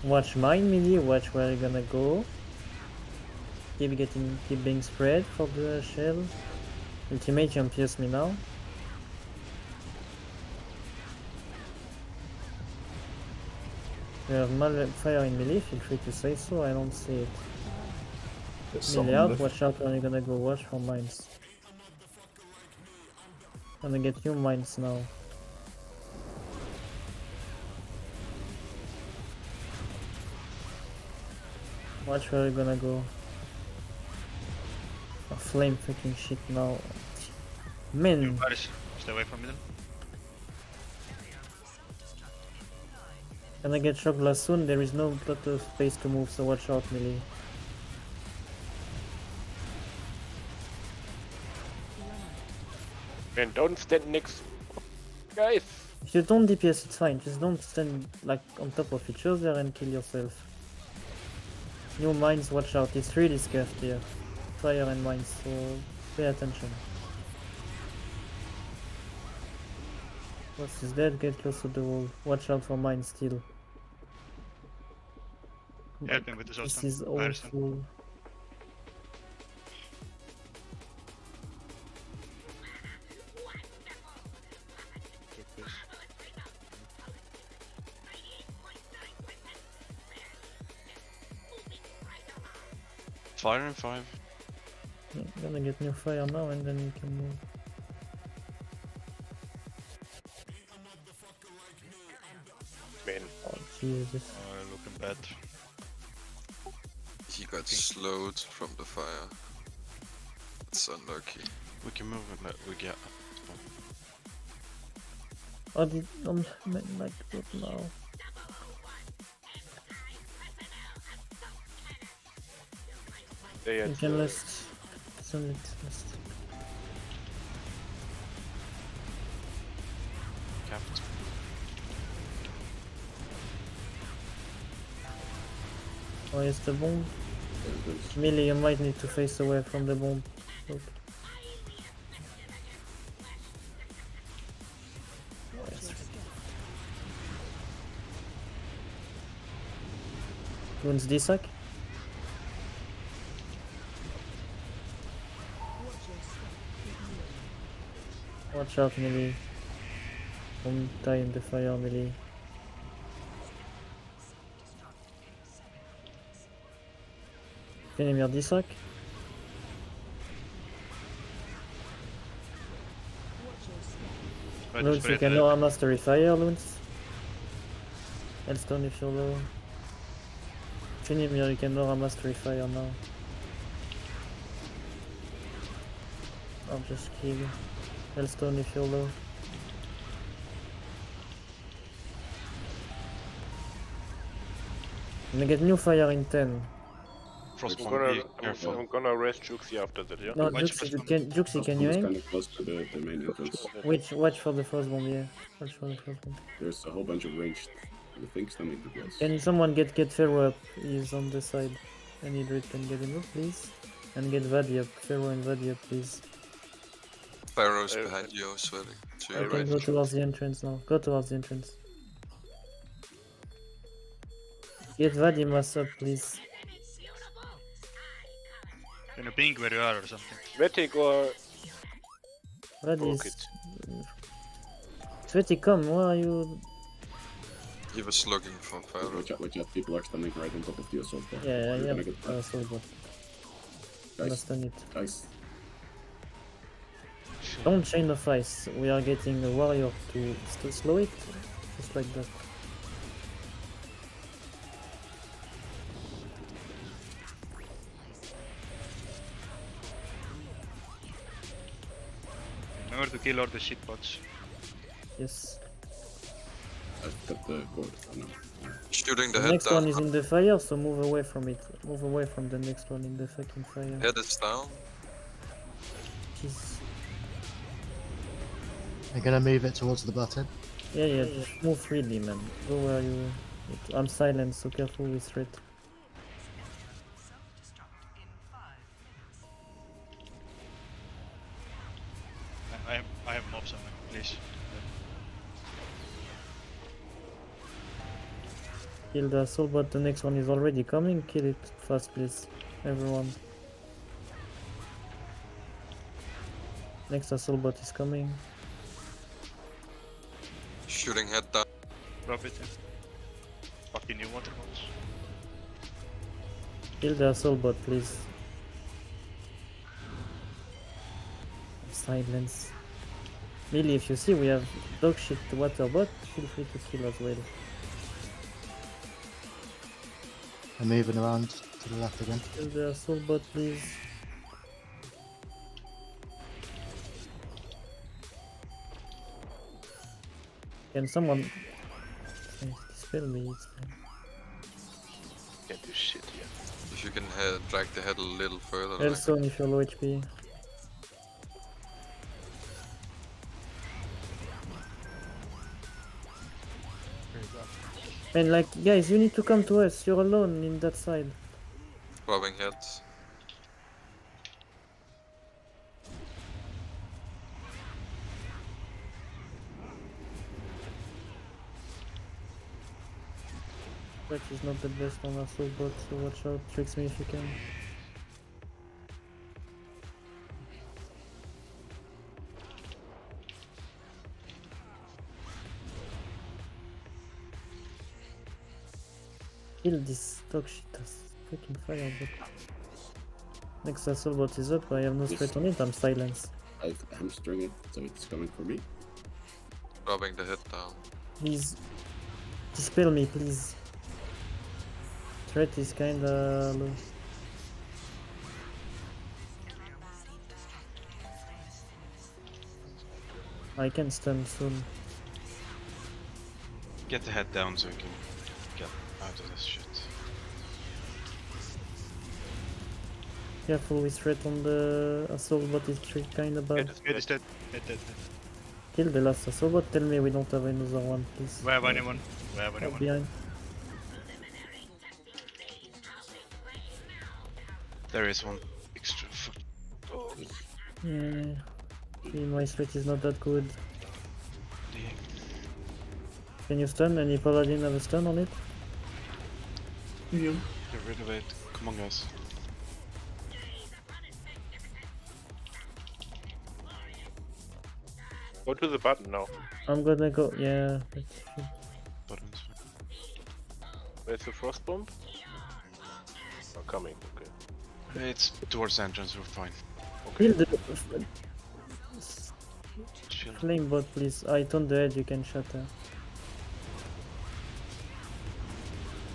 Watch mine melee, watch where you're gonna go. Keep being spread for the shell. Ultimate, you can pierce me now. You have fire in melee, feel free to say so, I don't see it. Melee out, watch out where you're gonna go, watch for mines. I'm gonna get new mines now. Watch where you're gonna go. A flame freaking shit now. Man! Stay away from me then. Gonna get shock blast soon, there is no lot of space to move, so watch out melee. And don't stand next, guys. If you don't DPS, it's fine. Just don't stand like on top of each other and kill yourself. New mines, watch out. It's really scuffed here. Fire and mines, so pay attention. Boss is dead. Get close to the wall. Watch out for mines still. Help him with the This Zostan. is awful. Fire in 5. Yeah, gonna get new fire now and then we can move. Man. Oh Jesus. Looking bad. He got slowed from the fire. It's unlucky. We can move and let we get. Oh, don't like that now. You can rest. Send it, rest. Capped. Oh, yes, the bomb. Melee, you might need to face away from the bomb. Look. Oh, yes. Wounds D-sack. Watch out, melee. Don't die in the fire, melee. Enemy D-sack. Loons, you can no mastery fire, Loons. Hellstone if you're low. Finimir, you can no mastery fire now. I'll just kill. Hellstone if you're low. I'm gonna get new fire in 10. I'm gonna rest Juxi after that, yeah? No, Juxi, can you It's aim? kind of close to the main entrance. Watch for the first bomb, yeah. Watch for the first bomb. There's a whole bunch of ranged things standing too close. Can someone get Pharaoh up? He's on the side. Any druid can get him up, please. And get Vadi up. Pharaoh and Vadi up, please. Pharaoh's behind you as well. I can go towards the entrance now. Go towards the entrance. Get Vadimas up, please. Can you ping where you are or something? Svetik or... Vadi's... Svetik, come, where are you? He was looking for Pharaoh. Watch out, people are standing right on top of the assault bar. Yeah, You're yeah, gonna get burned. assault bar. Understand it. Guys. Don't chain the ice. We are getting a warrior to slow it, just like that. Remember to kill all the shitbots. Yes. I've got the cord now. Shooting the The head next down. one is in the fire, so move away from it. Move away from the next one in the fucking fire. Head is down. Jeez. I'm gonna move it towards the button. Yeah, yeah, just move freely, man. Go where you... I'm silent, so careful with threat. I have mobs on me, please. Kill the assault bot, the next one is already coming. Kill it fast, please. Everyone. Next assault bot is coming. Shooting head down. Drop it. Fucking new water bots. Kill the assault bot, please. Silence. Melee, if you see we have dog shit water bot, feel free to kill as well. I'm moving around to the left again. Kill the assault bot, please. Can someone dispel me? It's fine. Can't do shit here. If you can drag the head a little further. Hellstone if you're low HP. And like, guys, you need to come to us. You're alone in that side. Rubbing heads. But is not the best on assault bot, so watch out. Tricks me if you can. Kill this dog shit as freaking fire bot. Next assault bot is up, I have no threat on it, I'm silenced. I've hamstring it, so it's coming for me. Rubbing the head down. Please dispel me, please. Threat is kinda low. I can stun soon. Get the head down so we can get out of this shit. Careful with threat on the assault bot, is kinda bad. It is dead. Dead. Kill the last assault bot, tell me we don't have another one, please. We have anyone. Behind. There is one extra. Oh. Yeah. See, my threat is not that good. Can you stun? Any paladin have a stun on it? Get rid of it. Come on, guys. Go to the button now. I'm gonna go, yeah. Buttons. Where's the frost bomb? Oh, coming, okay. It's towards the entrance, we're fine. Kill the Shield. flame bot, please. I turn the edge, you can shatter.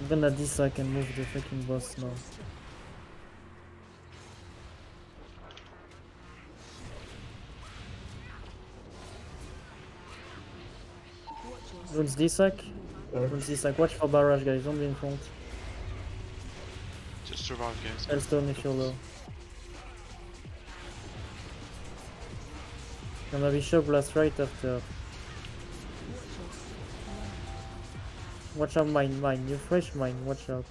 I'm gonna disack and move the freaking boss now. Runes disack. Runes disack. Watch for barrage, guys. Don't be in front. Just survive, guys. Hellstone if you're low. Gonna be shock blast right after. Watch out, mine. You fresh mine. Watch out.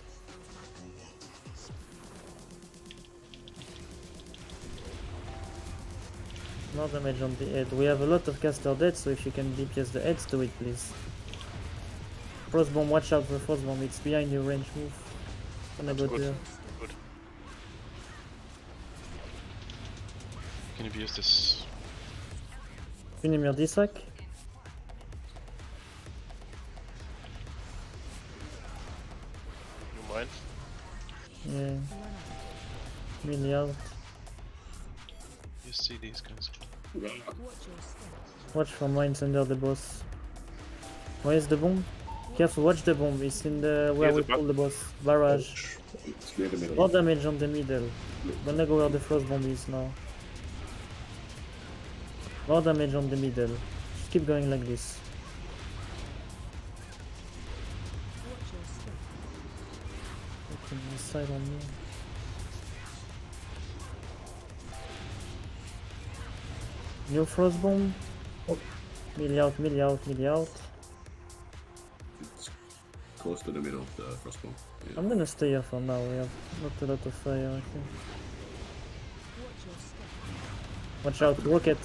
No damage on the head. We have a lot of caster dead, so if you can DPS the heads, do it, please. Frostbomb, watch out for Frostbomb. It's behind your range move. Gonna go there. Good. Can you use this? Finimir disack. You mind? Yeah. Melee out. You see these guys. Watch for mines under the boss. Where is the bomb? Careful, watch the bomb. It's in the where we pull the boss. Barrage. It's near the middle. More damage on the middle. Gonna go where the frost bomb is now. More damage on the middle. Just keep going like this. Okay, this side on me. New frost bomb. Melee out, melee out, melee out. It's close to the middle of the frostbomb. Yeah. I'm gonna stay here for now. We have not a lot of fire, I think. Watch out, rocket.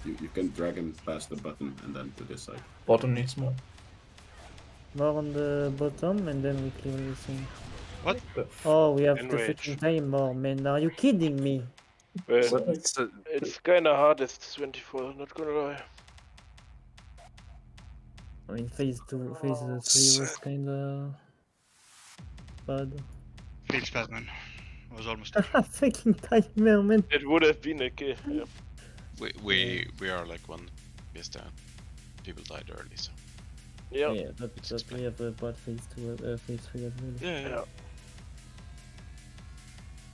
You can drag him past the button and then to this side. Bottom needs more. More on the bottom, and then we clear everything. What? Oh, we have the Enrage. freaking time more, man. Are you kidding me? Well, it's kinda hard as 24, not gonna lie. I mean, phase 3 was kinda bad. Feels bad, man. I was almost there. Freaking timer, man. It would have been a kill, yeah. We are like one piece down. People died early, so. Yeah. Yeah, but we have a bad phase 2, phase 3 as well. Yeah.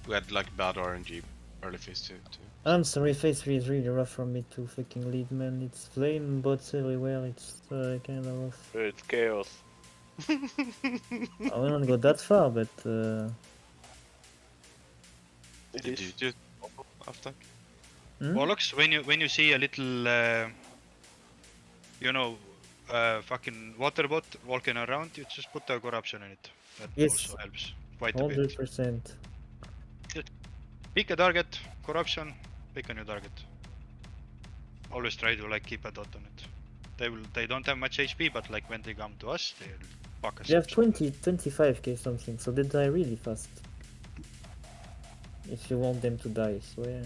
We had like bad RNG early phase 2 too. I'm sorry, phase 3 is really rough for me to freaking lead, man. It's flame bots everywhere, it's kinda rough. It's chaos. I wouldn't go that far, but Did you just after? WOTLK, when you see a little fucking water bot walking around, you just put a corruption in it. That yes, also helps quite a bit. 100%. Just pick a target, corruption, pick a new target. Always try to like keep a dot on it. They don't have much HP, but like when they come to us, they'll fuck us They up. have 25k something, so they die really fast. If you want them to die, so yeah.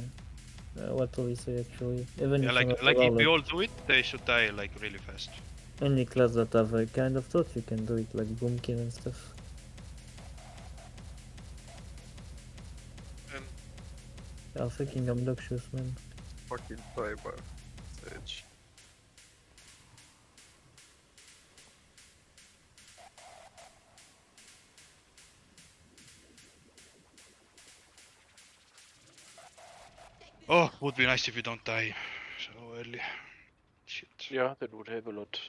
What do we say actually? Even Yeah, if like if we all do it, they should die like really fast. any class that have a kind of thought, you can do it like Boomkin and stuff. They are freaking obnoxious, man. Fucking fiber stage. Oh, would be nice if you don't die so early. Shit. Yeah, that would help a lot.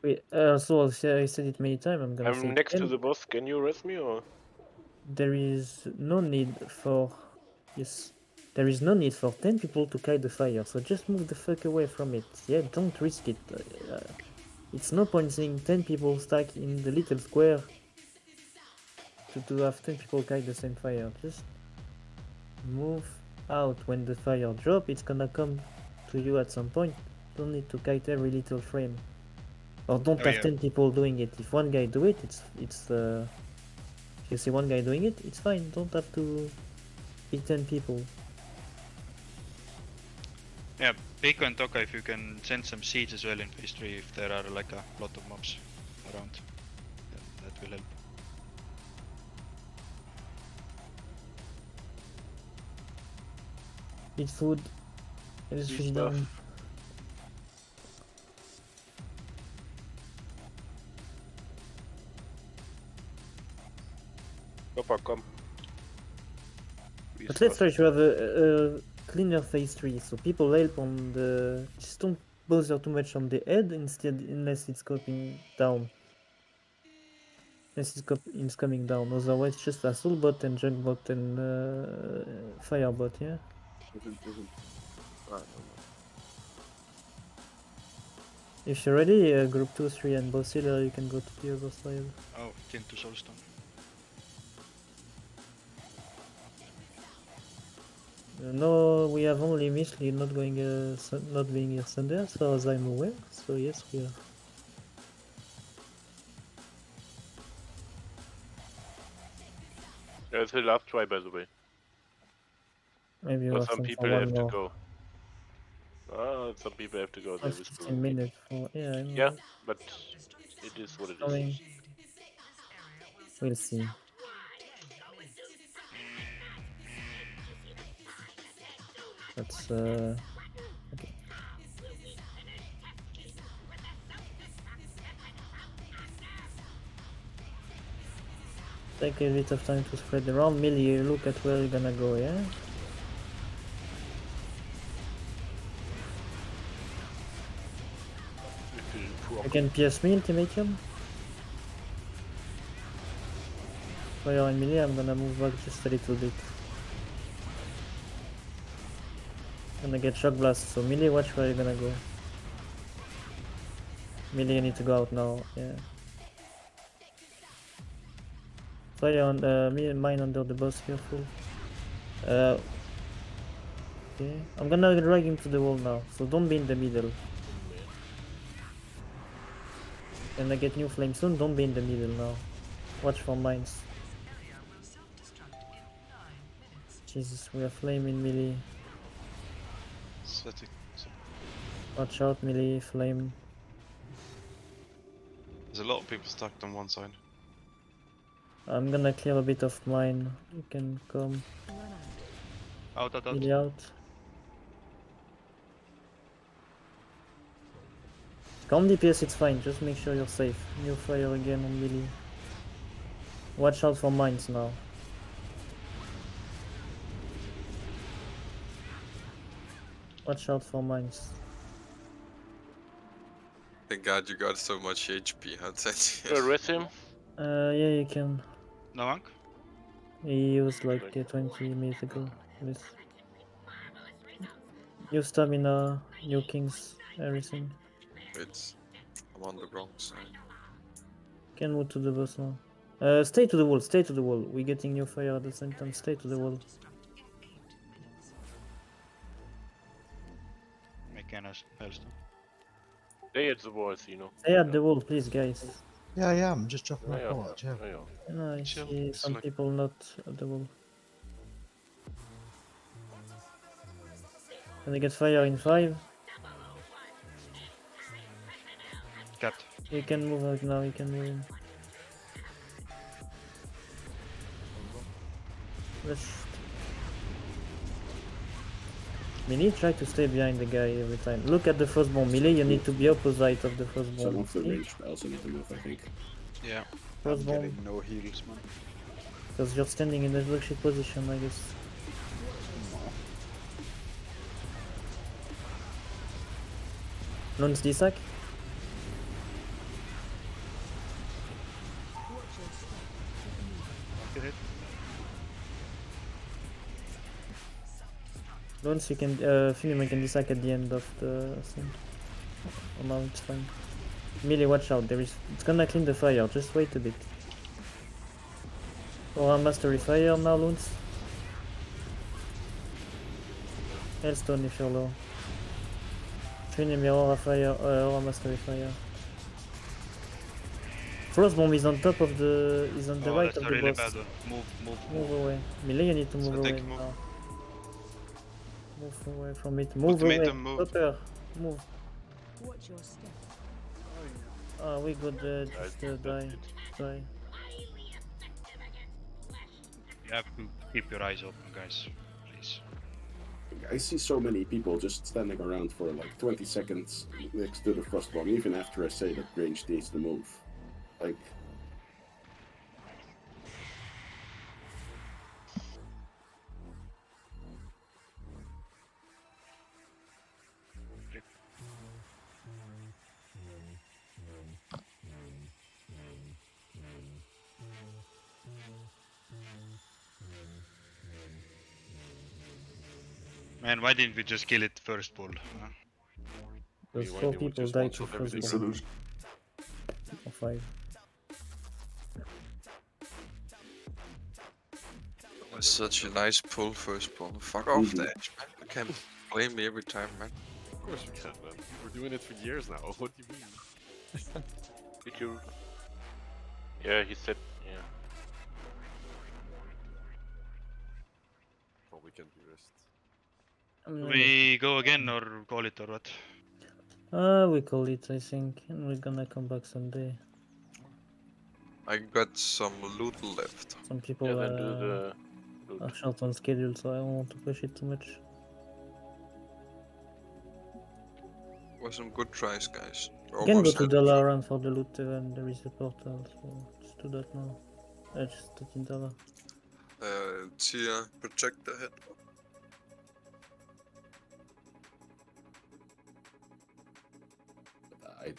Wait, so I said it many times, I'm gonna say I'm it next to again. the boss, can you rest me or? There is no need for... Yes. There is no need for 10 people to kite the fire, so just move the fuck away from it. Yeah, don't risk it. It's no point seeing 10 people stuck in the little square to have 10 people kite the same fire. Just move out. When the fire drop, it's gonna come to you at some point. Don't need to kite every little frame. Or don't have 10 people doing it. If one guy do it, if you see one guy doing it, it's fine. Don't have to be 10 people. Yeah, Pico and Toka, if you can send some seeds as well in phase 3 if there are like a lot of mobs around. That will help. Eat food. Let's fish down. Papa, come. But let's try to have a cleaner phase 3, so people help on the... Just don't bother too much on the head instead, unless it's coming down. Unless it's coming down, otherwise just Assault bot and Junk bot and Fire bot, yeah? If you're ready, group 2, 3 and boss healer, you can go to the other side. Oh, into Soulstone. No, we have only Mishley not going, not being here Sunday, as far as I'm aware. So yes, we are. Yeah, it's the last try, by the way. Maybe you But have some some people for have one to more. go. Ah, some people have to go. They 15 minutes for... Yeah, I know. Yeah, but it is what it I mean, is. we'll see. That's okay. Take a bit of time to spread around. Millie, look at where you're gonna go, yeah? You can pierce me, ultimatum. Fire and melee, I'm gonna move back just a little bit. Gonna get shock blast, so melee, watch where you're gonna go. Melee, you need to go out now, yeah. Fire on mine under the boss, careful. Okay. I'm gonna drag him to the wall now, so don't be in the middle. Gonna get new flame soon. Don't be in the middle now. Watch for mines. Jesus, we are flame in melee. Setting. Watch out, melee, flame. There's a lot of people stuck on one side. I'm gonna clear a bit of mine. You can come. Out. Melee out. Come DPS, it's fine. Just make sure you're safe. New fire again on melee. Watch out for mines now. Watch out for mines. Thank God you got so much HP. I'd say. Arrest him. Yeah, you can. No monk? He used like 20 minutes ago. Please. New stamina, new kings, everything. I'm on the wrong side. Can move to the boss now. Stay to the wall, stay to the wall. We're getting new fire at the same time. Stay to the wall. Make an Hellstone. Stay at the walls, you know. Stay at the wall, please, guys. Yeah, I'm just dropping my Yeah. watch, yeah. No, I Chill, see it's some like- people not at the wall. Gonna get fire in 5. Cat. You can move out now, you can move in. Melee, try to stay behind the guy every time. Look at the firstborn. Melee, you need to be opposite of the firstborn. Some of the ranged also need to move, I think. Yeah. I'm Firstborn. getting no heals, man. Because you're standing in a bullshit position, I guess. Loans D-sack. Loans, you can, Finiman can D-sack at the end of the thing. Oh no, it's fine. Melee, watch out, it's gonna clean the fire, just wait a bit. Aura Mastery Fire now, Loons. Hellstone if you're low. Trinity Aura Fire, Aura Mastery Fire. Frostbomb is on top of the, is on the right that's of the really boss. bad. Move. Move away. Melee, you need to move So away take move. now. Move away from it. Move away. Ultimatum, move. Upper. Move. Watch your step. Ah, we got just die. Die. You have to keep your eyes open, guys. Please. I see so many people just standing around for like 20 seconds next to the frostbomb, even after I say that range needs to move. Like, Man, why didn't we just kill it first pull? Huh? Those Why 4 they would people just died one to shot everything. Frostbomb. Or 5. It was such a nice pull first pull. Fuck off the edge, man. You can't blame me every time, man. Of course we can, man. We're doing it for years now. What do you mean? Did you? Yeah, he said. Yeah. Oh, we can do rest. We go again or call it or what? We call it, I think, and we're gonna come back someday. I got some loot left. Some people Yeah, then do the. are short on schedule, so I don't want to push it too much. Was some good tries, guys. You can go Almost to had dollar and for the loot and there is a portal, so just do that now. Just $13. Tia, protect the head.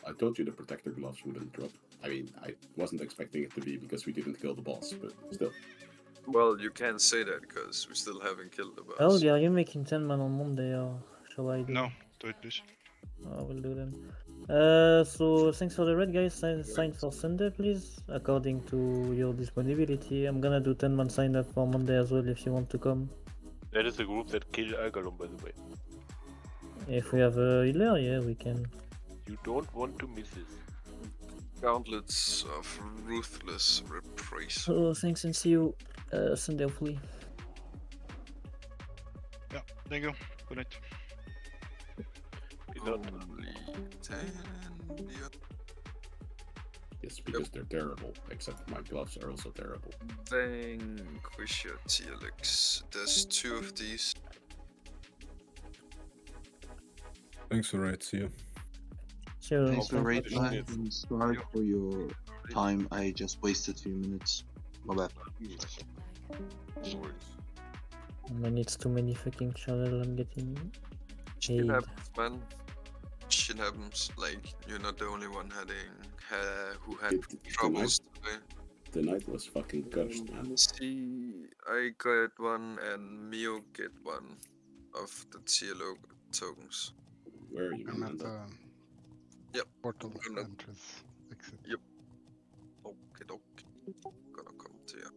I told you the protector gloves wouldn't drop. I mean, I wasn't expecting it to be because we didn't kill the boss, but still. Well, you can't say that because we still haven't killed the boss. Elgi, are you making 10 man on Monday or shall I do? No, do it please. I will do them. So thanks for the red guys. Sign for Sunday, please. According to your disponibility, I'm gonna do 10 man sign up for Monday as well if you want to come. That is the group that killed Algalon, by the way. If we have a healer, yeah, we can. You don't want to miss this. Gauntlets of ruthless reprisal. Oh, thanks and see you Sunday hopefully. Yeah, thank you. Good night. Only 10. Yeah. Yes, because they're terrible. Except my gloves are also terrible. Vanquisher TLX. There's 2 of these. Thanks for right, see you. Sure. Thanks for raid Appreciate plan it. and start for your time. I just wasted 3 minutes. My bad. Man, it's too many fucking channel. I'm getting Shit paid. happens, man. Shit happens. Like, you're not the only one who had troubles today. Tonight was fucking cursed, man. See, I got one and Mio get one of the TLO tokens. Where are you, I'm at Amanda? Yep. portal entrance. Exit. Yep. Okay, gonna come to you.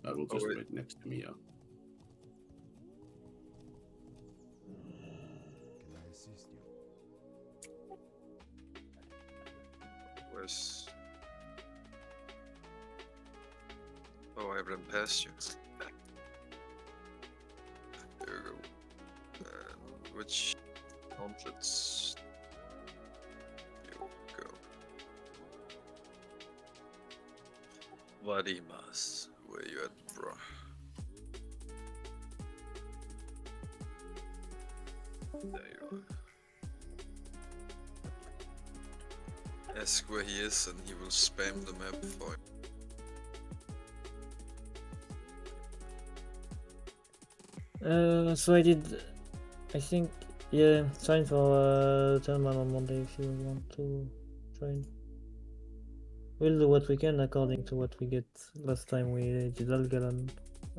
I will just wait. wait next to Mia. Where's... Oh, I ran past you. There we go. And which gauntlets? You go. Vadimas, where you at, bro? There you are. Ask where he is and he will spam the map for you. So I did, I think, yeah, sign for tournament on Monday if you want to join. We'll do what we can according to what we get. Last time we did Algalan,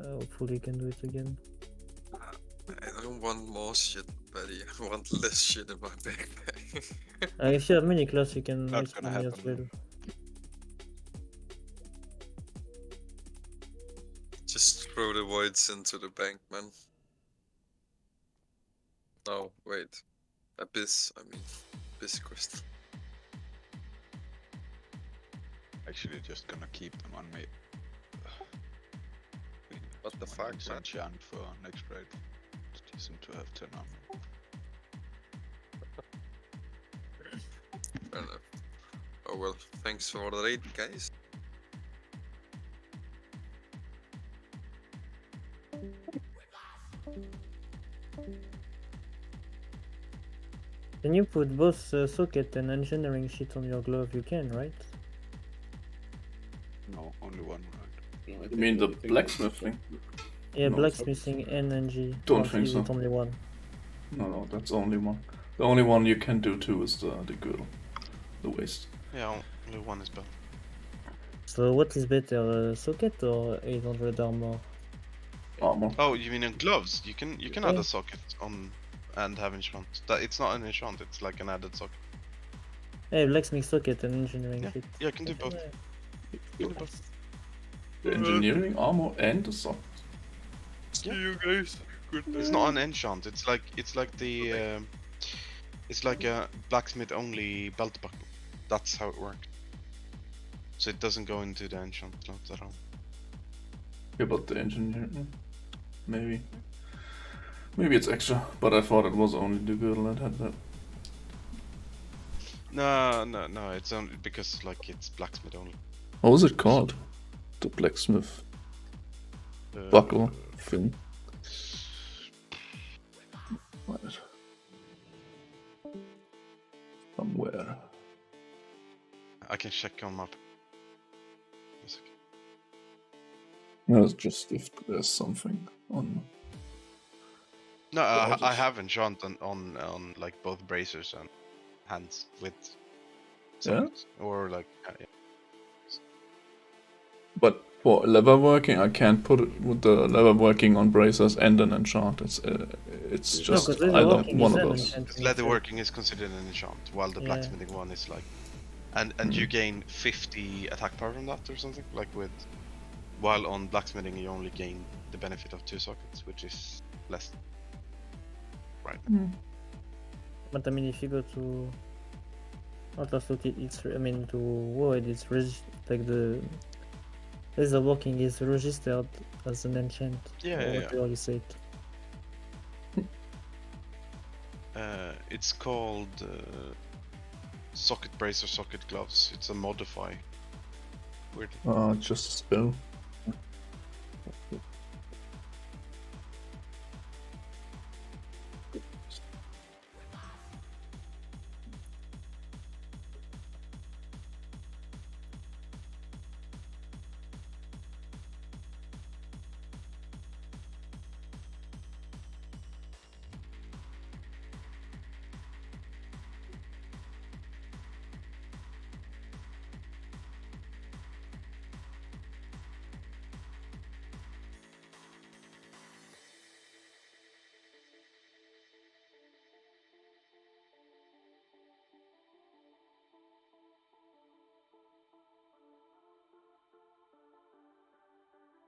hopefully we can do it again. I don't want more shit, buddy. I want less shit in my backpack. If you have mini class, you can Not wait for gonna me as happen. well. Just throw the voids into the bank, man. Oh, wait. Abyss, I mean. Abyss crystal. Actually, just gonna keep them on me. What the fuck, man? Enchant for next raid. It's decent to have 10 on me. Fair enough. Oh well, thanks for the raid, guys. Can you put both socket and engineering shit on your glove? You can, right? No, only one right. You mean the blacksmithing? Yeah, No, blacksmithing and NG. Don't Or think is so. it only one? No, that's only one. The only one you can do too is the girdle, the waist. Yeah, only one is better. So what is better, socket or 800 armor? Armor. Oh, you mean in gloves? You can add Yeah. a socket on and have enchant. That it's not an enchant. It's like an added socket. Hey, blacksmith socket and engineering Yeah, shit. yeah, I can do both. Yeah. You can do both. The engineering, armor, and the socket. Yeah. You guys. Good It's not an enchant. It's like the it's like a blacksmith only belt buckle. That's how it works. So it doesn't go into the enchant slots at all. Yeah, but the engineering, maybe. Maybe it's extra, but I thought it was only the girdle that had that. No. It's only because like it's blacksmith only. What was it called? The blacksmith buckle thing. What? Somewhere. I can check on map. No, it's just if there's something on. No, Yeah, I have enchant on like both bracers and hands with sockets. Or like yeah. But for leather working, I can't put it with the leather working on bracers and an enchant. It's just 'cause leather either working one is of an those. enchant. Because leatherworking is considered an enchant, while the Yeah. blacksmithing one is like, and you gain 50 attack power from that or something. Like with, while on blacksmithing you only gain the benefit of 2 sockets, which is less. Right. But I mean, if you go to Atlas WOTK, it's I mean to Void, it's like the laser walking is registered as an enchant. Yeah, or yeah, whatever you say it. It's called socket brace or socket gloves. It's a modify. Weird. Just a spell.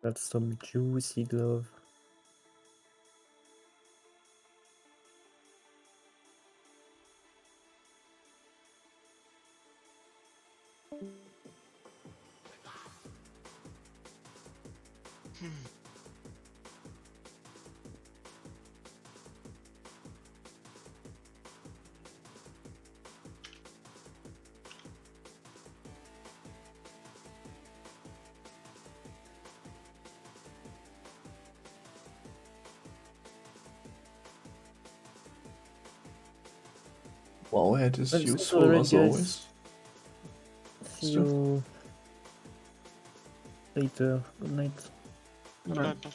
That's some juicy glove. Wow, it is Thanks for useful the raid, as guys. always. See you later. Good night.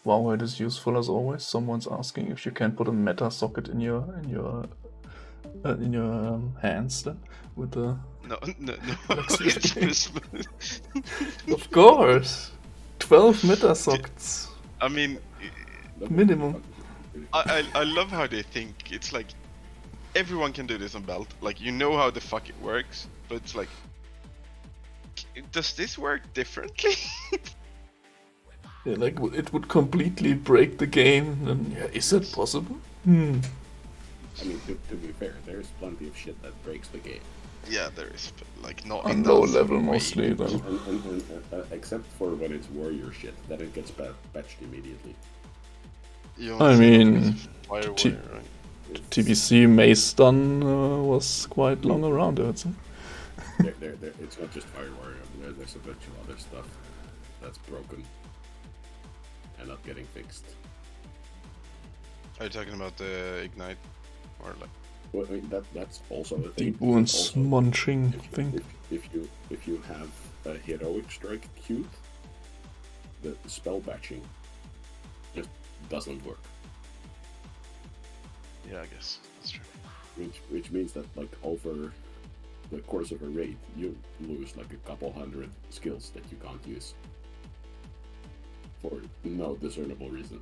Wow, it is useful as always. Someone's asking if you can put a meta socket in your hands then with the No. Black It's Spirit. Of course, 12 meta sockets. I mean, minimum. I love how they think. It's like everyone can do this on Belt. Like you know how the fuck it works, but it's like, does this work differently? Yeah, like it would completely break the game. And yeah, is it possible? I mean, to be fair, there's plenty of shit that breaks the game. Yeah, there is, but like not On in low that level way. mostly though. And, except for when it's warrior shit, then it gets patched immediately. I mean, Fire T- warrior, right? TBC Maze Stun was quite long around, I would say. It's not just fire warrior. There's a bunch of other stuff that's broken and not getting fixed. Are you talking about the ignite or like? Well, I mean, that's also a thing. Deep wounds Also, munching thing. If you have a heroic strike queued, the spell batching just doesn't work. Yeah, I guess that's true. Which means that like over the course of a raid, you lose like a couple hundred skills that you can't use for no discernible reason.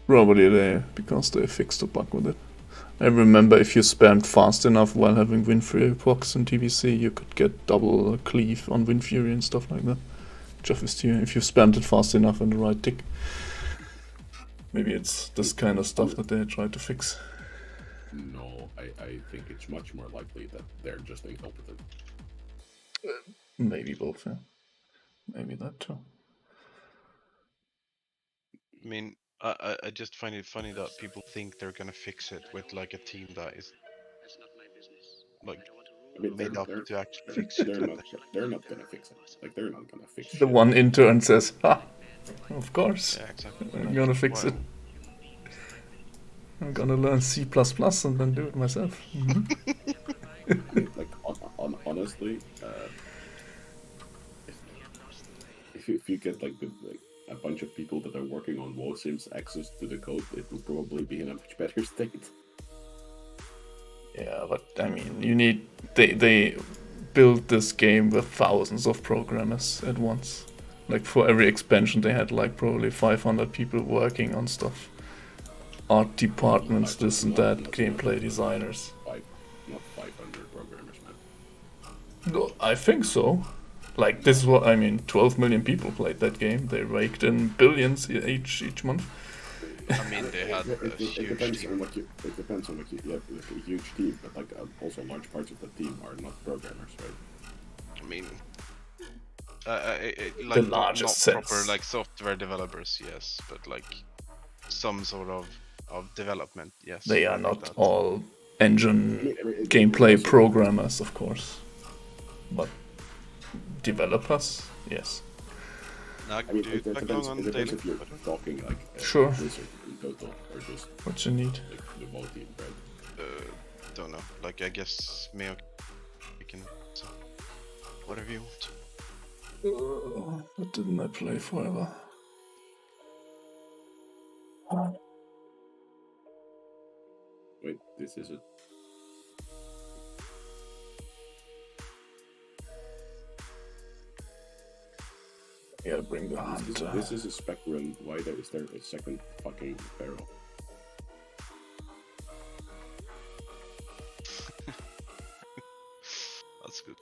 Probably because they fixed the bug with it. I remember if you spammed fast enough while having Wind Fury procs in TBC, you could get double cleave on Wind Fury and stuff like that. Just if you spammed it fast enough in the right tick. Maybe it's this kind of stuff that they tried to fix. No, I think it's much more likely that they're just incompetent. Maybe both, yeah. Maybe that too. I mean, I just find it funny that people think they're gonna fix it with like a team that is like made up to actually fix it. They're not gonna fix it. Like they're not gonna fix The shit. one intern says, "Ha, of course, Yeah, exactly. I'm gonna fix it. I'm gonna learn C++ and then do it myself." I mean, like honestly, if you get like a bunch of people that are working on WoW Sims access to the code, it will probably be in a much better state. Yeah, but I mean, you need they built this game with thousands of programmers at once. Like for every expansion, they had like probably 500 people working on stuff. Art departments, this and that, gameplay designers. Not 500 programmers, man. No, I think so. Like this is what I mean. 12 million people played that game. They raked in billions each month. I mean, they had a it huge depends team. on what you. It depends on what you have. Like a huge team, but like also large parts of the team are not programmers, right? I mean, The like not largest proper sense. like software developers, yes, but like some sort of development, yes. They are like not that. all engine I mean, it gameplay also- programmers, of course, but developers, yes. Nag, I mean, do you it tag depends. along on It depends daily? if you're talking like Sure. Blizzard in total or just What you need? like the whole team, right? Don't know. Like I guess Mayo can so whatever you want. What didn't I play forever? Wait, this is it. Yeah, bring the hunter. This is a spec run. Why is there a second fucking barrel? That's good.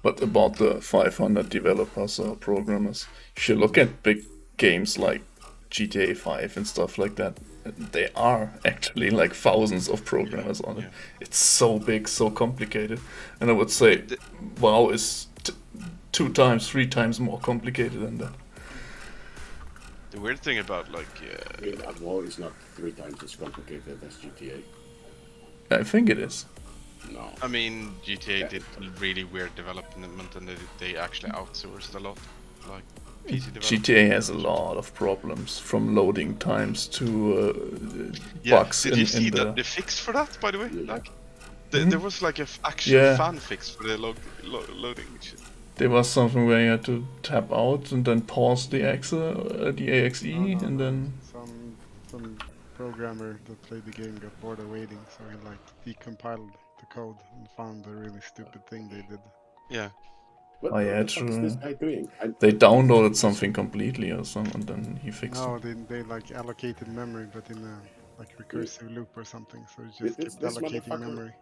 But about the 500 developers or programmers, if you look at big games like GTA 5 and stuff like that, they are actually like thousands of programmers on it. It's so big, so complicated. And I would say WoW is 2 times, 3 times more complicated than that. The weird thing about like WoW is not 3 times as complicated as GTA. I think it is. No. I mean, GTA did really weird development and they actually outsourced a lot, like PC development. GTA has a lot of problems, from loading times to Yeah, bugs did in, you see in the... the fix for that, by the way? Like, Mhm. there was like a actual Yeah. fan fix for the loading shit. There was something where you had to tap out and then pause the AXE, and then... Some programmer that played the game got bored of waiting, so he like decompiled the code and found a really stupid thing they did. Yeah. Oh yeah, What the fuck is this true. guy doing? They downloaded something completely or something, and then he fixed No, it. they like allocated memory, but in a like recursive loop or something, so it just This kept allocating memory.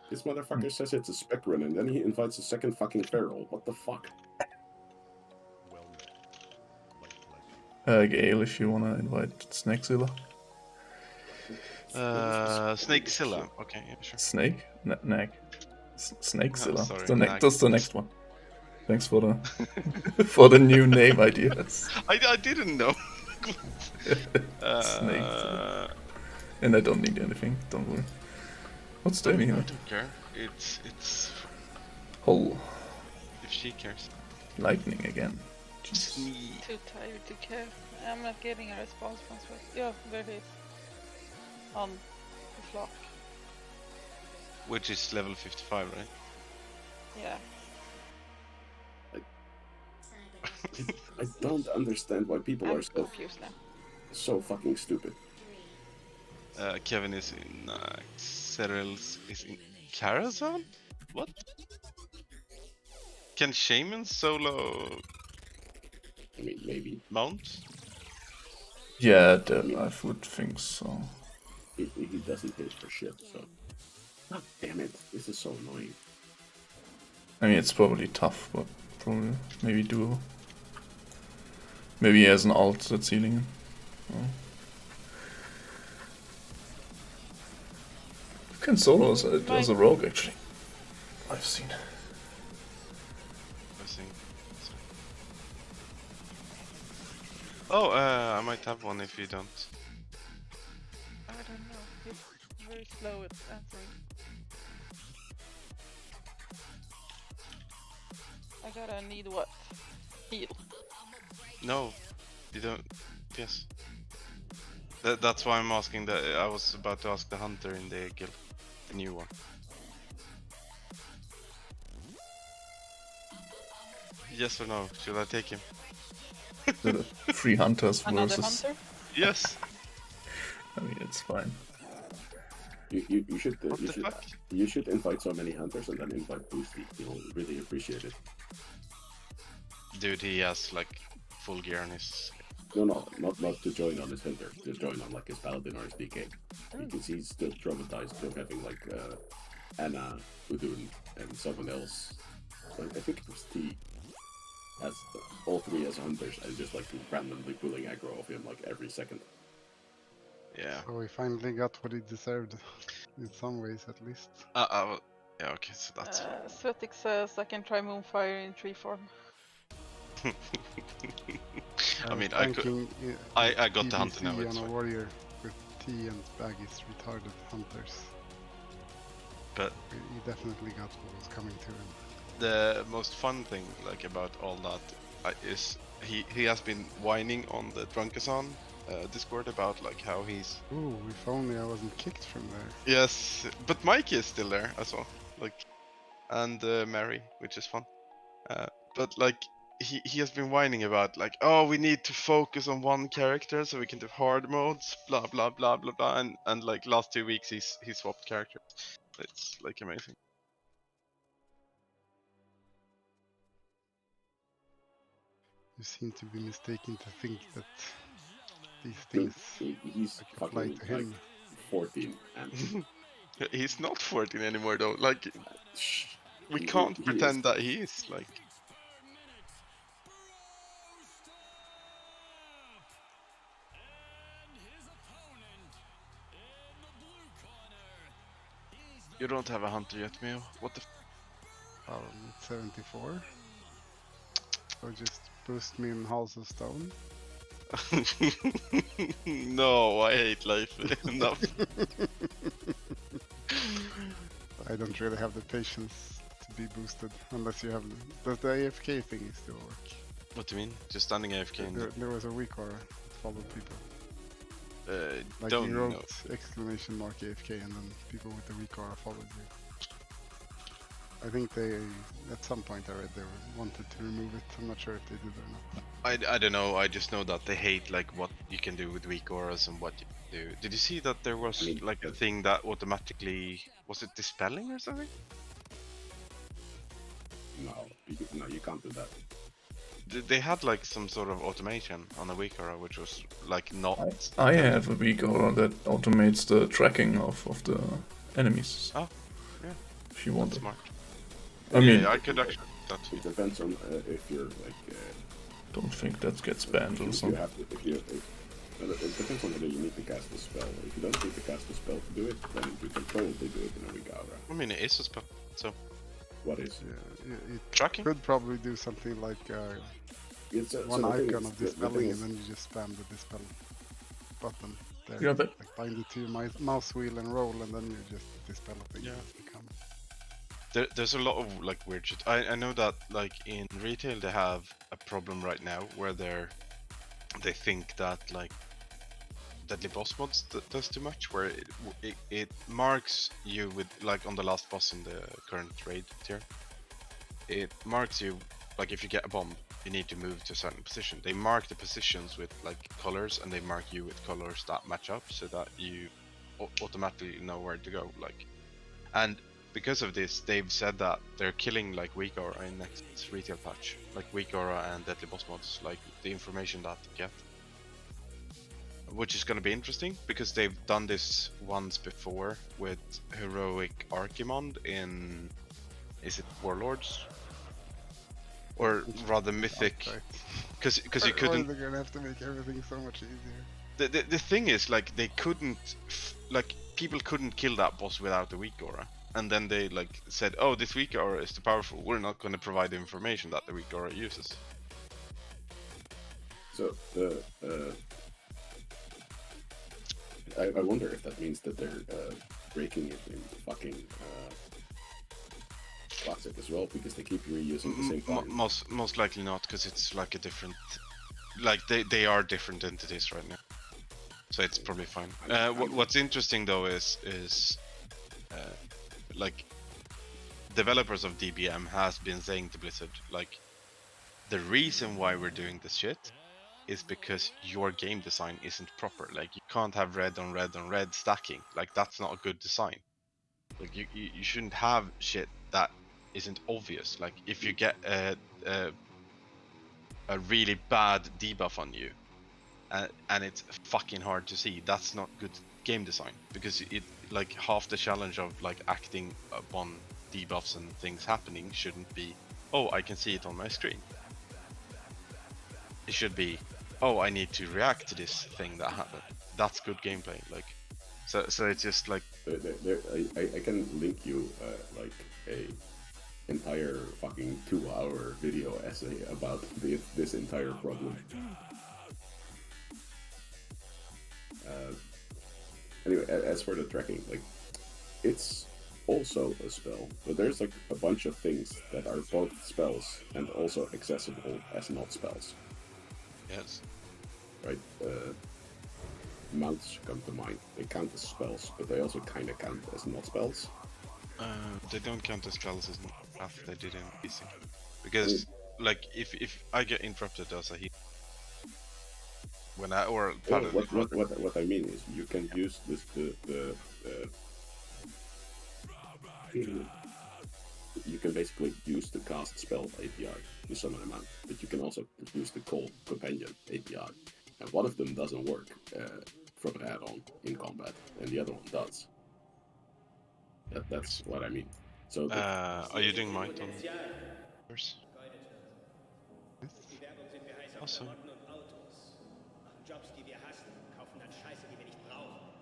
This motherfucker says it's a spec run, and then he invites a second fucking feral. What the fuck? Gale, if you wanna invite Snakezilla. Snakezilla. Okay, yeah, sure. Snake? Nag. Snakezilla. Oh, sorry, Nag. That's the next one. Thanks for the for the new name ideas. I didn't know. Snakezilla. And I don't need anything. Don't worry. What's doing I here? don't care. It's Oh, if she cares. lightning again. Too tired to care. I'm not getting a response from Swift. Yeah, there it is. On the flock. Which is level 55, right? Yeah. I don't understand why people I'm are so confused now. so fucking stupid. Kevin is in Cyril is in Karazhan? What? Can Shaman solo I mean, maybe. mount? Yeah, I would think so. He doesn't hit for shit, so... God damn it, this is so annoying. I mean, it's probably tough, but probably maybe doable. Maybe he has an ult that's healing him. Oh. You can solo as a rogue, actually. I've seen. Oh, I might have one if you don't. I don't know. It's very slow at answering. I gotta need what? Heal. No, you don't. Yes. That's why I'm asking that. I was about to ask the hunter in the guild, the new one. Yes or no? Should I take him? The 3 hunters Another versus... hunter? Yes. I mean, it's fine. You should invite so many hunters and then invite Boosty. He'll really appreciate it. Dude, he has like full gear on his. No, not to join on his hunter. To join on like his paladin or his DK. Because he's still traumatized from having like Anna, Udun, and someone else. I think it was T. as all three as hunters and just like randomly pulling aggro off him like every second. Yeah. So he finally got what he deserved, in some ways at least. Yeah, okay, so that's fine. Svetic says I can try Moonfire in tree form. I mean, I got the hunter now. TBC It's on a fine. warrior with T and bag is retarded hunters. But he definitely got what was coming to him. the most fun thing, like about all that, is he has been whining on the Drunkathon Discord about like how he's. Ooh, if only I wasn't kicked from there. Yes, but Mikey is still there as well, like, and Mary, which is fun. But like he has been whining about like, oh, we need to focus on one character so we can do hard modes, blah blah blah blah blah, and like last 2 weeks he swapped characters. It's like amazing. You seem to be mistaken to think that these things he's like, apply to him. Like 14 and he's not 14 anymore though. Like we can't pretend that he is like. You don't have a hunter yet, Mio. What the? Oh, 74. So just boost me in Halls of Stone. No, I hate life enough. I don't really have the patience to be boosted unless you have. Does the AFK thing still work? What do you mean? Just standing AFK? There was a weak aura that followed people. Like don't you wrote know. exclamation mark AFK and then people with the weak aura followed you. I think they, at some point I read they wanted to remove it. I'm not sure if they did or not. I don't know. I just know that they hate like what you can do with weak auras and what you can do. Did you see that there was like a thing that automatically was it dispelling or something? No, you can't do that. They had like some sort of automation on a weak aura, which was like not. I have a weak aura that automates the tracking of the enemies. Oh, yeah. If you want it. Smart. I mean, I could actually. It depends on if you're like. Don't think that gets banned or something. It depends on whether you need to cast a spell. If you don't need to cast a spell to do it, then you can probably do it in a weak aura. I mean, it is a spell, so. What is? Yeah, it tracking? Could probably do something like one icon of dispelling, and then you just spam the dispel button there. Yeah, but like bind it to your mouse wheel and roll, and then you just dispel a thing. Yeah. There's a lot of like weird shit. I know that like in retail they have a problem right now where they think that like Deadly Boss mods does too much, where it marks you with like on the last boss in the current raid tier. It marks you like if you get a bomb, you need to move to a certain position. They mark the positions with like colors, and they mark you with colors that match up, so that you automatically know where to go. Like, and because of this, they've said that they're killing like weak aura in next retail patch, like weak aura and Deadly Boss mods, like the information that you get. Which is going to be interesting because they've done this once before with heroic Archimond in, is it Warlords, or rather Mythic? Because you couldn't. They're gonna have to make everything so much easier. The thing is like they couldn't like people couldn't kill that boss without the weak aura, and then they like said, oh, this weak aura is too powerful. We're not going to provide the information that the weak aura uses. So I wonder if that means that they're breaking it in fucking Classic as well, because they keep reusing the same pattern. Most likely not, because it's like a different, like they are different entities right now, so it's probably fine. What's interesting though is like developers of DBM has been saying to Blizzard like the reason why we're doing this shit is because your game design isn't proper. Like you can't have red on red on red stacking. Like that's not a good design. Like you shouldn't have shit that isn't obvious. Like if you get a really bad debuff on you, and it's fucking hard to see, that's not good game design, because it like half the challenge of like acting upon debuffs and things happening shouldn't be, oh, I can see it on my screen. It should be, oh, I need to react to this thing that happened. That's good gameplay. Like, so it's just like. I can link you like a entire fucking 2-hour video essay about this entire problem. Anyway, as for the tracking, like, it's also a spell, but there's like a bunch of things that are both spells and also accessible as not spells. Yes. Right? Mounts come to mind. They count as spells, but they also kind of count as not spells. They don't count as spells as not they did in PC. Because, like, if I get interrupted as a heal, when I or paladin, what I mean is you can use this you can basically use the cast spell API to summon a mount, but you can also use the call companion API, and one of them doesn't work from an add-on in combat, and the other one does. That's what I mean. So are you doing might on yours? Awesome. Jobs, die wir hassen, kaufen dann Scheiße, die wir nicht brauchen.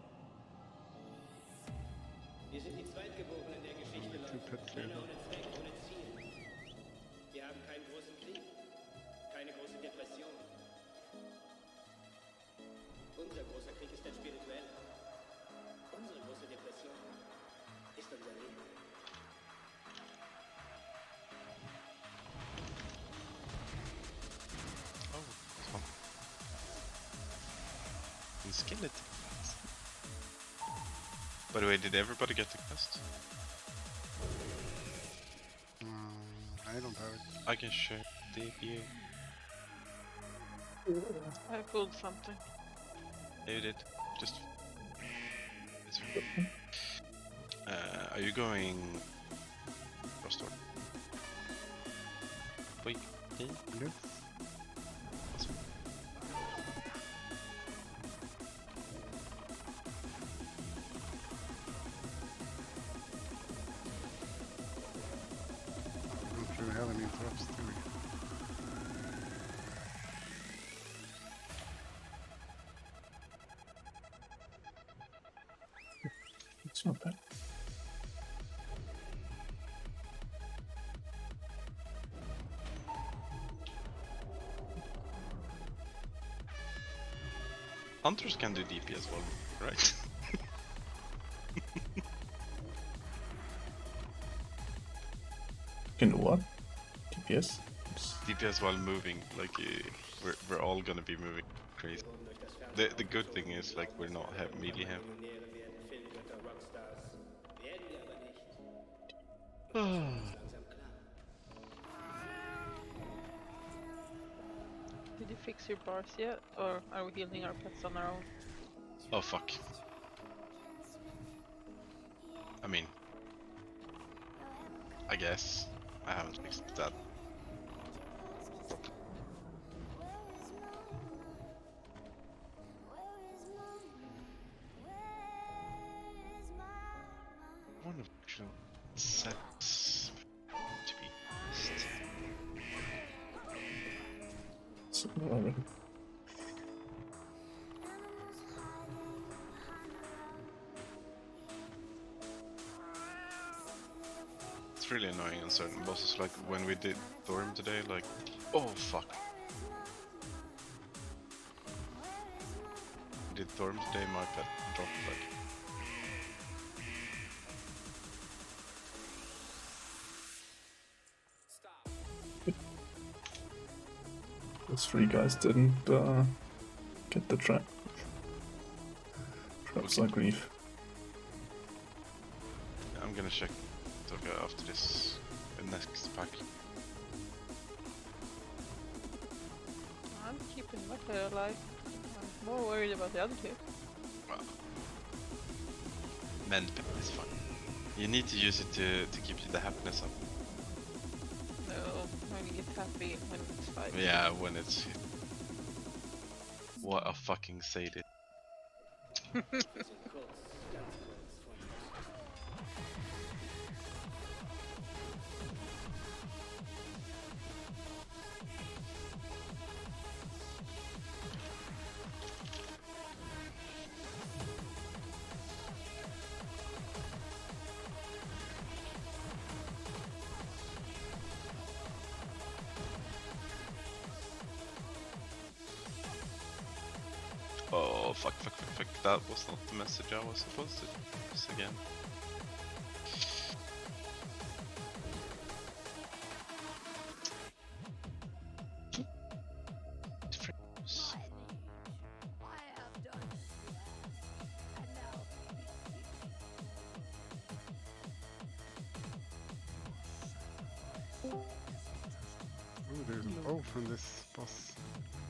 Wir sind die Zweitgeborenen der Geschichte, Leute. Männer ohne Zweck, ohne Ziel. Wir haben keinen großen Krieg, keine große Depression. Unser großer Krieg ist der spirituelle. Unsere große Depression ist unser Leben. Skeletons. By the way, did everybody get the quest? I don't have it. I can share the view. I pulled something. Yeah, you did. Just. It's are you going Rostov? Wait. Yes. Awesome. Don't really have any interrupts, do we? It's not bad. Hunters can do DP as well, right? Can do what? DPS? DPS while moving, like we're all gonna be moving crazy. The good thing is like we're not melee heavy. Did you fix your bars yet, or are we healing our pets on our own? Oh fuck. I mean, I guess I haven't fixed that. One of actual sets to be honest. So, already. It's really annoying on certain bosses, like when we did Thorm today, like, oh fuck. We did Thorm today, my pet dropped like. Those three guys didn't get the trap. Traps are grief. I'm gonna check Toga after this next pack. I'm keeping my pet alive. I'm more worried about the other two. Well, mend pet is fine. You need to use it to keep the happiness up. No, when you get happy when it's fighting. Yeah, when it's. What a fucking sadist. fuck. That was not the message I was supposed to use again. Oh, there's an O from this boss.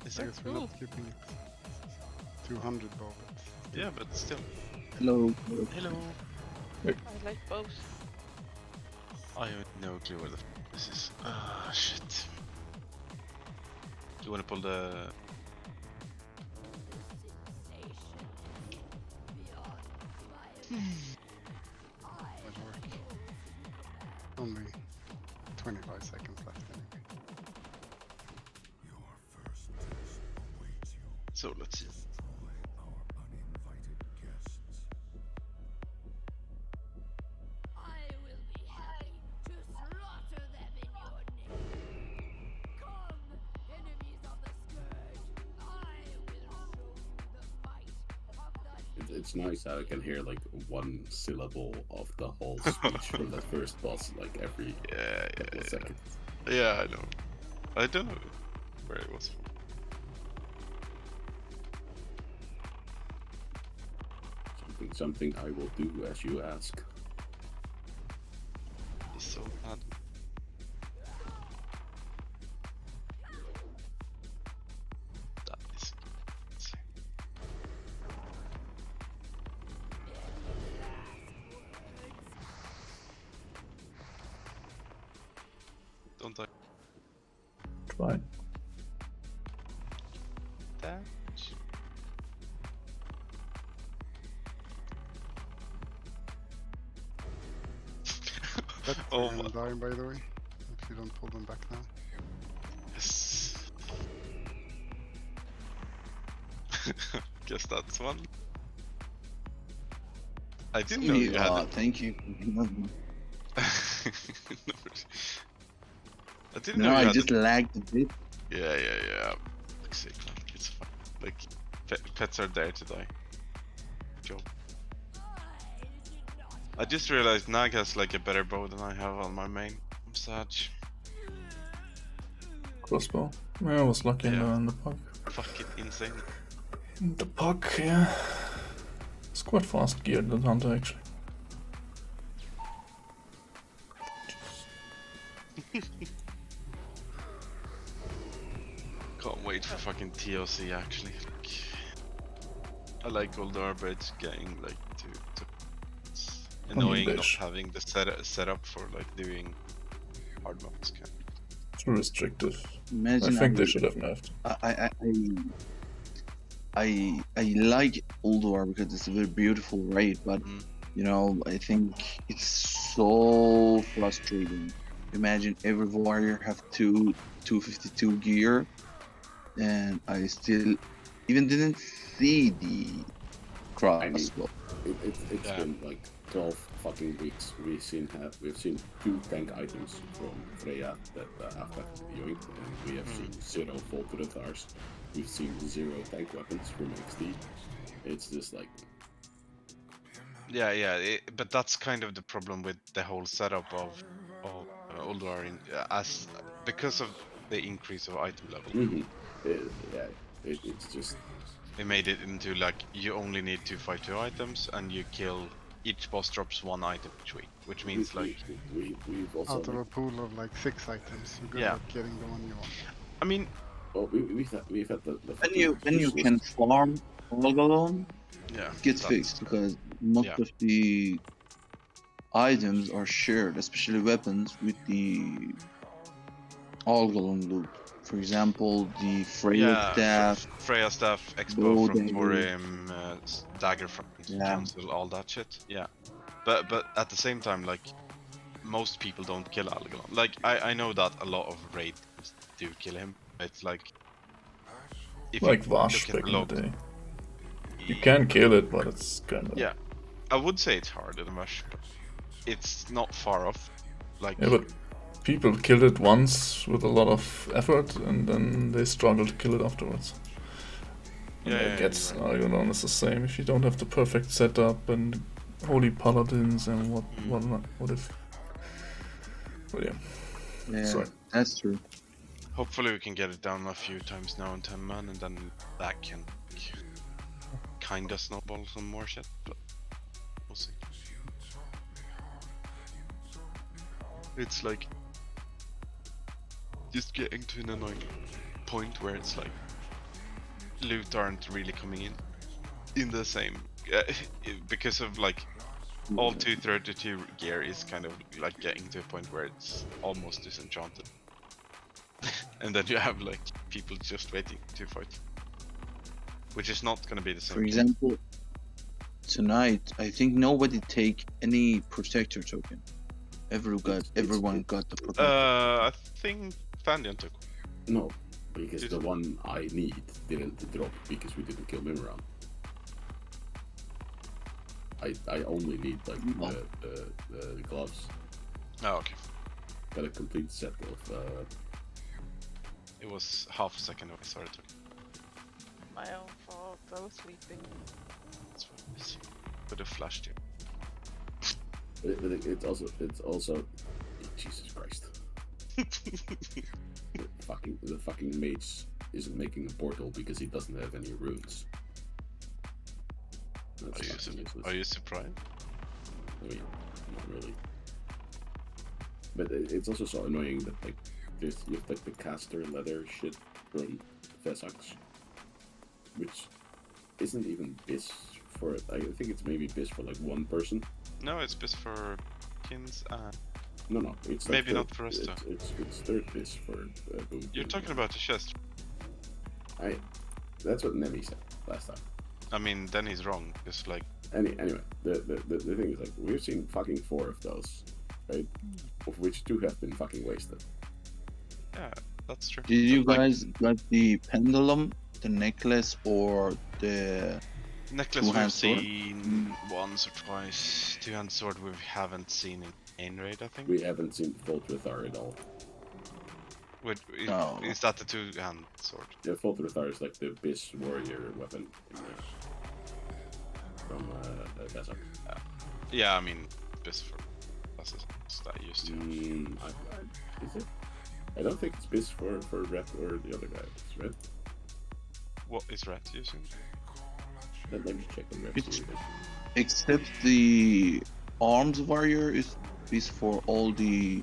Is I there? guess we're not skipping it. 200 bow, but... Yeah, but still. Hello. Hello. I like both. I have no clue where the f this is. Ah, shit. Do you want to pull the... Might work. Only 25 seconds left anyway. So let's see. It's nice how I can hear like one syllable of the whole speech from that first boss like every couple of seconds. Yeah, I know. I don't know where it was from. Something I will do as you ask. He's so bad. That is insane. Don't die. Try. Damage. Oh my. Dying, by the way, if you don't pull them back now. Yes. Guess that's one. I didn't know you had it. Thank you. I didn't No, know you I had just it. lagged a bit. Yeah. Fuck's sake, man. It's fine. Like, pets are there to die. Job. I just realized Nag has like a better bow than I have on my main. I'm sad. Crossbow. Yeah, I was lucky in the puck. Fucking insane. The puck, yeah. It's quite fast geared, that hunter actually. Can't wait for fucking TOC actually. Like, I like all the arbits getting like to it's annoying not having the setup for like doing hard modes. Too restrictive. Imagine I think they should have nerfed. I like Ulduar because it's a very beautiful raid, but you know, I think it's so frustrating. Imagine every warrior have 252 gear, and I still even didn't see the crossbow. It's been like 12 fucking weeks. We've seen 2 tank items from Freya that have left viewing, and we have seen 0 fall to the Thars. We've seen 0 tank weapons from XD. It's just like... Yeah, but that's kind of the problem with the whole setup of Ulduar as because of the increase of item level. It's just... They made it into like you only need to fight 2 items and you kill each boss drops 1 item each week, which means like we've also out of a pool of like 6 items, you're good at getting the one you want. I mean, well, we've had the when you can farm all alone, it gets fixed because most of the items are shared, especially weapons with the all-alone loot. For example, the Freya staff, Freya staff, Expo from Thorim, dagger from Council, all that shit. Yeah, but at the same time, like most people don't kill Algalon. Like I know that a lot of raids do kill him. It's like if like you Vash look at back in the day. You can kill it, but it's kind of... Yeah, I would say it's harder than Vash, but it's not far off. Like yeah, but people killed it once with a lot of effort, and then they struggle to kill it afterwards. And Yeah, I yeah, guess you're right. Argonon is the same. If you don't have the perfect setup and holy paladins and whatnot, what if? But yeah. Yeah, Sorry. that's true. Hopefully we can get it down a few times now in 10 man, and then that can kinda snowball some more shit, but we'll see. It's like just getting to an annoying point where it's like loot aren't really coming in the same because of like all 232 gear is kind of like getting to a point where it's almost disenchanted. And then you have like people just waiting to fight, which is not gonna be the same. For example, tonight I think nobody take any protector token. Everyone got the protector. I think Thandian took. No, because the one I need didn't drop because we didn't kill Mimiram. I only need like the gloves. Oh, okay. Got a complete set of. It was half a second when I started talking. My own fault. I was sleeping. Could have flashed you. But it's also Jesus Christ. the fucking mage isn't making a portal because he doesn't have any runes. Are you surprised? I mean, not really. But it's also so annoying that like you have like the caster leather shit from Vesax, which isn't even bis for. I think it's maybe bis for like one person. No, it's bis for Kins and. No, it's maybe like not for us though. It's third bis for. You're talking about the chest. That's what Nemi said last time. I mean, then he's wrong. It's like. Anyway, the thing is like we've seen fucking 4 of those, right? Of which 2 have been fucking wasted. Yeah, that's true. Did you guys got the pendulum, the necklace, or the necklace? We've two-hand sword? seen once or twice. Two-hand sword we haven't seen in main raid, I think. We haven't seen Foltrithar at all. Wait, No. is that the two-hand sword? Yeah, Foltrithar is like the Bis warrior weapon from Kazakh. Yeah, I mean, Bis for that's that I used to. Is it? I don't think it's Bis for Ret or the other guy. It's Ret. What is Ret using? Let me check on Ret. Except the arms warrior is for all the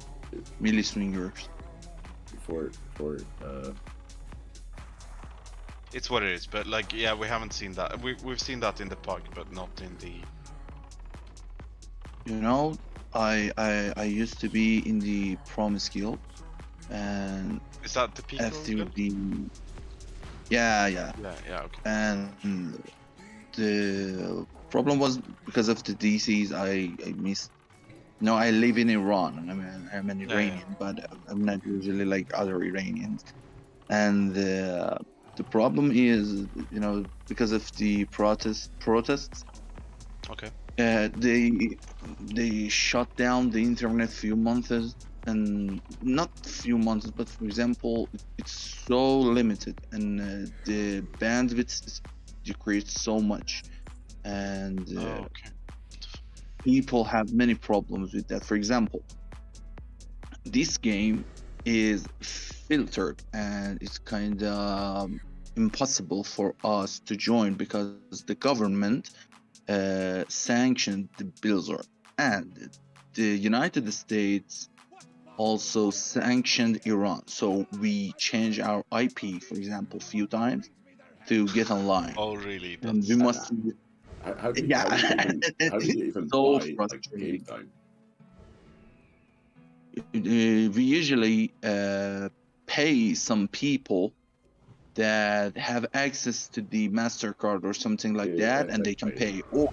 melee swingers. It's what it is, but like, yeah, we haven't seen that. We've seen that in the park, but not in the. You know, I used to be in the Promise Guild, and is that the Pico after the yeah okay. And the problem was because of the DCs I missed. No, I live in Iran. I mean, I'm an Iranian, but I'm not usually like other Iranians. And the problem is, you know, because of the protests. Okay. They shut down the internet few months, and not few months, but for example, it's so limited, and the bandwidth decreased so much, and people have many problems with that. For example, this game is filtered, and it's kind of impossible for us to join because the government sanctioned the Blizzard, and the United States also sanctioned Iran. So we changed our IP, for example, a few times to get online. Oh, really? And we must. How do you even so buy like game time? We usually pay some people that have access to the MasterCard or something like that, and they can pay. Or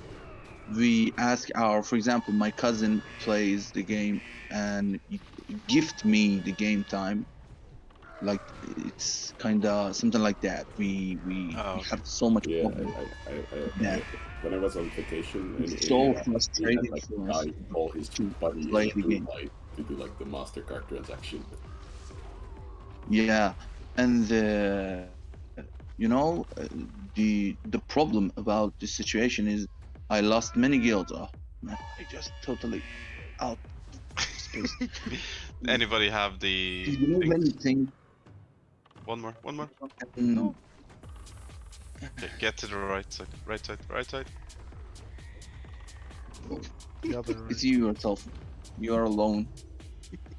we ask for example, my cousin plays the game and gift me the game time. Like, it's kind of something like that. We have so much problem. When I was on vacation, it's so frustrating like for guy us call his buddy play the game. to do like the MasterCard transaction. Yeah, and you know, the problem about this situation is I lost many guilds. Oh man, I just totally out space. Anybody have the You know many things. One more. No. Okay, get to the right side. Right side. The other right. It's you yourself. You are alone.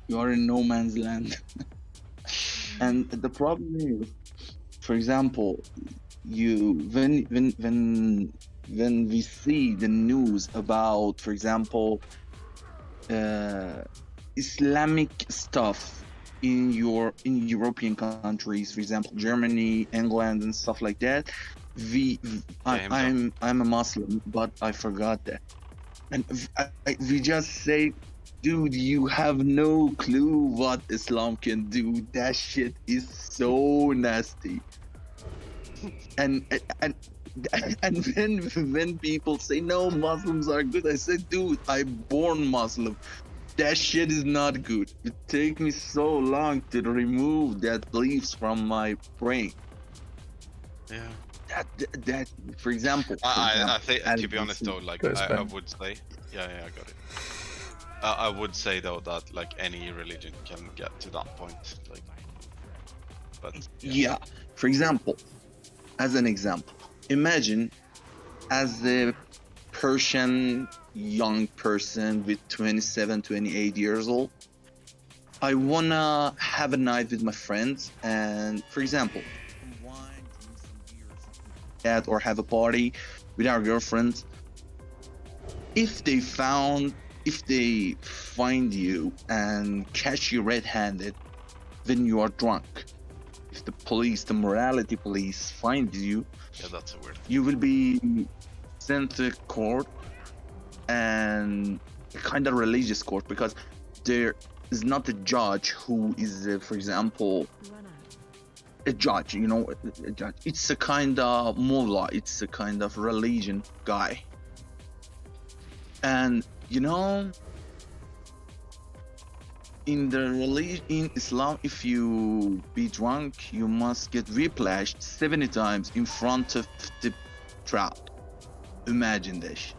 You are in no man's land. And the problem is, for example, when we see the news about, for example, Islamic stuff in European countries, for example, Germany, England, and stuff like that. I'm a Muslim, but I forgot that, and we just say, dude, you have no clue what Islam can do. That shit is so nasty. And when people say no, Muslims are good, I said, dude, I'm born Muslim. That shit is not good. It takes me so long to remove that beliefs from my brain. Yeah. That for example. I think, as to be you honest see- though, like I would say, yeah, I got it. I would say though that like any religion can get to that point, like. But yeah. For example, as an example, imagine as a Persian young person with 27, 28 years old, I wanna have a night with my friends, and for example, that or have a party with our girlfriends. If they find you and catch you red-handed when you are drunk, if the morality police find you, yeah, that's a weird thing. you will be sent to court, and a kind of religious court, because there is not a judge who is, for example, a judge, you know, a judge. It's a kind of mullah, it's a kind of religion guy. And you know, in Islam, if you be drunk, you must get whiplashed 70 times in front of the crowd. Imagine this.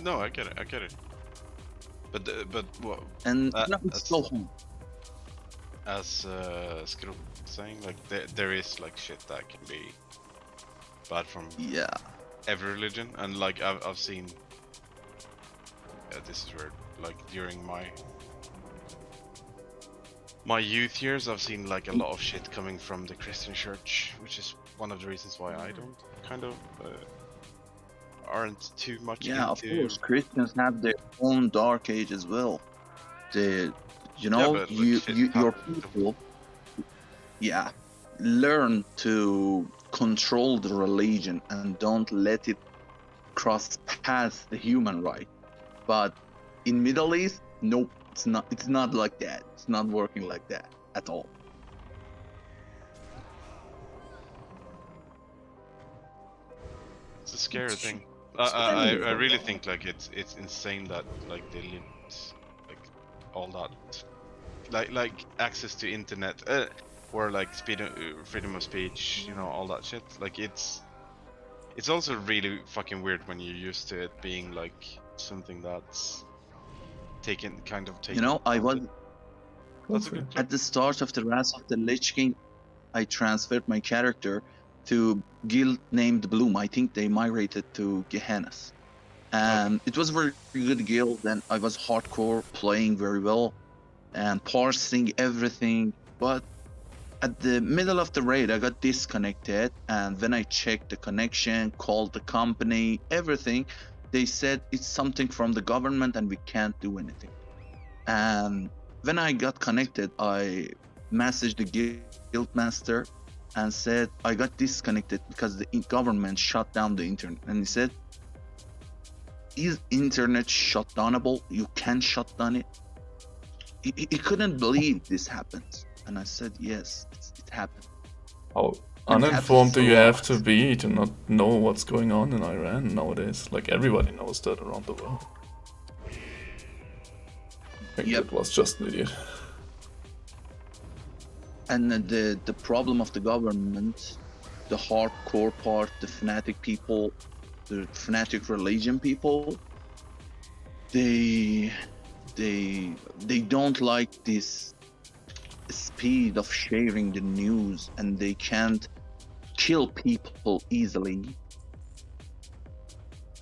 No, I get it. But what? And it's so hard. As Skrull saying, like there is like shit that can be bad from every religion, and like I've seen. This is where, like, during my youth years, I've seen like a lot of shit coming from the Christian church, which is one of the reasons why I don't kind of aren't too much into. Of course, Christians have their own dark age as well. You know, but, like, your people, learn to control the religion and don't let it cross past the human right. But in Middle East, nope, it's not like that. It's not working like that at all. It's a scary thing. I really think like it's insane that like they limit like all that, like access to internet, or like freedom of speech, you know, all that shit. Like it's also really fucking weird when you're used to it being like something that's taken. You know, I was That's a good at the start of the Wrath of the Lich King. I transferred my character to guild named Bloom. I think they migrated to Gehennas. And it was a very good guild, and I was hardcore, playing very well and parsing everything. But at the middle of the raid, I got disconnected, and when I checked the connection, called the company, everything, they said it's something from the government and we can't do anything. And when I got connected, I messaged the guild master and said I got disconnected because the government shut down the internet. And he said, is internet shutdownable? You can shut down it? He couldn't believe this happens. And I said, yes, it happened. How uninformed do you have to be to not know what's going on in Iran nowadays? Like, everybody knows that around the world. I think that was just an idiot. And the problem of the government the hardcore part, the fanatic people, the fanatic religion people, they don't like this speed of sharing the news, and they can't kill people easily.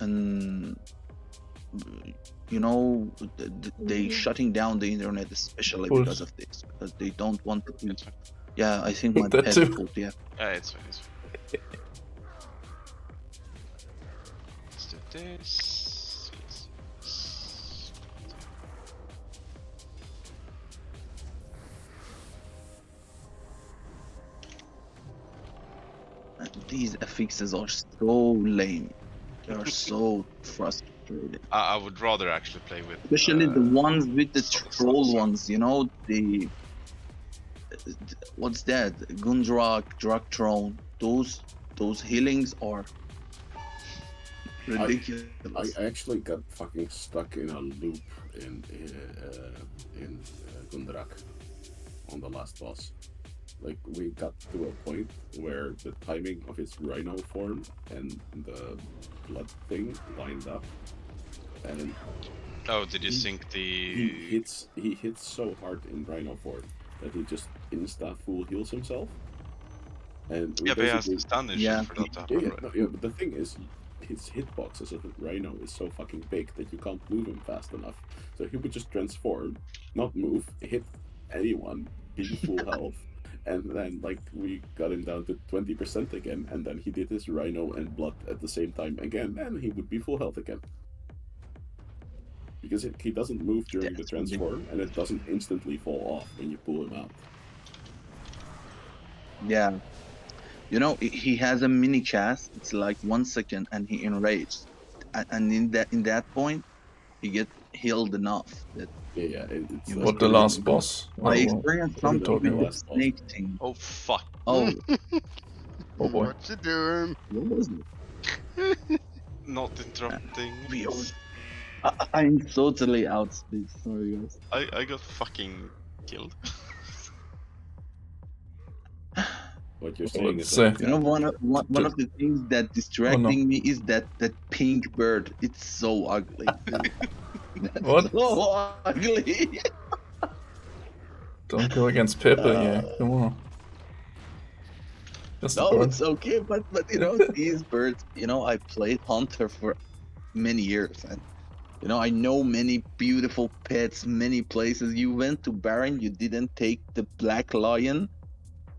And you know, they shutting down the internet especially Cool. because of this, because they don't want to. Yeah, I think my That pet too. pulled, yeah. It's fine, it's fine. Let's do this. Let's do this. These affixes are so lame. They are so frustrating. I would rather actually play with. Especially the ones with the troll so- ones, you know, the what's that? Gundrak, Draktrone. Those healings are ridiculous. I actually got fucking stuck in a loop in Gundrak on the last boss. Like, we got to a point where the timing of his rhino form and the blood thing lined up, and Oh, did you sync the? he hits so hard in rhino form that he just insta full heals himself. And we Yeah, but he has basically- to stand and shit for that to happen, right? yeah, but the thing is, his hitbox as a rhino is so fucking big that you can't move him fast enough. So he would just transform, not move, hit anyone, be full health, and then like we got him down to 20% again, and then he did his rhino and blood at the same time again, and he would be full health again. Because he doesn't move during the transform, and it doesn't instantly fall off when you pull him out. Yeah. You know, he has a mini cast. It's like 1 second, and he enraged, and in that point, he get healed enough that. Yeah, it's What the last boss? I Oh, experienced what are you something talking with the about? snake thing. Oh fuck! Oh, Oh boy. What you doing? what was it? Not interrupting. I'm totally outspeed. Sorry, guys. I got fucking killed. What you're saying is that- You know, one of the things that distracting me is that pink bird. It's so ugly. What? So ugly. Don't go against Pepper here. Come on. Just a No, bird. it's okay, but you know, these birds. You know, I played hunter for many years, and you know, I know many beautiful pets, many places. You went to Baron, you didn't take the black lion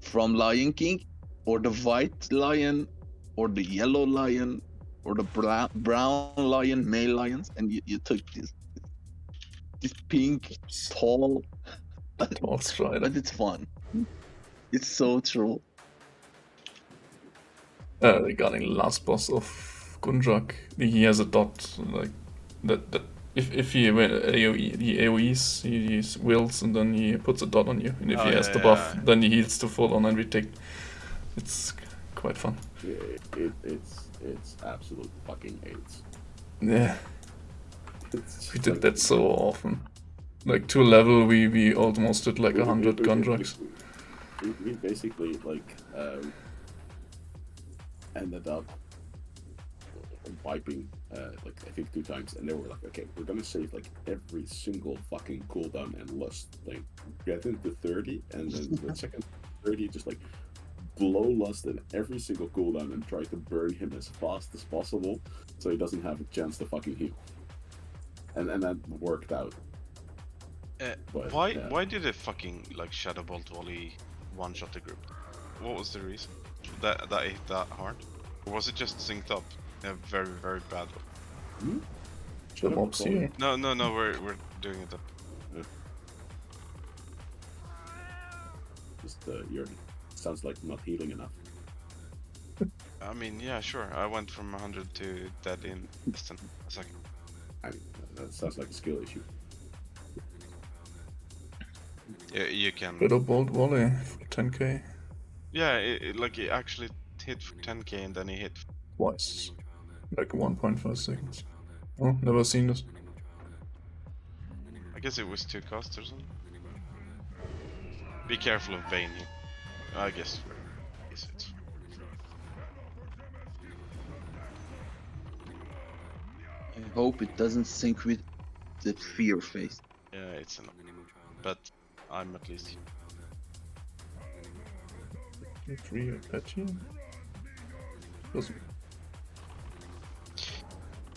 from Lion King, or the white lion, or the yellow lion, or the brown lion, male lions, and you took this pink, tall, Tall strider. but it's fun. It's so true. Regarding last boss of Gundrak, he has a dot like that. If he AoEs, he wills and then he puts a dot on you, and if he has the buff, then he heals to full on and retake. It's quite fun. Yeah, it's absolute fucking AIDS. Yeah, we did that so often. Like 2 level, we almost did like 100 Gundraks. We basically like ended up wiping like I think 2 times, and they were like, okay, we're gonna save like every single fucking cooldown and lust thing. Get into 30, and then the second 30 just like blow lust in every single cooldown and try to burn him as fast as possible so he doesn't have a chance to fucking heal. And that worked out. But, Why did it fucking like Shadow Bolt volley one-shot the group? What was the reason that it hit that hard? Or was it just synced up in a very, very bad way? The mobs here. No, we're doing it up. Just your sounds like not healing enough. I mean, yeah, sure. I went from 100 to dead in less than a second. I mean, that sounds like a skill issue. Yeah, you can. Shadow Bolt volley for 10k. Yeah, it actually hit for 10k and then he hit Twice. Like 1.5 seconds. Oh, never seen this. I guess it was 2 costs or something. Be careful of Bane here. I guess it's hope it doesn't sync with the fear face. Yeah, it's enough. But I'm at least. 3 Apache.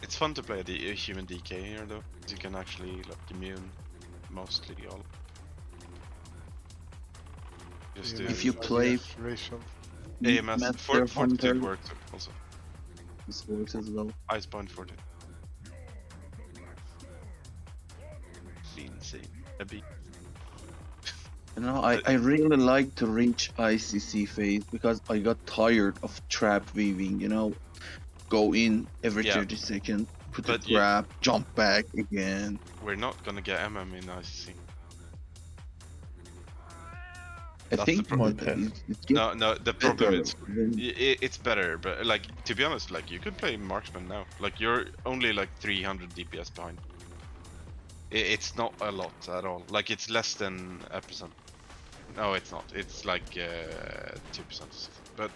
It's fun to play the human DK here though. You can actually like immune mostly all. Just do If you play racial AMS Fortitude works also. This works as well. Icebind Fortitude. Insane. You know, I really like to reach ICC phase because I got tired of trap weaving, you know. Go in every 30 seconds, put a trap, jump back again. We're not gonna get MM in ICC. I think no, the problem is it's better, but like to be honest, like you could play marksman now. Like you're only like 300 DPS behind. It's not a lot at all. Like it's less than a percent. No, it's not. It's like 2%. But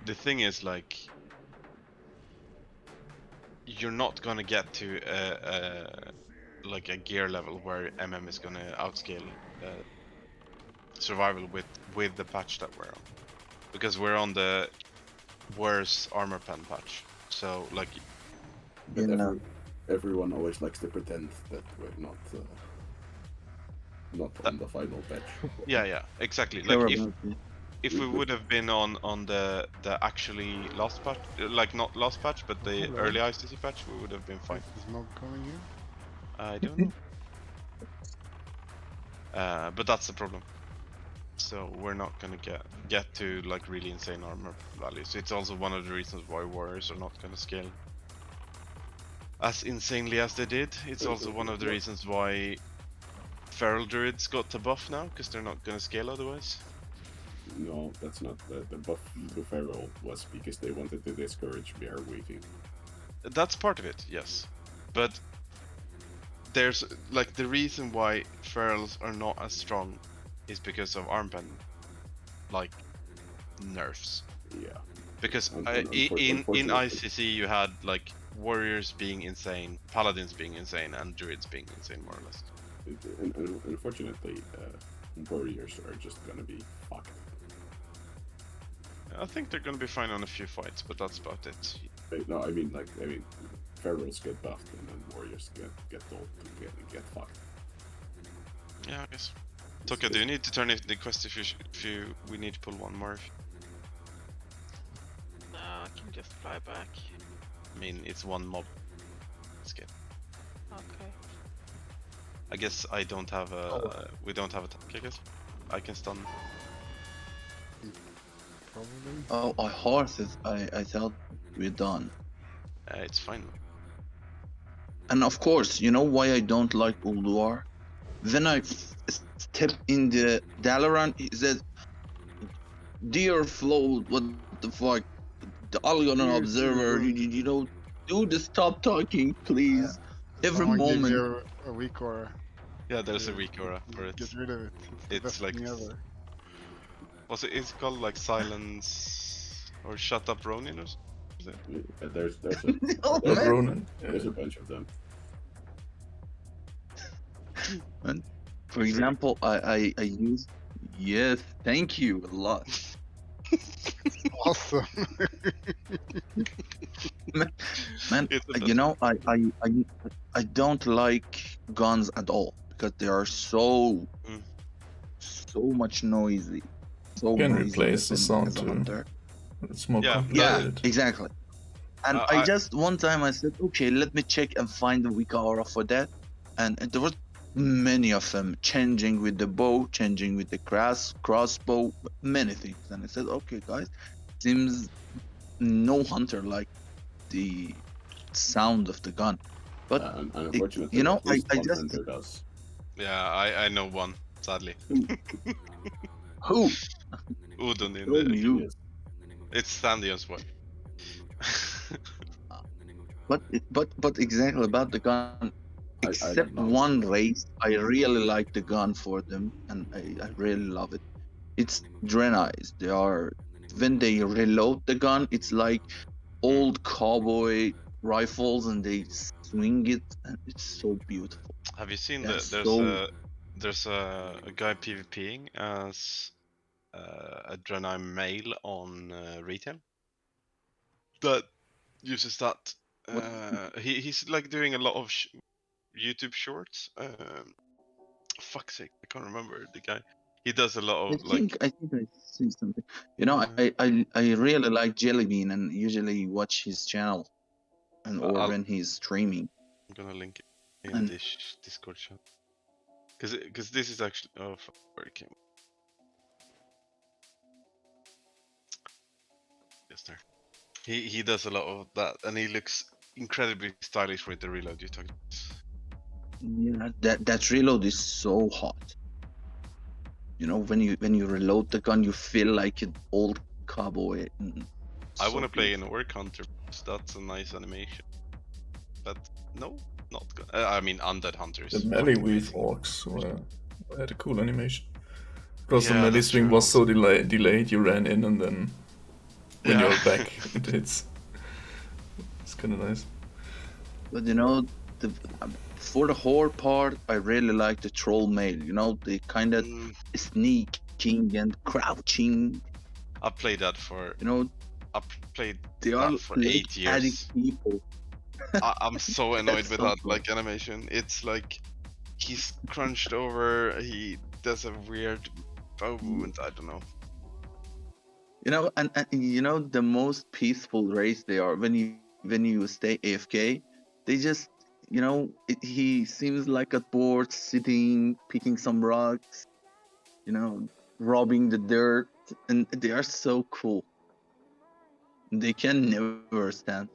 the thing is, like, you're not gonna get to like a gear level where MM is gonna outscale survival with the patch that we're on, because we're on the worst armor pen patch. So like, everyone always likes to pretend that we're not on the final patch. Yeah, exactly. Like if we would have been on the actually last patch, like not last patch, but the early ICC patch, we would have been fine. Is Mob coming here? I don't know. But that's the problem. So we're not gonna get to like really insane armor values. It's also one of the reasons why warriors are not gonna scale as insanely as they did. It's also one of the reasons why feral druids got a buff now, because they're not gonna scale otherwise. No, that's not the buff to feral was because they wanted to discourage bear weaving. That's part of it, yes. But there's like the reason why ferals are not as strong is because of armpen like nerfs. Yeah. Because in ICC you had like warriors being insane, paladins being insane, and druids being insane more or less. Unfortunately, warriors are just gonna be fucked. I think they're gonna be fine on a few fights, but that's about it. No, I mean ferals get buffed and then warriors get told to get fucked. Yeah, I guess. Toka, do you need to turn the quest if we need to pull one more? No, I can just fly back. I mean, it's one mob. Let's get. Okay. I guess I don't have a. We don't have a tank. I guess I can stun. Probably. Oh, horses! I thought we're done. It's fine. And of course, you know why I don't like Ulduar? When I step in the Dalaran, he says, "Dear Flow, what the fuck? The Algonan Observer, you know, dude, stop talking, please. Every moment." Gives you a weak aura. Yeah, there's a weak aura for it. Get rid of it. It's like. What's it? It's called like silence or shut up Ronin or something. There's a bunch of them. And for example, I use thank you a lot. Awesome. man, you know, I don't like guns at all because they are so much noisy. So you can noisy replace the sound too. It's more complicated. Exactly. And I just one time I said, okay, let me check and find the weak aura for that, and there was many of them changing with the bow, changing with the crossbow, many things. And I said, okay, guys, seems no hunter like the sound of the gun. But unfortunately, you know, I just does. Yeah, I know one, sadly. Who? Udon in you. It's Thandion's one. But exactly about the gun. Except one race, I really like the gun for them, and I really love it. It's Draenei's. They are when they reload the gun, it's like old cowboy rifles and they swing it, and it's so beautiful. Have you seen That's there's a guy PvPing as a Draenei male on retail that uses that. He's like doing a lot of YouTube shorts. Fuck's sake, I can't remember the guy. He does a lot of like. I think I see something. You know, I really like Jellybean and usually watch his channel, and or when he's streaming. I'm gonna link it in And this Discord chat. Because this is actually where it came. Yes, there. He does a lot of that, and he looks incredibly stylish with the reload you talked about. yeah, that reload is so hot. You know, when you reload the gun, you feel like an old cowboy. I want to play an Orc Hunter. That's a nice animation. But no, not good. I mean, Undead Hunters. The melee weave orcs had a cool animation. Because the Yeah, melee that's swing true. was so delayed, you ran in and then when Yeah. you're back, it hits. It's kind of nice. But you know, for the horror part, I really like the troll male. You know, they kind of sneaking and crouching. I played that for. You know, I played they are that for like 8 years. addict people. I'm so annoyed That's with so that cool. like animation. It's like he's crunched over. He does a weird bow movement. I don't know. You know, and you know the most peaceful race they are when you stay AFK. They just, you know, he seems like a board sitting, picking some rocks, you know, robbing the dirt, and they are so cool. They can never stand.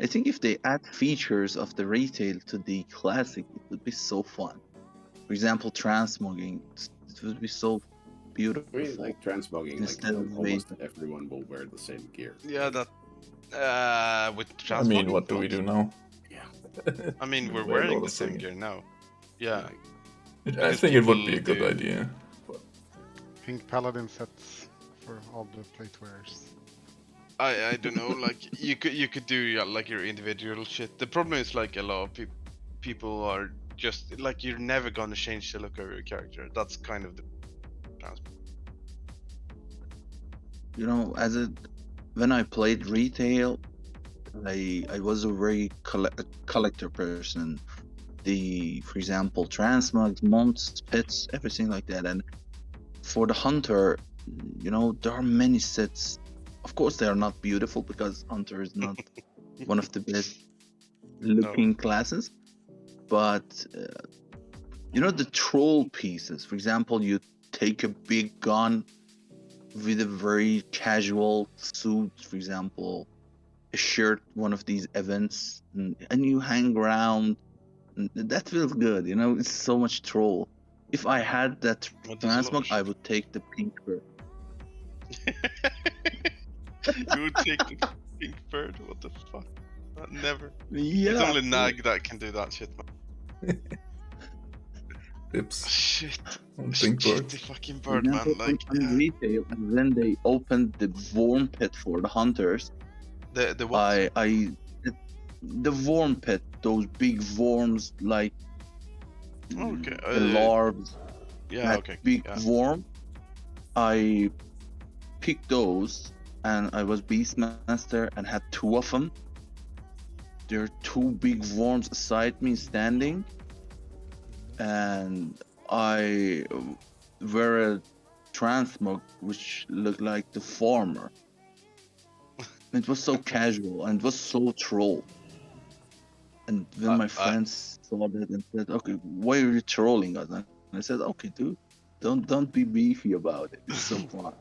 I think if they add features of the retail to the classic, it would be so fun. For example, transmogging, it would be so beautiful. I mean, like transmogging, like Instead of almost everyone will wear the same gear. Yeah, that. With I transmogging. mean, what do we do now? Yeah. I mean, we're Wear all wearing the the same same. gear now. Yeah. I Because think it would be a people good do- idea. Pink Paladin sets for all the plate wearers. I don't know. Like you could do like your individual shit. The problem is like a lot of people are just like you're never gonna change the look of your character. That's kind of the transmog. You know, when I played retail, I was a very collector person. For example, transmogs, monks, pets, everything like that. And for the hunter, you know, there are many sets. Of course, they are not beautiful because hunter is not one of the best looking classes. But you know, the troll pieces. For example, you take a big gun with a very casual suit, for example, a shirt, one of these events, and you hang around. And that feels good, you know. It's so much troll. If I had that transmog, I would take the pink bird. You would take the pink bird? What the fuck? Never. Yeah. It's only Nag that can do that shit, man. Pips. Shit. Pink bird. The fucking For bird, man. example, Like on retail, and then they opened the worm pit for the hunters. the what? The worm pit, those big worms like Okay. the larvs. Yeah. That Okay. big Yeah. worm. I picked those, and I was Beastmaster and had 2 of them. There are 2 big worms beside me standing, and I wear a transmog which looked like the farmer. It was so casual and it was so troll. And when my friends saw that and said, "Okay, why are you trolling us?" And I said, "Okay, dude, don't be beefy about it. It's so fun."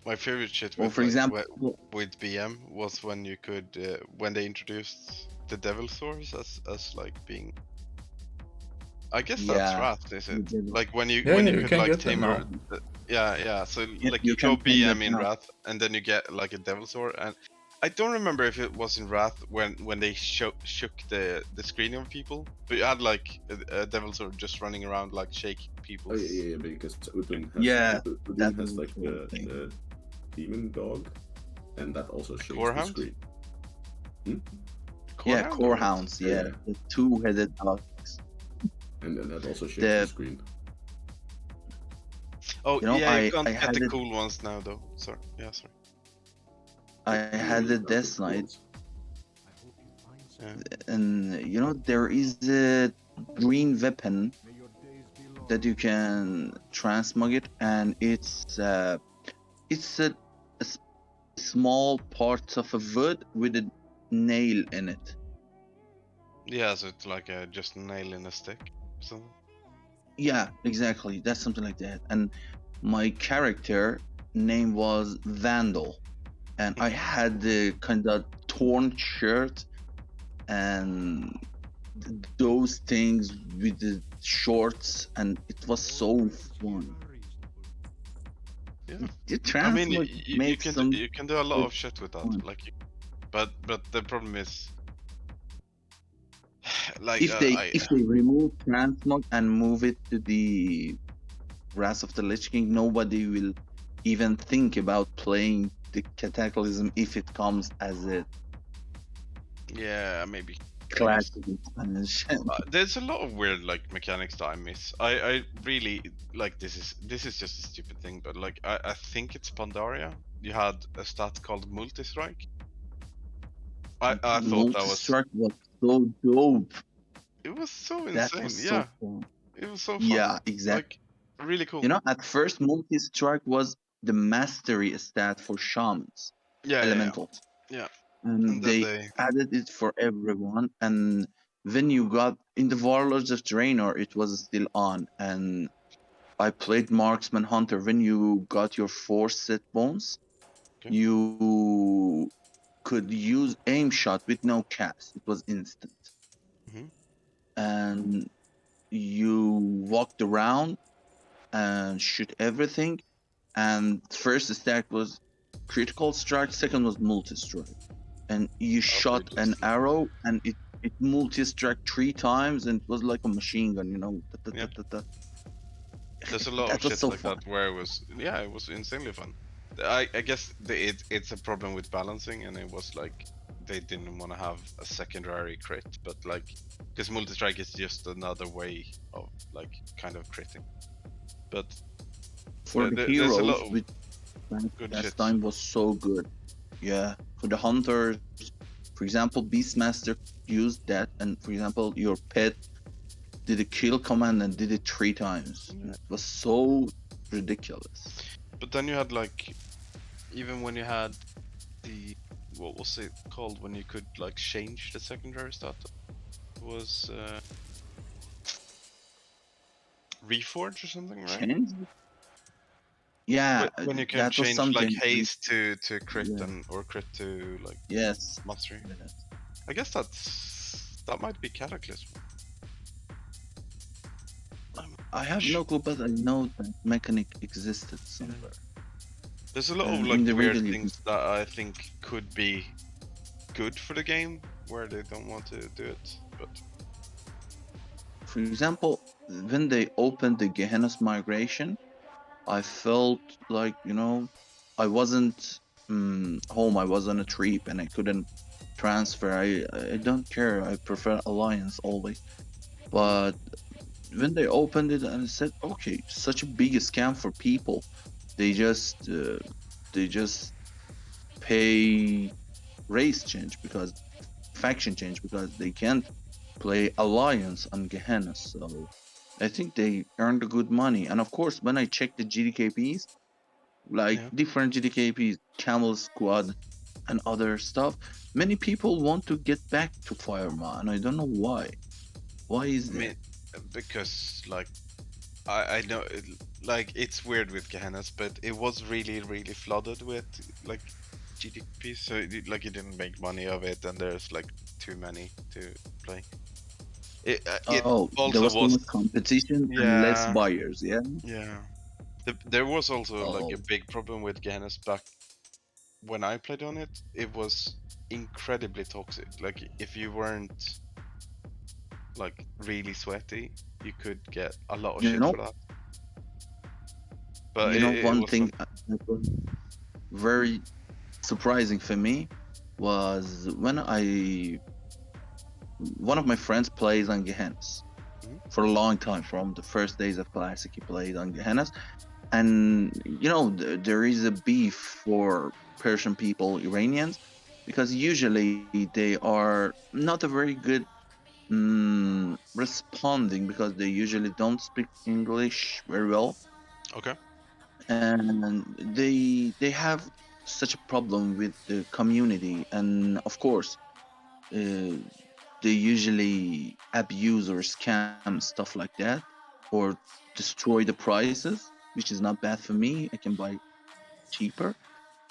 My favorite shit Or with, for like, example- with BM was when you could when they introduced the Devil Swords as like being. I guess that's Yeah, Wrath, is it? the Devil- Like when you Yeah, when yeah, you you could can like get them tame now. yeah. So like you you go can tame them BM in now. Wrath, and then you get like a Devil Sword, and I don't remember if it was in Wrath when they shook the screen of people, but you had like a Devil Sword just running around like shaking people. Oh yeah, because Udun has, Yeah, Udun that has was like the cool thing. the demon dog, and that also shakes the Corehound? screen. Yeah, Corehound or core what? hounds. Yeah, the two-headed dogs. And then that also shakes The- the screen. Oh, You know, yeah, you I can't get had the it. cool ones now, though. Sorry. Yeah, sorry. I had the Death Knight, Yeah. and you know there is a green weapon that you can transmog it, and it's a small parts of a wood with a nail in it. Yeah, so it's like just a nail in a stick or something. Yeah, exactly. That's something like that. And my character name was Vandal, and I had the kind of torn shirt and those things with the shorts, and it was so fun. Yeah. The I mean, transmog makes some you can do a lot good of shit with that. fun. Like, but the problem is, like, If they remove transmog and move it to the Wrath of the Lich King, nobody will even think about playing the Cataclysm if it comes as a yeah, maybe. classic expansion. There's a lot of weird like mechanics that I miss. I really like this is just a stupid thing, but like I think it's Pandaria. You had a stat called multi-strike. I thought that was Multi-strike was so dope. it was so That insane. was Yeah, so fun. it was so fun. Yeah, exactly. Like really cool. You know, at first, multi-strike was the mastery stat for shamans, Yeah, elementals. yeah. And then they added it for everyone. And when you got in the Warlords of Draenor, it was still on. And I played Marksman Hunter. When you got your 4 set bones, Okay. you could use aim shot with no cast. It was instant. Mhm. And you walked around and shoot everything. And first stack was critical strike, second was multi-strike. And you shot an arrow and it multi-struck 3 times, and it was like a machine gun, you know. Yeah. There's a lot That of was shit so like fun. that where it was insanely fun. I guess it's a problem with balancing, and it was like they didn't want to have a secondary crit, but like because multi-strike is just another way of like kind of critting. But For the there's a lot heroes, of with good last shit. time was so good. Yeah. For the hunters, for example, Beastmaster used that, and for example, your pet did a kill command and did it 3 times. And it was so ridiculous. But then you had like, even when you had the, what was it called when you could like change the secondary stat? It was Reforge or something, right? Change? Yeah, When you can that was change something. like haste to crit Yeah. and or crit to like Yes. mastery. Yes. I guess that might be Cataclysm. I have no clue, but I know that mechanic existed somewhere. There's a lot of And like in the weird region you things that I think could be good for the game where they don't want to do it, but For example, when they opened the Gehenna's migration, I felt like, you know, I wasn't home. I was on a trip and I couldn't transfer. I don't care. I prefer Alliance always. But when they opened it and I said, okay, such a big scam for people. They just pay race change because faction change because they can't play Alliance on Gehenna. So I think they earned good money. And of course, when I checked the GDKPs, like different GDKPs, Camel Squad, and other stuff, many people want to get back to Firema, and I don't know why. Why is I that? mean, because like I know like it's weird with Gehennas, but it was really flooded with like GDP, so like you didn't make money of it, and there's like too many to play. It Oh, also there was too was much competition and less buyers, yeah? Yeah. There was also like Oh. a big problem with Gehennas back when I played on it. It was incredibly toxic. Like if you weren't like really sweaty, you could get a lot of You shit know, for that. But you know it one was thing not... that was very surprising for me was when one of my friends plays on Gehennas for a long time. From the first days of Classic, he played on Gehennas, and you know there is a beef for Persian people, Iranians, because usually they are not a very good responding because they usually don't speak English very well. Okay. And they have such a problem with the community, and of course they usually abuse or scam stuff like that, or destroy the prices, which is not bad for me. I can buy cheaper.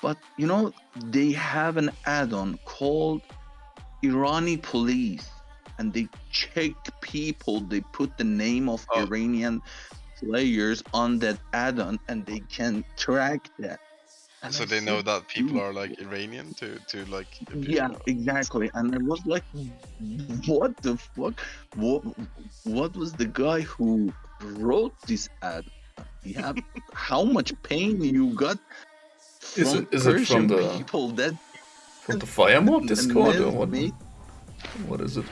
But you know, they have an add-on called Irani Police, and they check people. They put the name of Iranian players on that add-on, and they can track that. And So I they know said, that people dude, are like Iranian to like. yeah, exactly. And I was like, what the fuck? What was the guy who wrote this ad? He have how much pain you got Is from it from Persian the people that Fire Mode Discord or made what? me. What is it?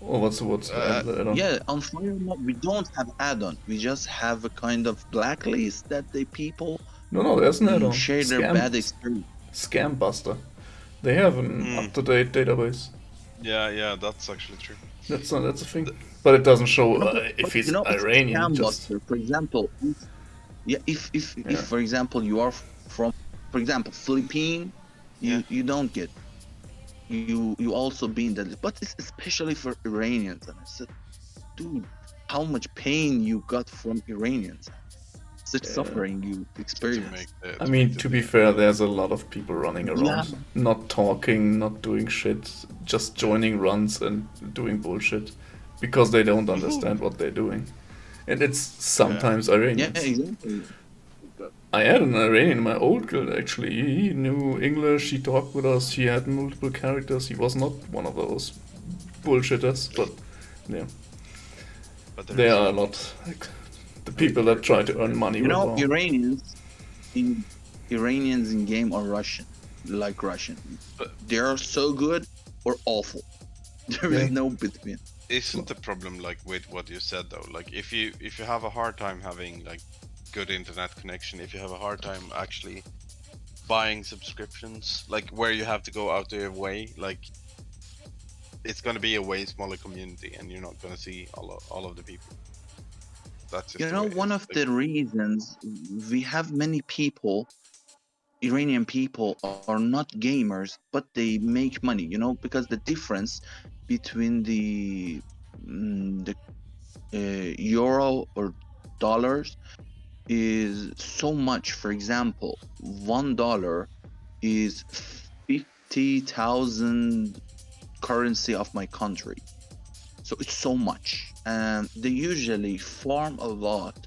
Or what's the add-on? Yeah, on Fire Mode we don't have add-on. We just have a kind of blacklist that the people No, there's an add-on. share their bad experience. Scam Buster. They have an up-to-date database. Yeah, that's actually true. That's a thing. But it doesn't show No, if he's you know, it's Iranian. Scam Just Buster. For example, if for example you are from, for example, Philippine, you don't get. You also be in that, but it's especially for Iranians. And I said, dude, how much pain you got from Iranians, such suffering you experienced. I mean, to be fair, there's a lot of people running around, not talking, not doing shit, just joining runs and doing bullshit because they don't understand what they're doing. And it's sometimes Iranians. Yeah, exactly. I had an Iranian in my old guild actually. He knew English, he talked with us, he had multiple characters. He was not one of those bullshitters, but yeah. But there are a lot, like the people that try to earn money. You know, with Iranians in game are Russian, like Russian. They are so good or awful. There is no between. Isn't the problem like with what you said though? Like if you have a hard time having like good internet connection, if you have a hard time actually buying subscriptions, like where you have to go out of your way, like it's gonna be a way smaller community, and you're not gonna see all of the people. That's just you know, one of the reasons we have many people, Iranian people, are not gamers, but they make money. You know, because the difference between the euro or dollars is so much. For example, $1 is 50,000 currency of my country, so it's so much. And they usually farm a lot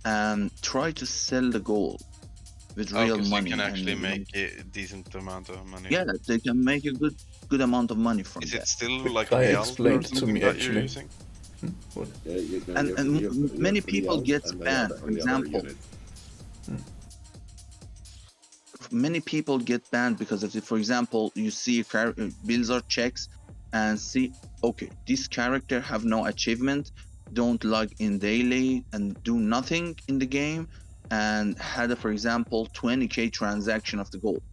and try to sell the gold with real so money. You can actually and, make a decent amount of money. Yeah, they can make a good amount of money from Is that. it still like I real explained or to something me that actually. you're using? What? And many people get banned, for example. Many people get banned because of it. For example, you see bills or checks and see, okay, this character have no achievement, don't log in daily and do nothing in the game, and had, for example, 20k transaction of the gold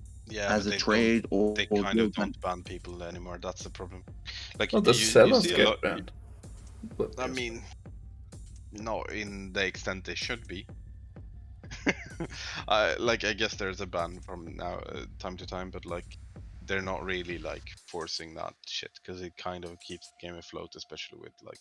as a trade or they kind of don't ban people anymore. That's the problem. Like well, the you sellers see a get lot, banned. But I mean, not in the extent they should be. I guess there's a ban from now time to time, but like they're not really like forcing that shit because it kind of keeps the game afloat, especially with like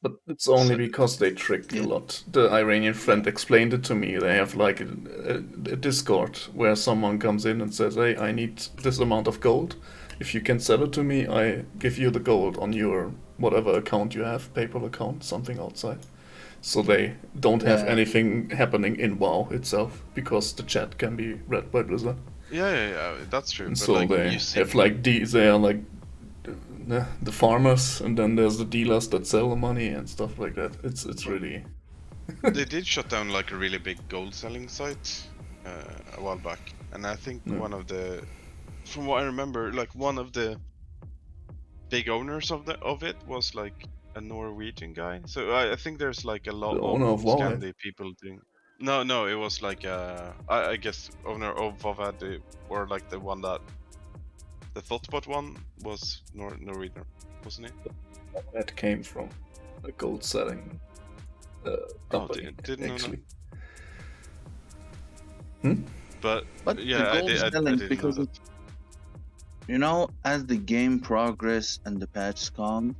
But it's only because they trick a lot. The Iranian friend explained it to me. They have like a Discord where someone comes in and says, "Hey, I need this amount of gold. If you can sell it to me, I give you the gold on your whatever account you have, PayPal account, something outside." So they don't have anything happening in WoW itself because the chat can be read by Blizzard. Yeah, that's true. And but so like, they have like they are like the farmers, and then there's the dealers that sell the money and stuff like that. It's really. They did shut down like a really big gold selling site a while back. and I think Yeah. one of the, from what I remember, like one of the big owners of it was like a Norwegian guy. So I think there's like a lot The owner of Valheim. Scandi people doing. No, it was like I guess owner of Vavad, or like the one that the Thoughtbot one was Norwegian, wasn't it? That came from a gold selling company, didn't know actually. But the yeah, gold I selling didn't know because that. you know, as the game progress and the patches come,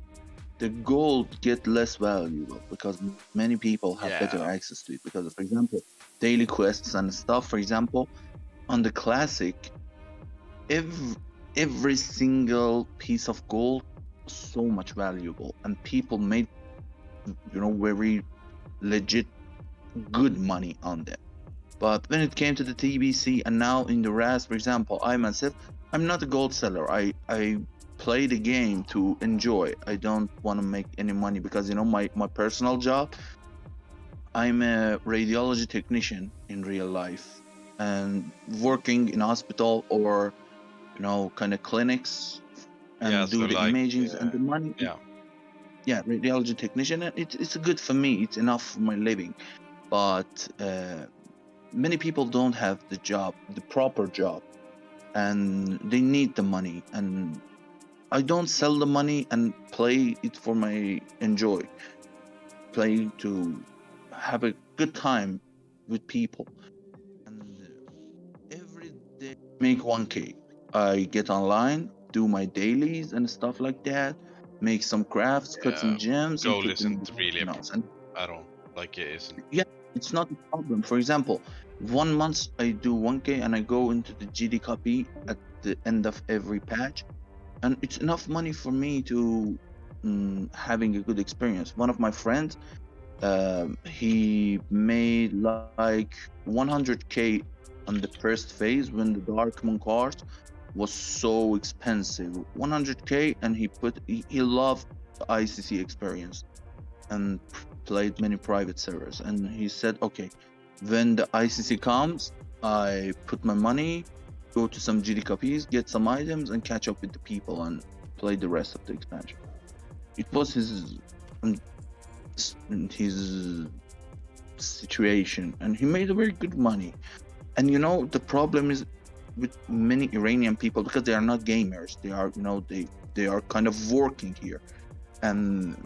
the gold get less valuable because many people have better access to it. Because, for example, daily quests and stuff. For example, on the classic, every single piece of gold was so much valuable, and people made, you know, very legit good money on them. But when it came to the TBC and now in the RAS, for example, I myself, I'm not a gold seller. I play the game to enjoy. I don't want to make any money because, you know, my personal job, I'm a radiology technician in real life and working in hospital or, you know, kind of clinics and do so the like, imagings and the money. Yeah, radiology technician. And it's good for me. It's enough for my living. But many people don't have the job, the proper job, and they need the money. And I don't sell the money and play it for my enjoy. Play to have a good time with people. And every day make 1K. I get online, do my dailies and stuff like that, make some crafts, cut some gems, and gold put them in isn't really the house. And at all. Like it isn't. yeah, it's not a problem. For example, 1 month I do 1K and I go into the GD copy at the end of every patch, and it's enough money for me to having a good experience. One of my friends, he made like 100K on the first phase when the Darkmoon cards was so expensive. 100K, and he loved the ICC experience and played many private servers. And he said, okay, when the ICC comes, I put my money, go to some GD copies, get some items, and catch up with the people and play the rest of the expansion. It was his situation, and he made very good money. And you know, the problem is with many Iranian people, because they are not gamers, they are, you know, they are kind of working here, and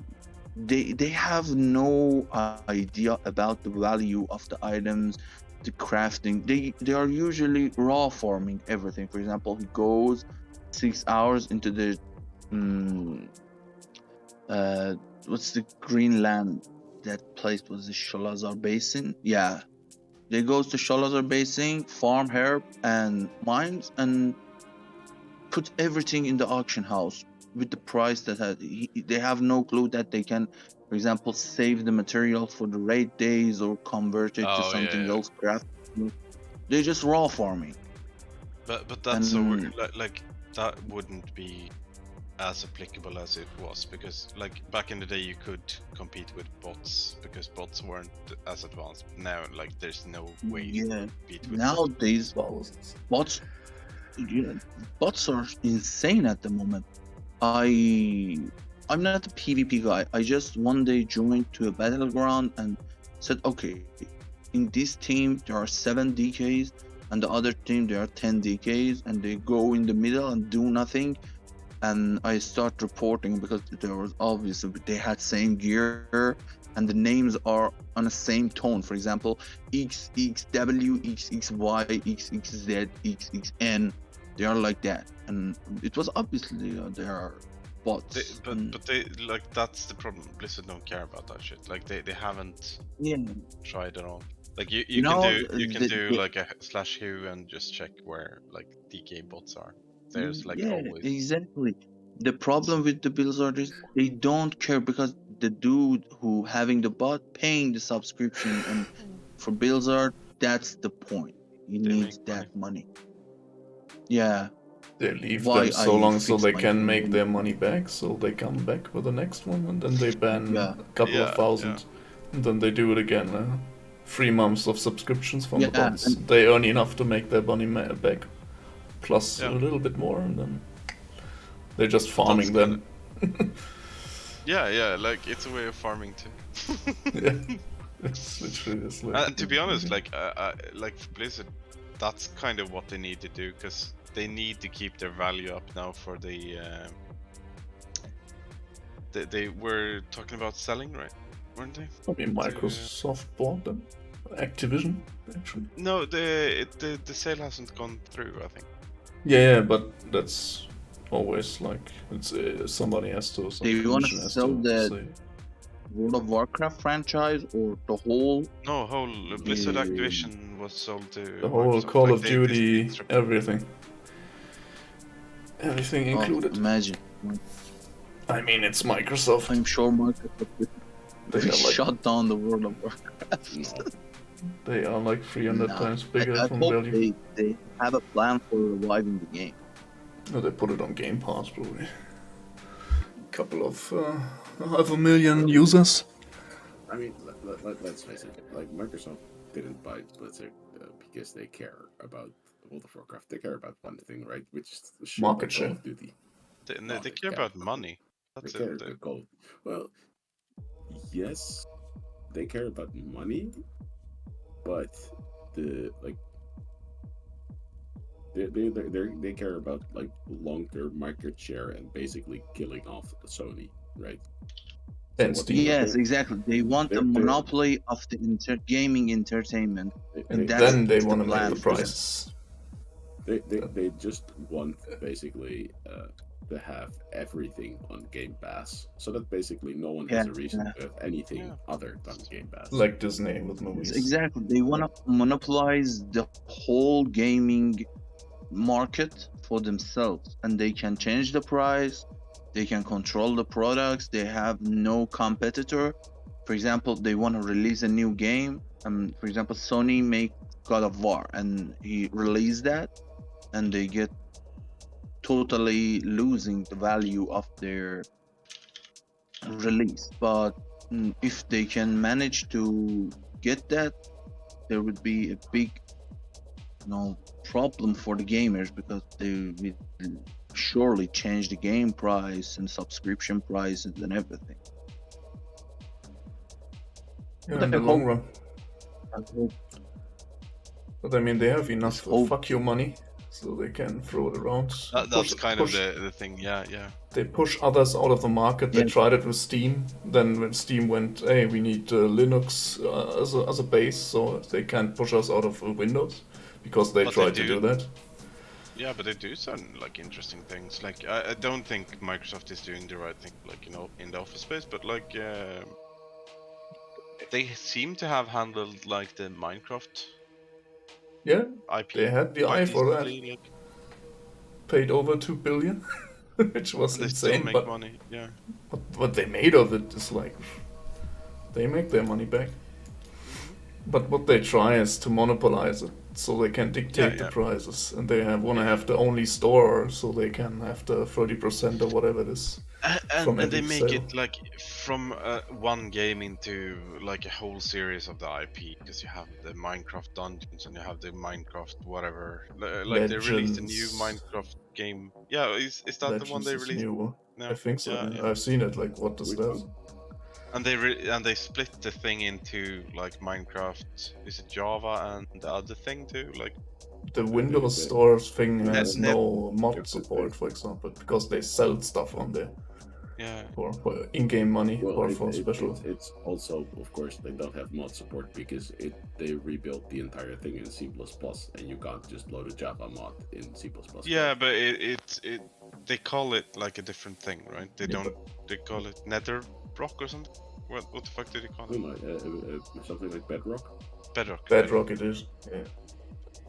they have no idea about the value of the items, the crafting. They are usually raw farming everything. For example, he goes 6 hours into the what's the green land, that place was the Sholazar Basin. Yeah, they goes to Sholazar Basin, farm herb and mines, and put everything in the auction house with the price that they have no clue that they can, for example, save the material for the raid days or convert it to something else, craft. They're just raw farming. But that's so weird. Like that wouldn't be as applicable as it was, because like back in the day you could compete with bots because bots weren't as advanced. Now like there's no way to compete with nowadays bots are insane at the moment. I'm not a PvP guy. I just one day joined to a battleground and said, okay, in this team there are 7 DKs and the other team there are 10 DKs, and they go in the middle and do nothing. And I start reporting because there was obviously they had same gear and the names are on the same tone. For example, XXW, XXY, XXZ, XXN. They are like that, and it was obviously there are bots. But they like that's the problem. Blizzard don't care about that shit. Like they haven't tried at all. Like you can do like a /who and just check where like DK bots are. There's like always. Exactly. The problem with the Blizzard is they don't care, because the dude who having the bot paying the subscription, and for Blizzard that's the point. He needs that money. Yeah. They leave them so long so they can make their money back, so they come back with the next one, and then they ban a couple of thousand, and then they do it again. 3 months of subscriptions from the Yeah, bots. They earn enough to make their money back, plus Yeah. a little bit more, and then they're just farming them. Yeah, like it's a way of farming too. Yeah, it's literally just like. And to be honest, like for Blizzard, that's kind of what they need to do, because they need to keep their value up now for the. They were talking about selling, right? Weren't they? I mean, Microsoft bought them. Activision, actually. No, the sale hasn't gone through, I think. Yeah, but that's always like it's somebody has to. Do you want to sell the World of Warcraft franchise or the whole? No, whole Blizzard Activision was sold to the whole Microsoft. Call Like, of Duty, everything included. Imagine. I mean, it's Microsoft. I'm sure Microsoft They are like, shut down the World of Warcraft. No. They are like 300 times bigger I from hope value. they have a plan for reviving the game. No, they put it on Game Pass probably. Couple of 500,000 users. I mean, let's face it. Like Microsoft didn't buy Blizzard because they care about World of Warcraft. They care about one thing, right? Which is the market Call share. of Duty. They care about money. That's they care it. about gold. Well, yes, they care about money, but they care about like long-term market share and basically killing off Sony, right? And Steam. Yes, exactly. They want the monopoly of the gaming entertainment, and then they want to make the prices. They just want basically to have everything on Game Pass, so that basically no one has a reason to have anything other than Game Pass. Like Disney with movies. Exactly. They want to monopolize the whole gaming market for themselves, and they can change the price. They can control the products. They have no competitor. For example, they want to release a new game. For example, Sony make God of War, and he released that, and they get totally losing the value of their release. But if they can manage to get that, there would be a big, problem for the gamers, because they will surely change the game price and subscription prices and everything. Yeah, in the long run. But I mean, they have enough fuck you money, so they can throw it around. That's kind of the thing, yeah. They push others out of the market. They tried it with Steam. Then when Steam went, hey, we need Linux as a base, so they can't push us out of Windows, because they tried to do that. Yeah, but they do some like interesting things. Like I don't think Microsoft is doing the right thing, like in the office space, but like they seem to have handled like the Minecraft. Yeah, IP. They had the eye for that. Like, paid over 2 billion, which was they insane. still make but money, yeah. But what they made of it is like they make their money back. But what they try is to monopolize it, so they can dictate the prices, and they want to have the only store, so they can have the 30% or whatever it is. And they make it like from one game into like a whole series of the IP, because you have the Minecraft Dungeons and you have the Minecraft whatever. Like they released a new Minecraft game. Yeah, is that Legends the one they released? New. No? I think so. Yeah. I've seen it. Like, what does that? And they split the thing into like Minecraft. Is it Java and the other thing too? Like the Windows Store thing has no mod support, for example, because they sell stuff on there. Yeah. For in-game money or for special. It's also, of course, they don't have mod support because they rebuilt the entire thing in C++, and you can't just load a Java mod in C++. Yeah, but they call it like a different thing, right? They don't. They call it NetherBlock or something. What the fuck did they call it? No, something like Bedrock. Bedrock it is. Yeah.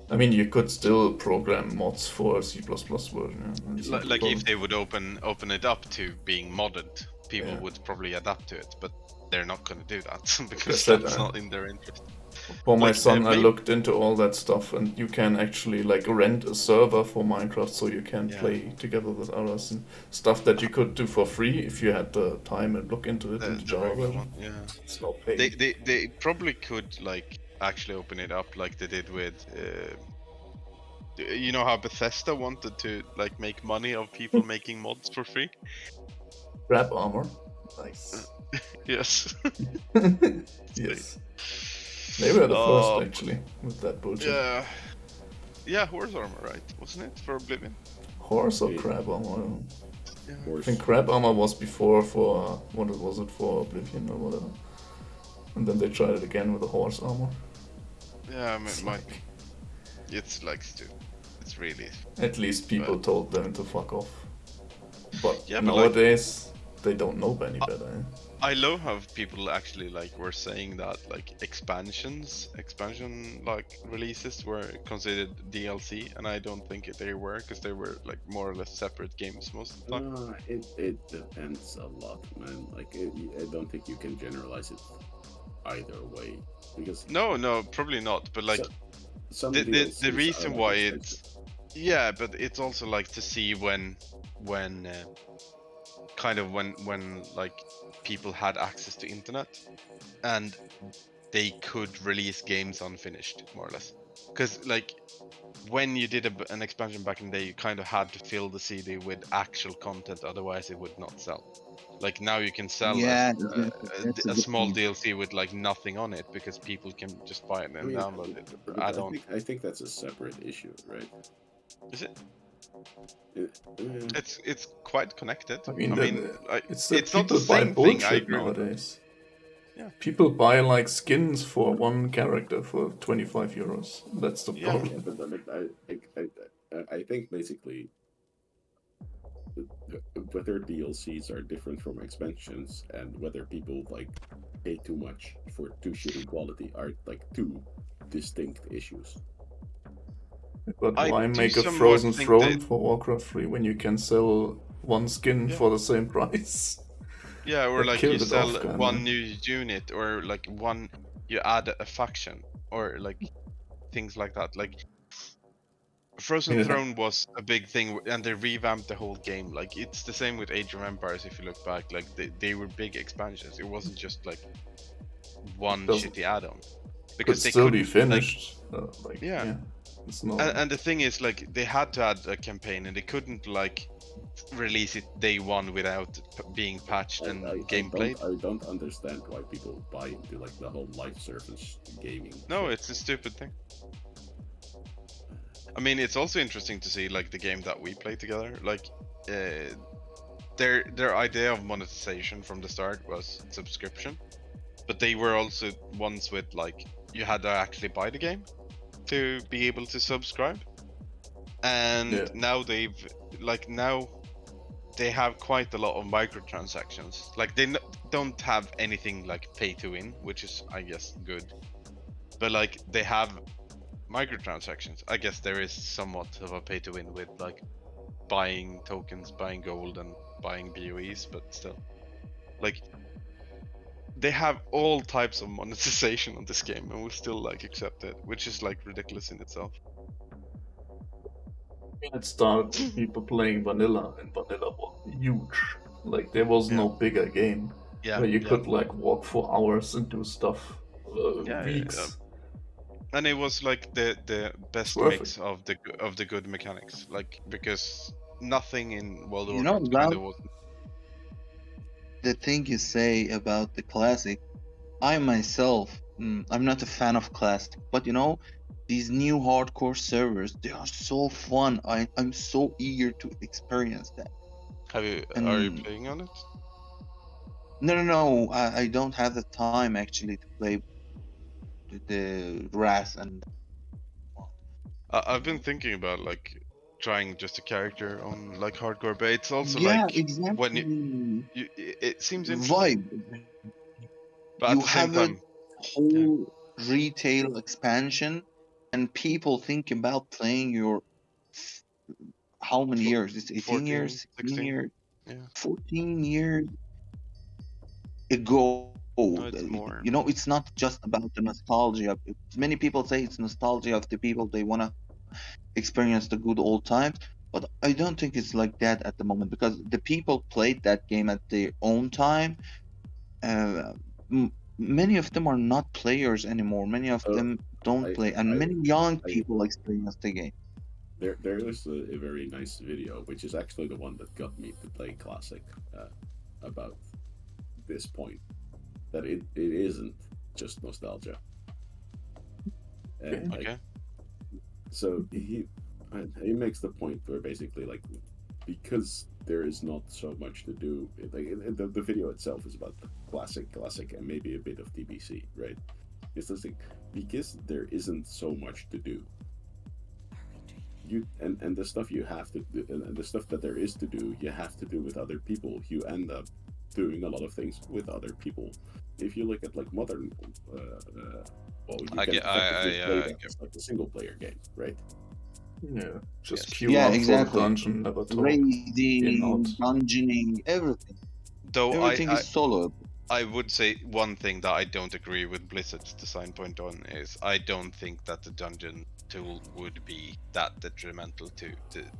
I mean, you could still program mods for a C++ version. Yeah. Like if they would open it up to being modded, people would probably adapt to it, but they're not going to do that because that's not in their interest. For my son, I looked into all that stuff, and you can actually like rent a server for Minecraft, so you can play together with others and stuff that you could do for free if you had the time and look into it in the Java version. Yeah, it's not paid. They probably could like actually open it up like they did with. You know how Bethesda wanted to like make money of people making mods for free? Grab armor. Nice. Yes. Yes. They were the first Oh, actually with that bullshit. yeah. Yeah, horse armor, right? Wasn't it for Oblivion? Horse or crab armor? Yeah. I think crab armor was before for what was it for Oblivion or whatever. And then they tried it again with the horse armor. Yeah, I mean, it's like stupid. It's really. At least people told them to fuck off. But Yeah, but nowadays they don't know any better. Eh? I love how people actually like were saying that like expansion like releases were considered DLC, and I don't think they were, because they were like more or less separate games most of the time. It depends a lot, man. Like I don't think you can generalize it either way, because No, probably not. But like the DLCs reason are like why expensive. yeah, but it's also like to see when kind of when like people had access to internet and they could release games unfinished, more or less. Because like when you did an expansion back in the day, you kind of had to fill the CD with actual content, otherwise it would not sell. Like now you can sell Yeah, exactly. That's a a good small point. DLC with like nothing on it, because people can just buy it I and mean, download it, but add on. I think that's a separate issue, right? Is it? Yeah. It's quite connected. I mean, it's that it's not the people buy same thing. I bullshit agree with that. nowadays. Yeah. People buy like skins for one character for 25 euros. That's the Yeah. problem. But I think basically whether DLCs are different from expansions and whether people like pay too much for too shitty quality are like two distinct issues. But I why do make a somewhat frozen think throne that- for Warcraft 3 when you can sell one skin Yeah. for the same price? Yeah, or That like you killed it sell off, kinda. one new unit, or like one you add a faction, or like things like that. Like Frozen Yeah. Throne was a big thing, and they revamped the whole game. Like it's the same with Age of Empires. If you look back, like they were big expansions. It wasn't just like one Doesn't- shitty add-on, Could because they still be couldn't like, finished. Like, yeah. It's not. And the thing is, like, they had to add a campaign, and they couldn't like release it day one without being patched and gameplayed. I don't understand why people buy into like the whole live service gaming. No, it's a stupid thing. I mean, it's also interesting to see like the game that we play together. Like, their idea of monetization from the start was subscription, but they were also ones with like you had to actually buy the game to be able to subscribe. And Yeah. now they have quite a lot of microtransactions. Like they don't have anything like pay to win, which is I guess good. But like they have microtransactions. I guess there is somewhat of a pay to win with like buying tokens, buying gold, and buying BOEs, but still, like they have all types of monetization on this game, and we still like accept it, which is like ridiculous in itself. It started with people playing vanilla, and vanilla was huge. Like there was no bigger game Yeah, where you yeah. could like walk for hours and do stuff weeks. And it was like the best worth mix of the good mechanics, like because nothing in World of You know, Warcraft kind of about was. the thing you say about the classic, I myself, I'm not a fan of classic, but you know, these new hardcore servers, they are so fun. I'm so eager to experience that. Are you And playing on it? no, I don't have the time actually to play the Wrath and I've been thinking about like trying just a character on like hardcore, but it's also yeah, like when exactly. it seems interesting, Vibe. but at You the same have a time, whole retail expansion, and people think about playing your how many years? It's 18 14, years, 16 16, years, yeah. 14 years ago. No, it's more. You know, it's not just about the nostalgia. Many people say it's nostalgia of the people they want to experience the good old times, but I don't think it's like that at the moment because the people played that game at their own time. Uh, many of them are not players anymore. Many of them don't play, and many young people experience the game. There is a very nice video, which is actually the one that got me to play Classic, about this point, that it isn't just nostalgia. And like, so he makes the point where basically like, because there is not so much to do, like the video itself is about classic, and maybe a bit of TBC, right? It's just like, because there isn't so much to do, you and the stuff you have to do, and the stuff that there is to do, you have to do with other people. You end up doing a lot of things with other people. If you look at like modern, well, you can effectively play that as like a single player game, right? Yeah, just queue up for the dungeon, never talk, in out. Raiding, dungeoning, everything. Though everything is solo. I would say one thing that I don't agree with Blizzard's design point on is I don't think that the dungeon tool would be that detrimental to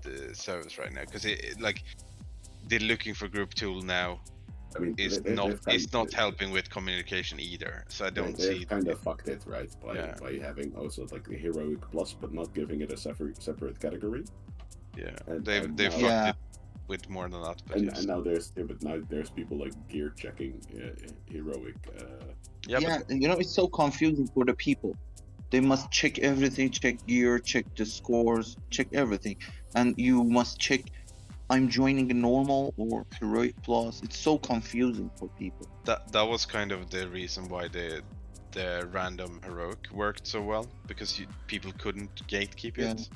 the service right now, because like the looking for group tool now is not helping with communication either. So I don't see. They've kind of fucked it, right? By having also like the heroic plus, but not giving it a separate category. Yeah, and they've fucked it with more than that. But and now there's people like gear checking heroic. Yeah, you know, it's so confusing for the people. They must check everything, check gear, check the scores, check everything, and you must check, I'm joining a normal or heroic plus. It's so confusing for people. That was kind of the reason why the random heroic worked so well, because people couldn't gatekeep it.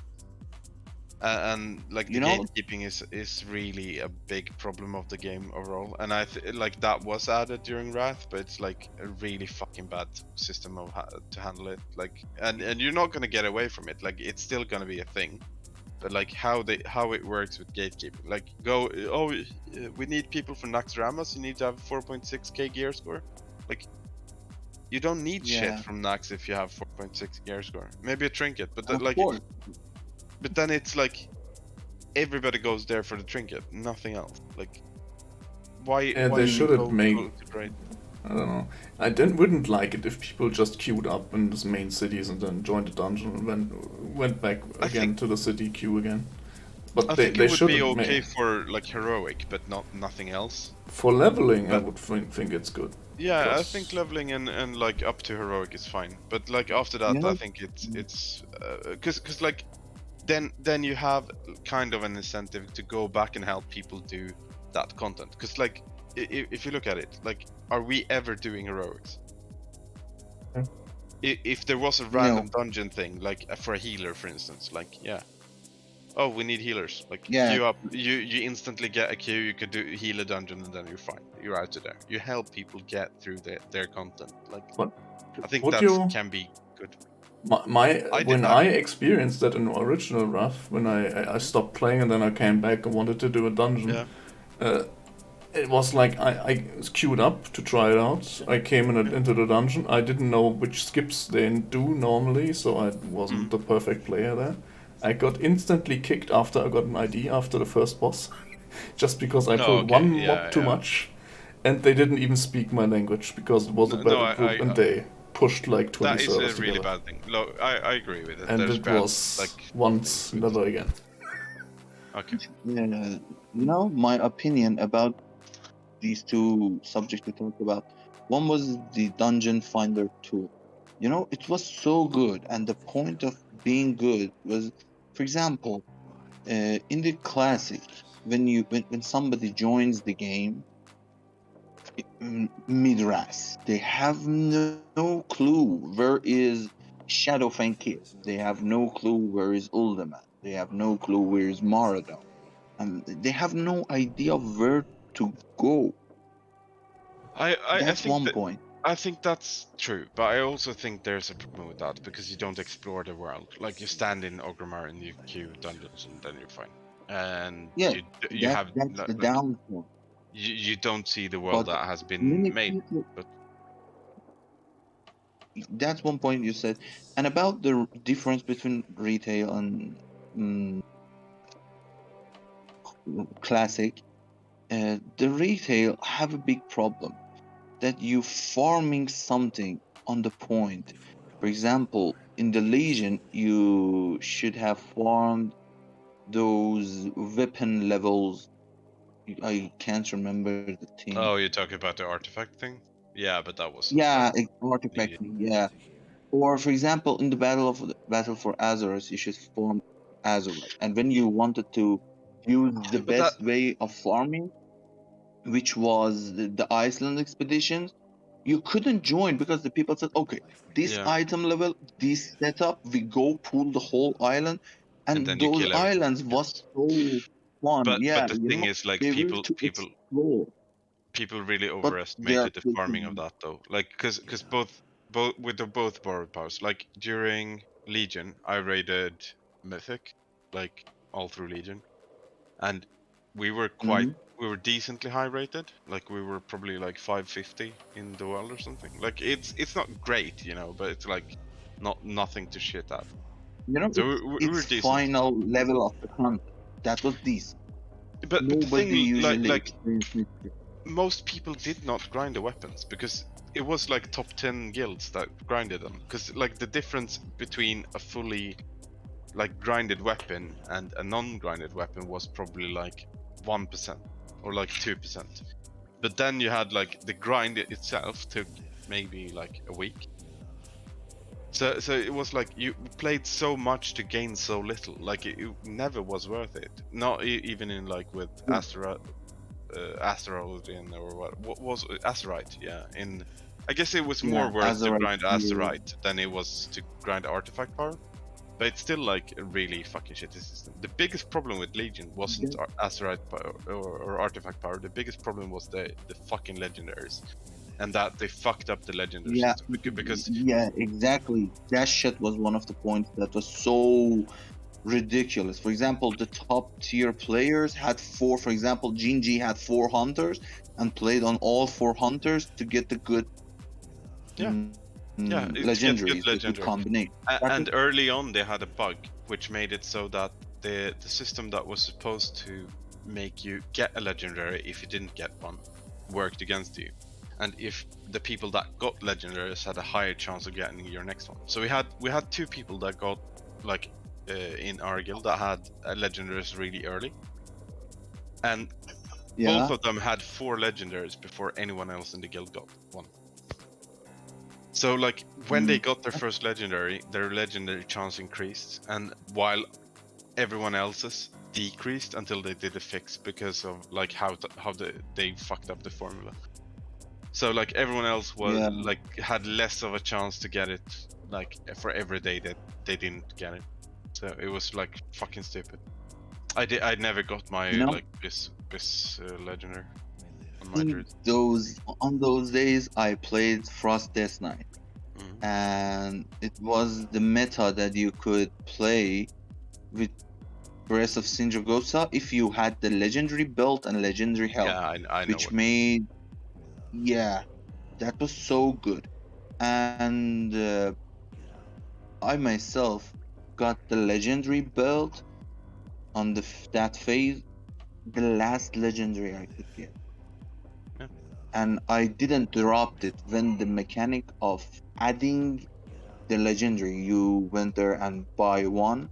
And like the gatekeeping is really a big problem of the game overall, and like that was added during Wrath, but it's like a really fucking bad system of to handle it. Like, and you're not gonna get away from it. Like, it's still gonna be a thing, but like how it works with gatekeeping. Like, we need people for Naxxramas. You need to have 4.6k gear score. Like, you don't need shit from Nax if you have 4.6 gear score. Maybe a trinket, but but then it's like everybody goes there for the trinket, nothing else. Like, why? They shouldn't make. I don't know. I wouldn't like it if people just queued up in the main cities and then joined the dungeon and went back again to the city queue again. But I think it would be okay for like heroic, but nothing else. For leveling, I would think it's good. Yeah, I think leveling and like up to heroic is fine. But like after that, I think it's because like. Then you have kind of an incentive to go back and help people do that content. Because like, if you look at it, like, are we ever doing heroics? If there was a random dungeon thing, like for a healer, for instance, like, oh, we need healers. Like, queue up, you instantly get a queue. You could heal a dungeon, and then you're fine. You're out of there. You help people get through their content. Like, I think that can be good. When I experienced that in original Wrath, when I stopped playing and then I came back and wanted to do a dungeon, it was like I queued up to try it out. I came into the dungeon. I didn't know which skips they do normally, so I wasn't the perfect player there. I got instantly kicked after I got an ID after the first boss, just because I pulled one mob too much, and they didn't even speak my language because it was a battle group and they pushed like 20 servers That is a really together. bad thing. Look, I agree with it. And it was like once, never again. Okay. Yeah, you know, my opinion about these two subjects we talked about. One was the dungeon finder tool. You know, it was so good, and the point of being good was, for example, in the classic, when somebody joins the game mid-ras, they have no clue where is Shadowfang Kid. They have no clue where is Uldaman. They have no clue where is Maradon. They have no idea where to go. That's one point. I think that's true, but I also think there's a problem with that because you don't explore the world. Like, you stand in Orgrimmar and you queue dungeons and then you're fine. And you have that's the downfall. You don't see the world that has been made. But that's one point you said. And about the difference between retail and classic, the retail have a big problem. that you farming something on the point. For example, in the Legion, you should have farmed those weapon levels. I can't remember the thing. Oh, you're talking about the artifact thing? Yeah, but that was Yeah, needed. artifact. Yeah. Or for example, in the battle for Azeroth, you should farm Azerite, and when you wanted to use the But that best way of farming, which was the Iceland expeditions, you couldn't join because the people said, okay, this yeah, item level, this setup, we go pull the whole island, and and then you those kill everything. islands was Yes. so fun. But Yeah, the you thing know, is, like, they were people to people explore, people really but they are overestimated the still farming of human. that though. Like, cause both with the both borrowed powers. Like during Legion, I raided Mythic, like all through Legion, and we were quite Mhm. we were decently high rated. Like we were probably like 550 in the world or something. Like it's not great, you know, but it's like nothing to shit at. You know, So we it's were decent. final level of the hunt. That was this. But the Nobody thing, usually like experienced it. most people did not grind the weapons because it was like top 10 guilds that grinded them. Because like the difference between a fully like grinded weapon and a non-grinded weapon was probably like 1% or like 2%. But then you had like the grind itself took maybe like a week. So it was like you played so much to gain so little. Like it never was worth it. Not even in like with Asteroid or what was it? Asterite, yeah. In I guess it was more Yeah, worth to Azerite. grind Asterite than it was to grind artifact power. But it's still like a really fucking shitty system. The biggest problem with Legion wasn't Asterite power or artifact power. The biggest problem was the fucking legendaries, and that they fucked up the legendary Yeah, system because yeah, exactly. That shit was one of the points that was so ridiculous. For example, the top tier players had four. For example, Jinji had 4 hunters and played on all 4 hunters to get the good yeah. Yeah, to get legendaries, the good legendaries. combination. And early on, they had a bug which made it so that the system that was supposed to make you get a legendary if you didn't get one worked against you, and if the people that got legendaries had a higher chance of getting your next one. So we had 2 people that got like in our guild that had legendaries really early, and both of them had 4 legendaries before anyone else in the guild got one. So like when they got their first legendary, their legendary chance increased, and while everyone else's decreased until they did a fix because of like how they fucked up the formula. So like everyone else was like had less of a chance to get it like for every day that they didn't get it. So it was like fucking stupid. I never got my like this legendary on my druid. On those days, I played Frost Death Knight, and it was the meta that you could play with Breath of Sindragosa if you had the legendary belt and legendary health, Yeah, I know. Which made that was so good, and I myself got the legendary belt on that phase, the last legendary I could get. Yeah. And I didn't drop it when the mechanic of adding the legendary, you went there and buy one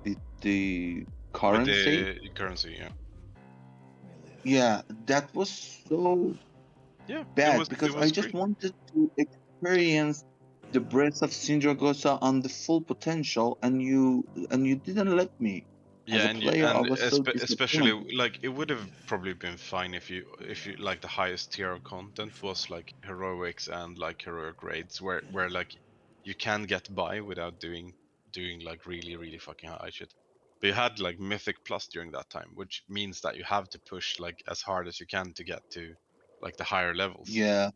with the currency. With the currency, yeah. Yeah, that was so bad because I just wanted to experience the Breath of Sindragosa on the full potential, and you didn't let me. As Yeah, a player, I was so especially disappointed. like it would have probably been fine if you like the highest tier of content was like heroics and like heroic raids where like you can get by without doing like really fucking high shit. But you had like mythic plus during that time, which means that you have to push like as hard as you can to get to like the higher levels. Yeah.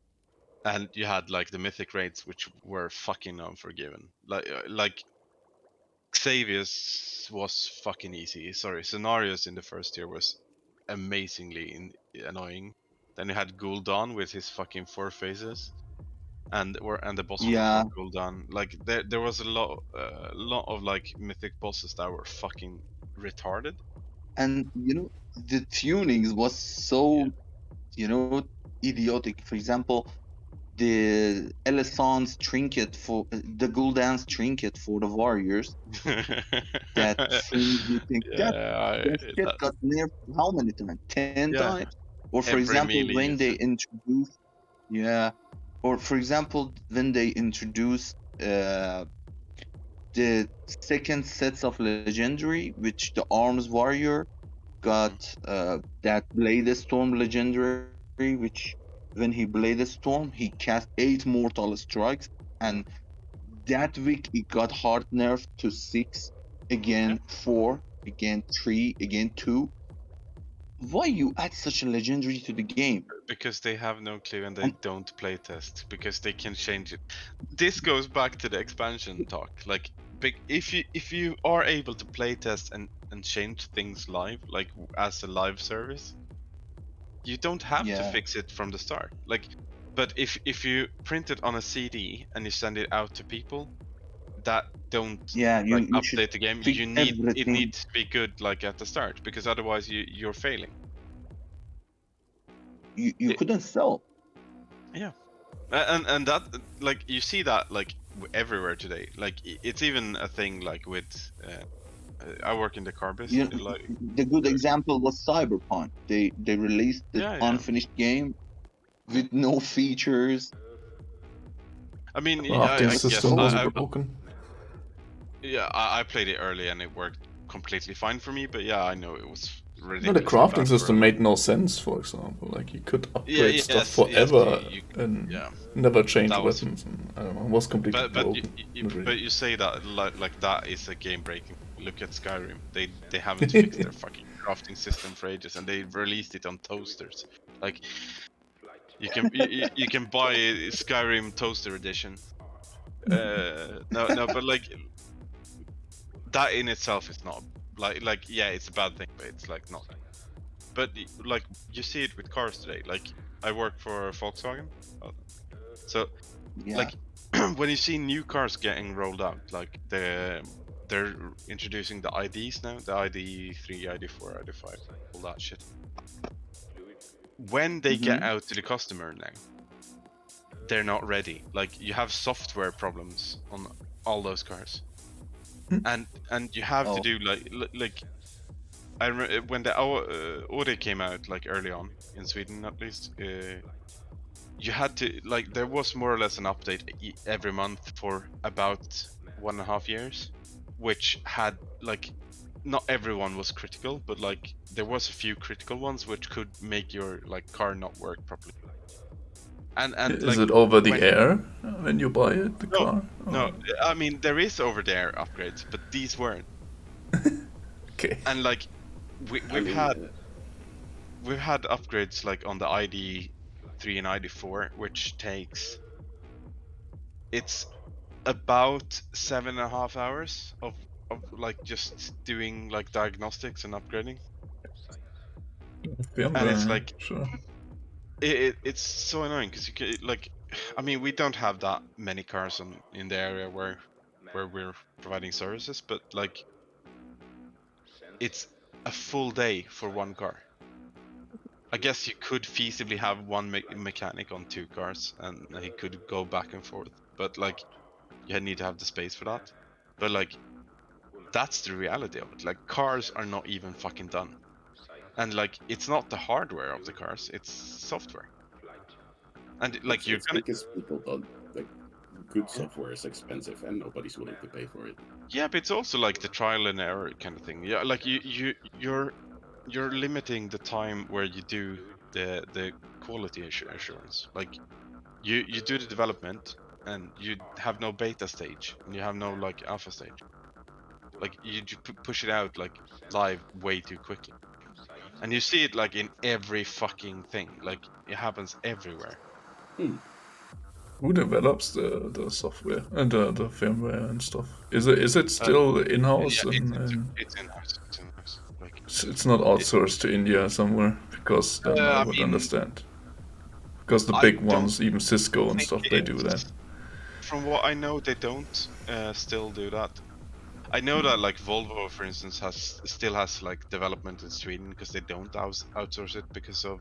And you had like the mythic raids which were fucking unforgiven. Like Xavier's was fucking easy. Sorry, scenarios in the first tier was amazingly annoying. Then you had Gul'dan with his fucking 4 phases, and the boss Yeah. from Gul'dan. Like there was a lot of like mythic bosses that were fucking retarded. And the tunings was so you know, idiotic. For example, the Elisand's trinket for the Gul'dan's trinket for the warriors. That thing you think that shit got nerfed how many times? 10 Yeah. times? Or for Every example, melee when is they introduced, yeah, or for example, when they introduced the second sets of legendary, which the arms warrior got that Blade Storm legendary, which when he Blade Storm, he cast 8 mortal strikes, and that week it got hard nerfed to 6, again 4, again 3, again 2. Why you add such a legendary to the game? because they have no clue and they don't playtest because they can change it. This goes back to the expansion talk. Like, if you are able to playtest and change things live, like as a live service, you don't have to Yeah. fix it from the start. Like, but if you print it on a CD and you send it out to people that don't Yeah, you, like you should update the game, fix it everything. needs to be good like at the start, because otherwise you're failing. You couldn't sell. Yeah. And that, like, you see that like everywhere today. Like it's even a thing like with I work in the car business. You, Like, the good example was Cyberpunk. They released the yeah. unfinished game with no features. I mean, Crafting I guess system was broken. Yeah, I played it early and it worked completely fine for me. But yeah, I know it was No, ridiculously the crafting bad for system a lot. made no sense. For example, like you could upgrade stuff Yes, forever you, and yeah. never change That was- weapons. And, I don't know, it was completely But broken. but you say that like that is a game breaking. Look at Skyrim. They haven't fixed their fucking crafting system for ages, and they released it on toasters. Like, you can buy a Skyrim toaster edition. No, but like that in itself is not like yeah, it's a bad thing, but it's like not. But like you see it with cars today. Like, I work for Volkswagen, so Yeah. like when you see new cars getting rolled out, like they're introducing the IDs now, the ID3, ID4, ID5, all that shit. When they get out to the customer now, they're not ready. Like, you have software problems on all those cars, and you have to do like I remember when the Audi came out, like early on in Sweden at least. You had to, like, there was more or less an update every month for about 1.5 years, which had like, not everyone was critical, but like there was a few critical ones which could make your like car not work properly. And Is like, it over the air when you buy it, the car? No, I mean there is over the air upgrades, but these weren't. Okay. And like we've had upgrades like on the ID3 and ID4, which takes, it's about 7.5 hours of like just doing like diagnostics and upgrading. And it's like, sure. it's so annoying because you can, like, I mean, we don't have that many cars in the area where we're providing services, but like it's a full day for one car. I guess you could feasibly have one mechanic on 2 cars and he could go back and forth, but like you need to have the space for that. But like, that's the reality of it. Like, cars are not even fucking done. And like, it's not the hardware of the cars, it's software. And like, it's because people don't, like, good software is expensive and nobody's willing to pay for it. Yeah, but it's also like the trial and error kind of thing. Yeah, like you're limiting the time where you do the quality assurance. Like, you do the development and you have no beta stage and you have no like alpha stage. Like, you push it out like live way too quickly. And you see it like in every fucking thing. Like, it happens everywhere. Who develops the software and the firmware and stuff? Is it still in-house? Yeah, and it's in-house. It's in-house. Like, it's not outsourced to India somewhere, because then I would understand. Because the big ones, even Cisco and stuff, they do that. From what I know, they don't still do that. I know that like Volvo, for instance, still has like development in Sweden because they don't outsource it because of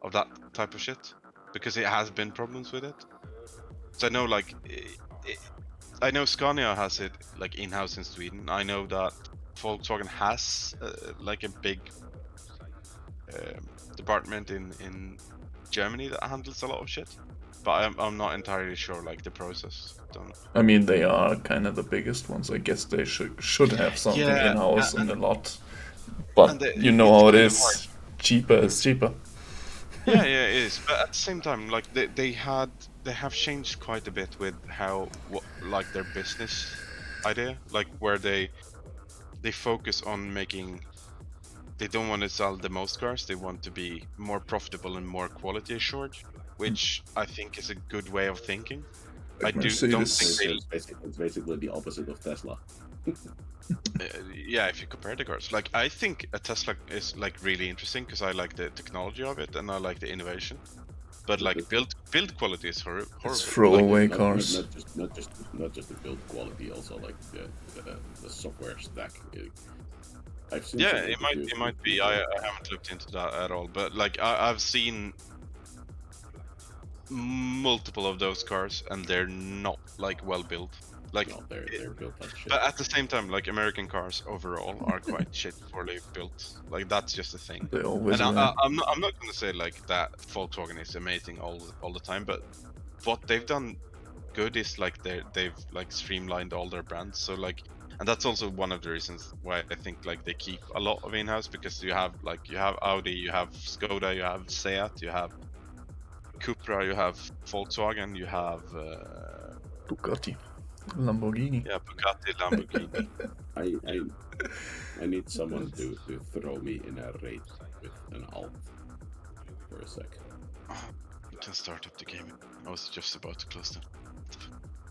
of that type of shit, because it has been problems with it. So I know like I know Scania has it like in-house in Sweden. I know that Volkswagen has like a big department in Germany that handles a lot of shit, but I'm not entirely sure like the process. Don't know. I mean, they are kind of the biggest ones. I guess they should have something in-house and a lot. But you know how it is. Cheaper is cheaper. Yeah, it is. But at the same time, like they have changed quite a bit with like their business idea, like where they focus on making. They don't want to sell the most cars. They want to be more profitable and more quality assured, which I think is a good way of thinking. Like don't think Mercedes. It's basically the opposite of Tesla. Yeah, if you compare the cars, like I think a Tesla is like really interesting because I like the technology of it and I like the innovation. But like build quality is horrible. It's throwaway Not cars. Not just the build quality, also like the software stack. I've seen Yeah, some it interviews might with be. people- I haven't looked into that at all, but like I've seen multiple of those cars and they're not like well built. Like No, they're built like shit. But at the same time, like American cars overall are quite shit poorly built. Like that's just a thing. They always and were. I'm not gonna say like that Volkswagen is amazing all the time, but what they've done good is like they've like streamlined all their brands. So like, and that's also one of the reasons why I think like they keep a lot of in-house, because you have Audi, you have Skoda, you have Seat, you have Cupra, you have Volkswagen, you have Bugatti, Lamborghini. Yeah, Bugatti, Lamborghini. I need someone to throw me in a raid with an alt for a sec. You can start up the game. I was just about to close them.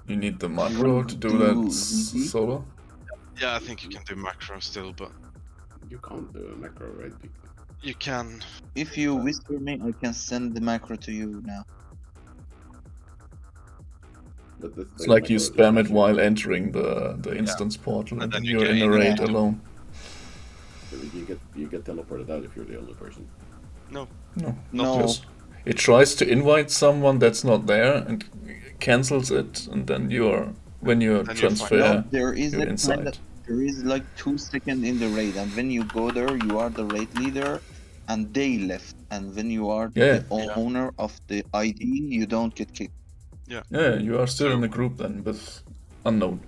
You need the macro to do that solo. Yeah, I think you can do macro still, but you can't do a macro, right? You can. If you whisper me, I can send the macro to you now. It's like you spam it while entering the instance portal, and then you're in a raid alone. You get teleported out if you're the only person. No. No. It tries to invite someone that's not there and cancels it, and then when you transfer, No, there is you're a inside. kind of, there is like 2 seconds in the raid, and when you go there, you are the raid leader, and they left. And when you are the owner of the ID, you don't get kicked. Yeah, you are still in the group then, but unknown.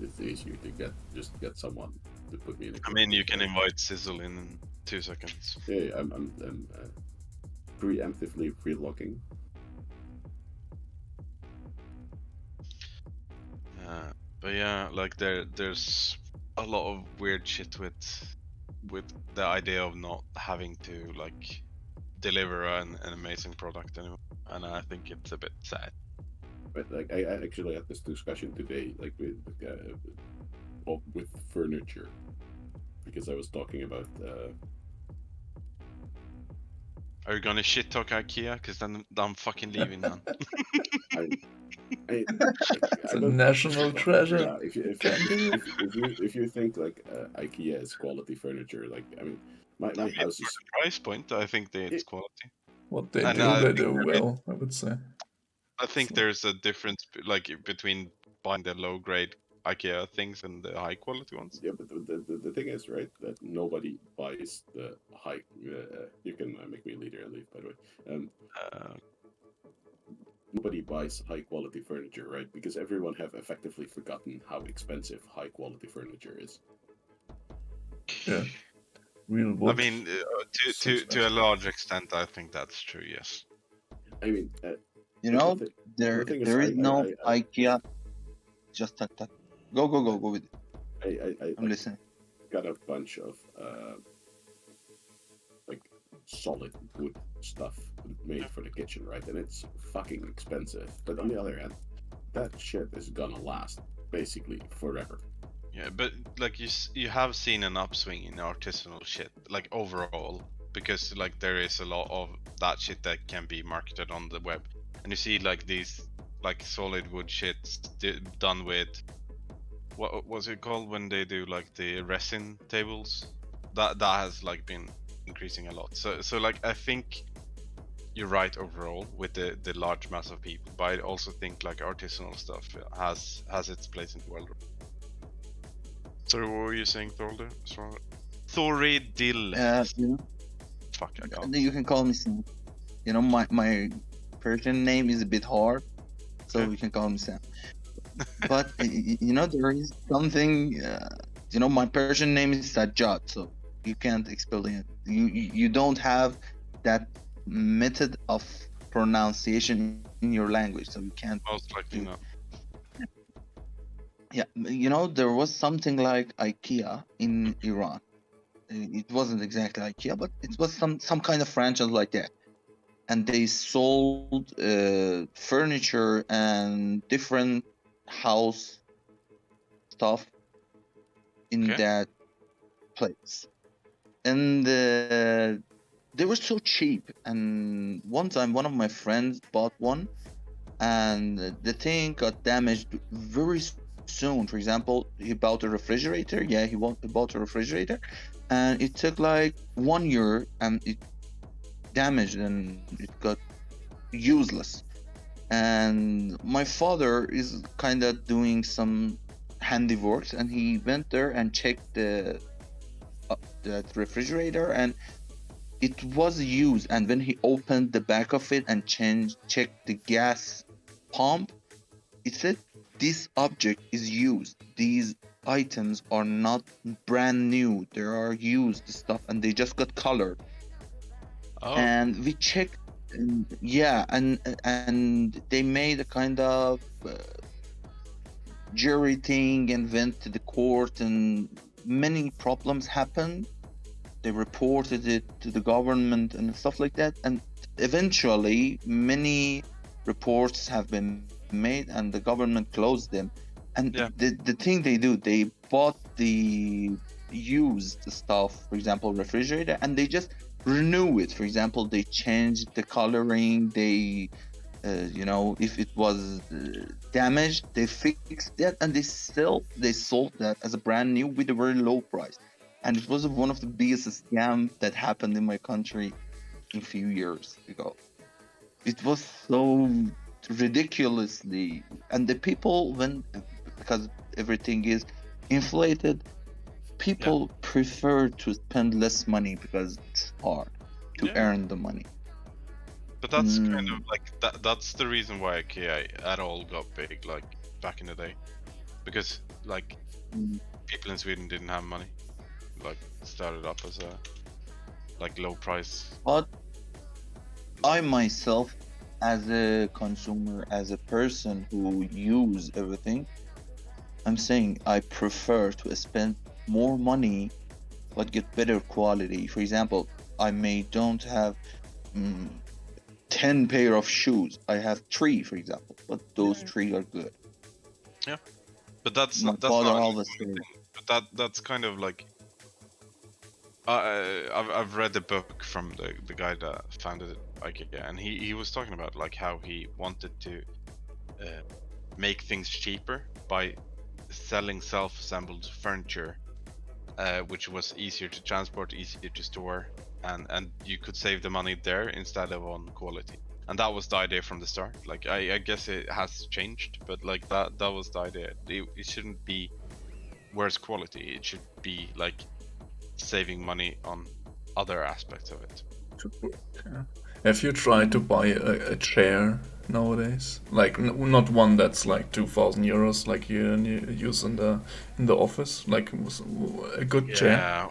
It's easier to get someone to put me in. I mean, you can invite Sizzle in 2 seconds. Yeah, I'm preemptively pre-locking. But yeah, like there's a lot of weird shit with the idea of not having to like deliver an amazing product anymore, and I think it's a bit sad. But like I actually had this discussion today, like with furniture, because I was talking about. Are you gonna shit talk IKEA? Because then I'm fucking leaving, man. It's a national treasure. Yeah, if you think like IKEA is quality furniture, like I mean, my house is price point. I think it's quality. What they do well, I would say. I think there's a difference like between buying the low grade IKEA things and the high quality ones. Yeah, but the thing is, right, that nobody buys the high. You can make me a leader and leave, by the way. Nobody buys high quality furniture, right? Because everyone have effectively forgotten how expensive high quality furniture is. Yeah, real wood. I mean, to a large extent, I think that's true. Yes. I mean, you know, there is no IKEA. Just that. Go with it. I'm listening. Got a bunch of like solid wood stuff made for the kitchen, right? And it's fucking expensive. But on the other hand, that shit is gonna last basically forever. Yeah, but like you have seen an upswing in artisanal shit, like overall, because like there is a lot of that shit that can be marketed on the web, and you see like these like solid wood shits done with what was it called when they do like the resin tables? That has like been increasing a lot. So like I think you're right overall with the large mass of people, but I also think like artisanal stuff has its place in the world. Sorry, what were you saying, Thorder? Thoridil. You know, Fuck, I can't. you can call me Sam. You know, my Persian name is a bit hard, so Okay. you can call me Sam. But you know, there is something. You know, my Persian name is Sajjad, so you can't expel it. You don't have that method of pronunciation in your language, so you can't. Most likely not. Yeah, you know, there was something like IKEA in Iran. It wasn't exactly IKEA, but it was some kind of franchise like that. And they sold furniture and different house stuff in that place. And they were so cheap. And one time, one of my friends bought one, and the thing got damaged very soon. For example, he bought a refrigerator. Yeah, he bought a refrigerator, and it took like 1 year, and it damaged and it got useless. And my father is kind of doing some handiworks, and he went there and checked that refrigerator, and it was used. And when he opened the back of it and checked the gas pump, it said this object is used. These items are not brand new. They are used stuff, and they just got colored. And we checked, yeah, and they made a kind of jury thing and went to the court, and many problems happened. They reported it to the government and stuff like that, and eventually many reports have been made and the government closed them. And the thing they do, they bought the used stuff, for example refrigerator, and they just renew it. For example, they changed the coloring, they you know, if it was damaged, they fixed that, and they sold that as a brand new with a very low price. And it was one of the biggest scam that happened in my country a few years ago. It was so ridiculously, and the people, when, because everything is inflated, people prefer to spend less money because it's hard to earn the money. But that's kind of like that's the reason why IKEA at all got big, like back in the day, because like people in Sweden didn't have money, like started up as a like low price. But I myself, as a consumer, as a person who use everything, I'm saying I prefer to spend more money but get better quality. For example, I may don't have 10 pair of shoes. I have 3, for example, but those 3 are good. Yeah, but that's My not father an always uncommon said. thing. But that's kind of like I've read the book from the guy that founded IKEA, and he was talking about like how he wanted to make things cheaper by selling self-assembled furniture, which was easier to transport, easier to store, and you could save the money there instead of on quality. And that was the idea from the start. Like I guess it has changed, but like that was the idea. It shouldn't be worse quality. It should be like saving money on other aspects of it. Have you tried to buy a chair nowadays? Like not one that's like 2,000 euros, like you use in the office, like a good chair.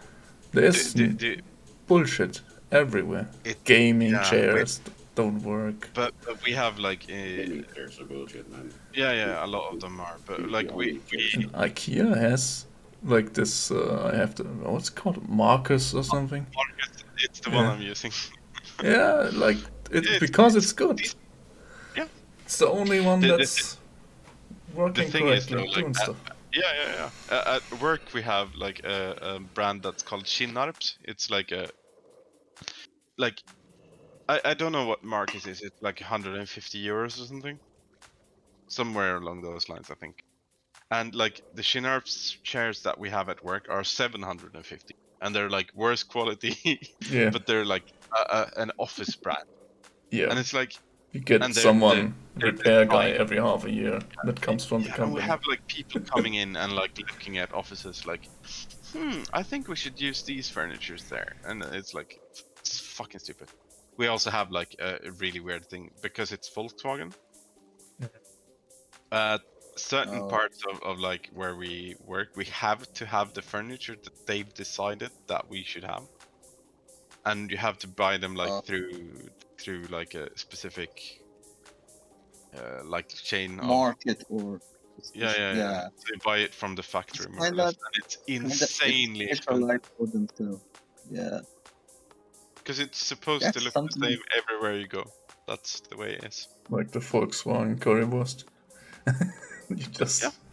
There's bullshit everywhere. Gaming chairs don't work. But we have like Gaming chairs are bullshit, man. Yeah, a lot of them are. But like we IKEA has like this. I have to. What's it called? Marcus or something. Marcus, it's the one I'm using. Yeah, like because it's good. Yeah. It's the only one that's working correctly, though, doing stuff. Yeah. At work we have like a brand that's called Kinnarps. It's like I don't know what Marcus is. It's like 150 euros or something. Somewhere along those lines, I think. And like the Kinnarps chairs that we have at work are 750. and they're like worse quality, Yeah. but they're like an office brand. Yeah. And it's like You get and someone they're repair guy trying- every half a year that comes from the Yeah, and we company. have like people coming in and like looking at offices like, I think we should use these furnitures there, and it's like it's fucking stupid. We also have like a really weird thing because it's Volkswagen. Certain Oh. parts of like where we work, we have to have the furniture that they've decided that we should have, and you have to buy them like through like a specific like chain of Market or yeah. So you buy it from the factory more or less, and it's insanely expensive. specialized for themselves. Yeah. Because it's supposed That's to look something- the same everywhere you go. That's the way it is. Like the Volkswagen currywurst.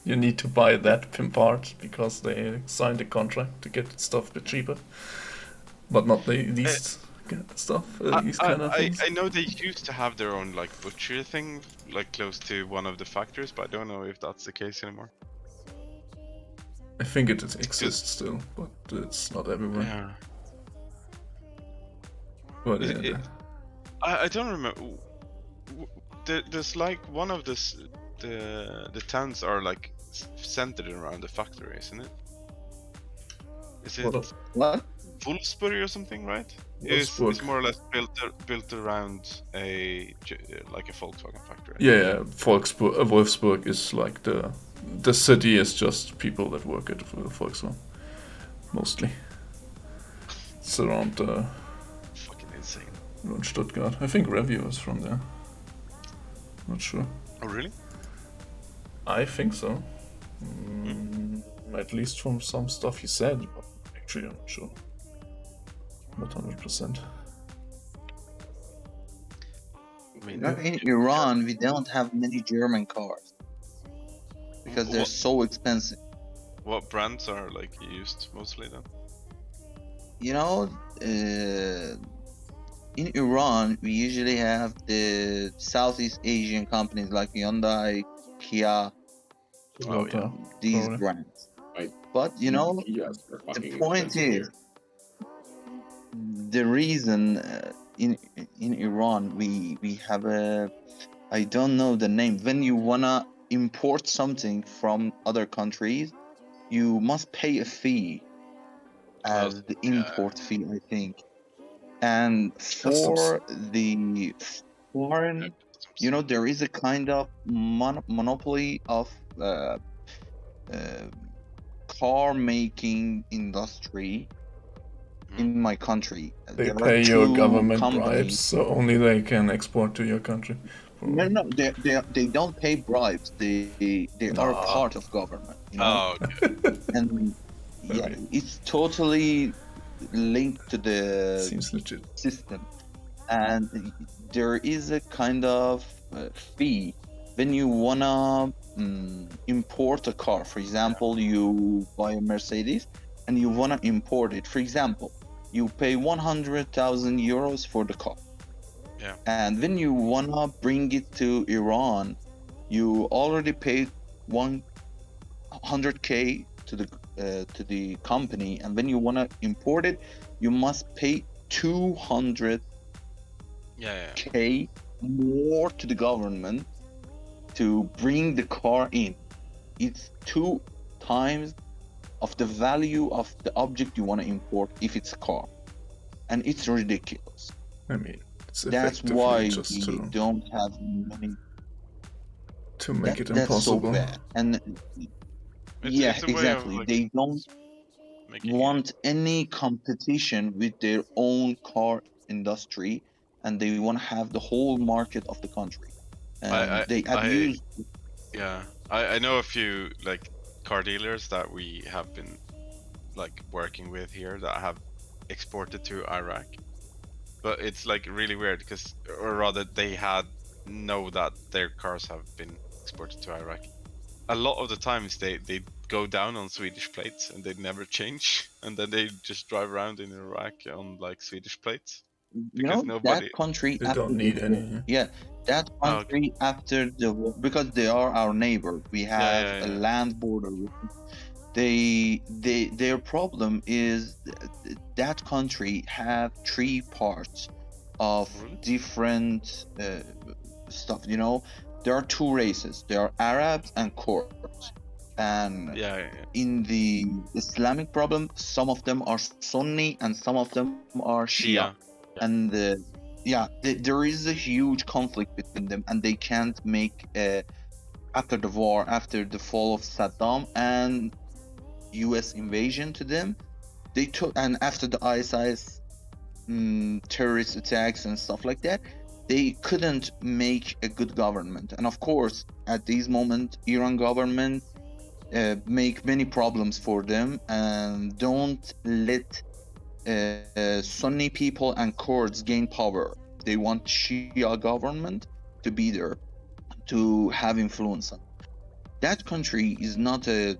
You need to buy that part because they signed a contract to get stuff a bit cheaper, but not these stuff. These kind of things. I know they used to have their own like butcher thing, like close to one of the factories, but I don't know if that's the case anymore. I think it exists still, but it's not everywhere. Yeah. But yeah, I don't remember. There's like one of the towns are like centered around the factory, isn't it? Is it what? Wolfsburg or something, right? It's more or less built around like a Volkswagen factory. Yeah, Wolfsburg is like the city is just people that work at Volkswagen, mostly. It's around fucking insane. Around Stuttgart. I think Review is from there. Not sure. Oh really? I think so. At least from some stuff he said, but actually I'm not sure. Not 100%. In Iran, we don't have many German cars because they're so expensive. What brands are like used mostly then? You know, in Iran, we usually have the Southeast Asian companies like Hyundai, Kia, these brands. Right. But you know, the point is, the reason in Iran we have a, I don't know the name. When you wanna import something from other countries, you must pay a fee as the import fee, I think. And for the foreign, you know, there is a kind of monopoly of car making industry in my country. They There are pay your two government companies. bribes, so only they can export to your country. No, they don't pay bribes. They are part of government. You know? Oh, okay. And yeah, it's totally linked to the Seems legit. system, and there is a kind of fee when you wanna import a car. For example, you buy a Mercedes and you wanna import it. For example, you pay 100,000 euros for the car. Yeah. And when you wanna bring it to Iran, you already paid 100k to the company, and when you wanna import it, you must pay 200k more to the government to bring the car in. It's 2 times of the value of the object you want to import if it's a car, and it's ridiculous. I mean, it's that's effectively why just we don't have many. To make it that's so impossible. bad. And it's a way of, exactly. like, They don't want any competition with their own car industry, and they want to have the whole market of the country. And they abuse. I know a few like car dealers that we have been like working with here that have exported to Iraq, but it's like really weird because, or rather, they know that their cars have been exported to Iraq. A lot of the times they go down on Swedish plates and they never change, and then they just drive around in Iraq on like Swedish plates. You know, that country They after don't need the any. war. Yeah, that country after the war, because they are our neighbor. We have a land border with them. their problem is that country have three parts of different stuff. You know, there are two races. There are Arabs and Kurds, and in the Islamic problem, some of them are Sunni and some of them are Shia, and there is a huge conflict between them, and they can't make after the war, after the fall of Saddam and U.S. invasion to them, they took, and after the ISIS terrorist attacks and stuff like that, they couldn't make a good government. And of course, at this moment, Iran government make many problems for them and don't let Sunni people and Kurds gain power. They want Shia government to be there to have influence on. That country is not a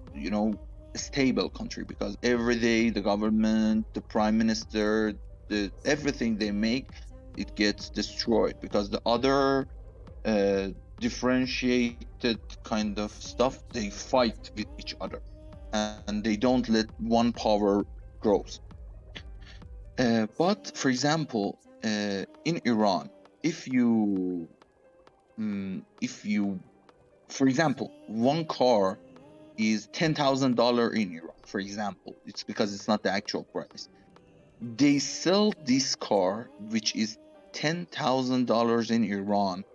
stable country, because every day the government, the prime minister, everything they make, it gets destroyed, because the other differentiated kind of stuff, they fight with each other and they don't let one power grows. But for example, in Iran, if you for example, one car is $10,000 in Iran, for example. It's because it's not the actual price. They sell this car, which is $10,000 in Iran,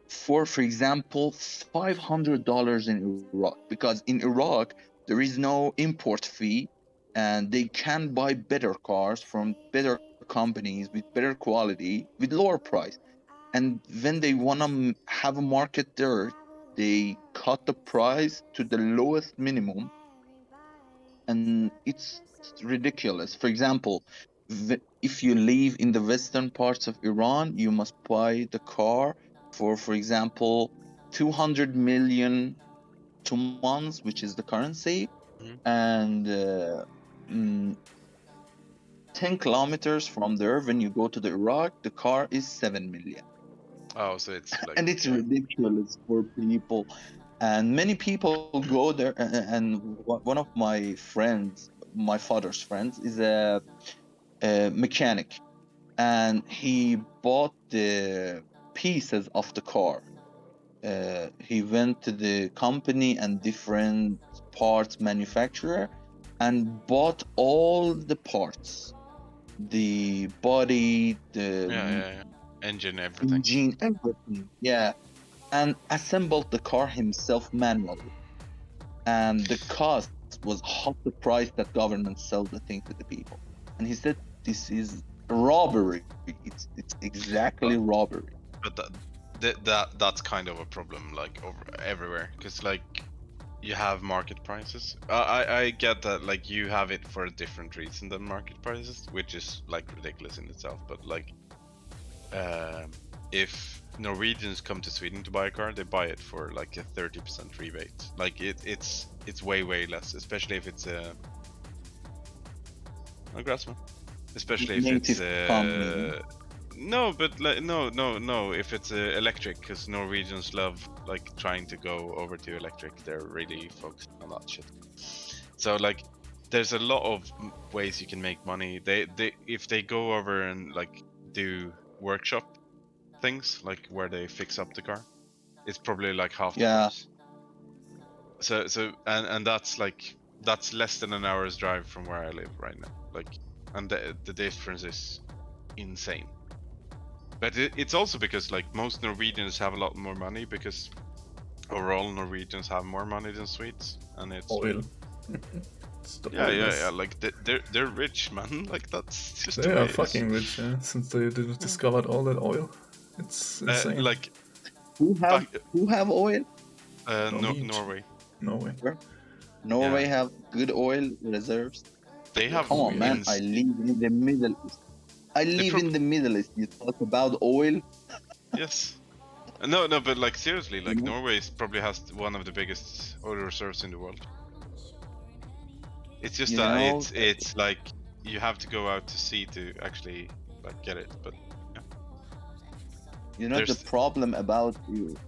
for example, $500 in Iraq. Because in Iraq, there is no import fee, and they can buy better cars from better companies with better quality, with lower price. And when they want to have a market there, they cut the price to the lowest minimum, and it's ridiculous. For example, if you live in the western parts of Iran, you must buy the car for example, 200 million tumans, which is the currency, and 10 kilometers from there, when you go to the Iraq, the car is 7 million. Oh, so it's like, and it's ridiculous for people, and many people go there. And one of my friends, my father's friends, is a mechanic, and he bought the pieces of the car. He went to the company and different parts manufacturer and bought all the parts, the body, the engine, everything. Yeah, and assembled the car himself manually. And the cost was half the price that government sell the thing to the people. And he said, "This is robbery. It's exactly robbery." But that's kind of a problem, like everywhere, because like you have market prices. I get that, like you have it for a different reason than market prices, which is like ridiculous in itself. But like, if Norwegians come to Sweden to buy a car, they buy it for like a 30% rebate. Like it's way less, especially if it's a Grassman. Especially if native it's no, but like, no. If it's electric, because Norwegians love like trying to go over to electric. They're really focused on that shit. So like, there's a lot of ways you can make money. They if they go over and like do workshop things, like where they fix up the car, it's probably like half the price. So and that's like, that's less than an hour's drive from where I live right now. Like, and the difference is insane. But it's also because like most Norwegians have a lot more money, because overall Norwegians have more money than Swedes, and it's oil. yeah. Like they're rich, man. Like that's just they the way are it fucking is. rich, since they discovered all that oil. It's insane. Like who have oil? Norway. Norway have good oil reserves. They have. Come on, man! I live in the Middle East. In the Middle East. You talk about oil? Yes. No, but like seriously, like Norway probably has one of the biggest oil reserves in the world. It's just that it's like you have to go out to sea to actually like get it, but yeah. You know, the problem about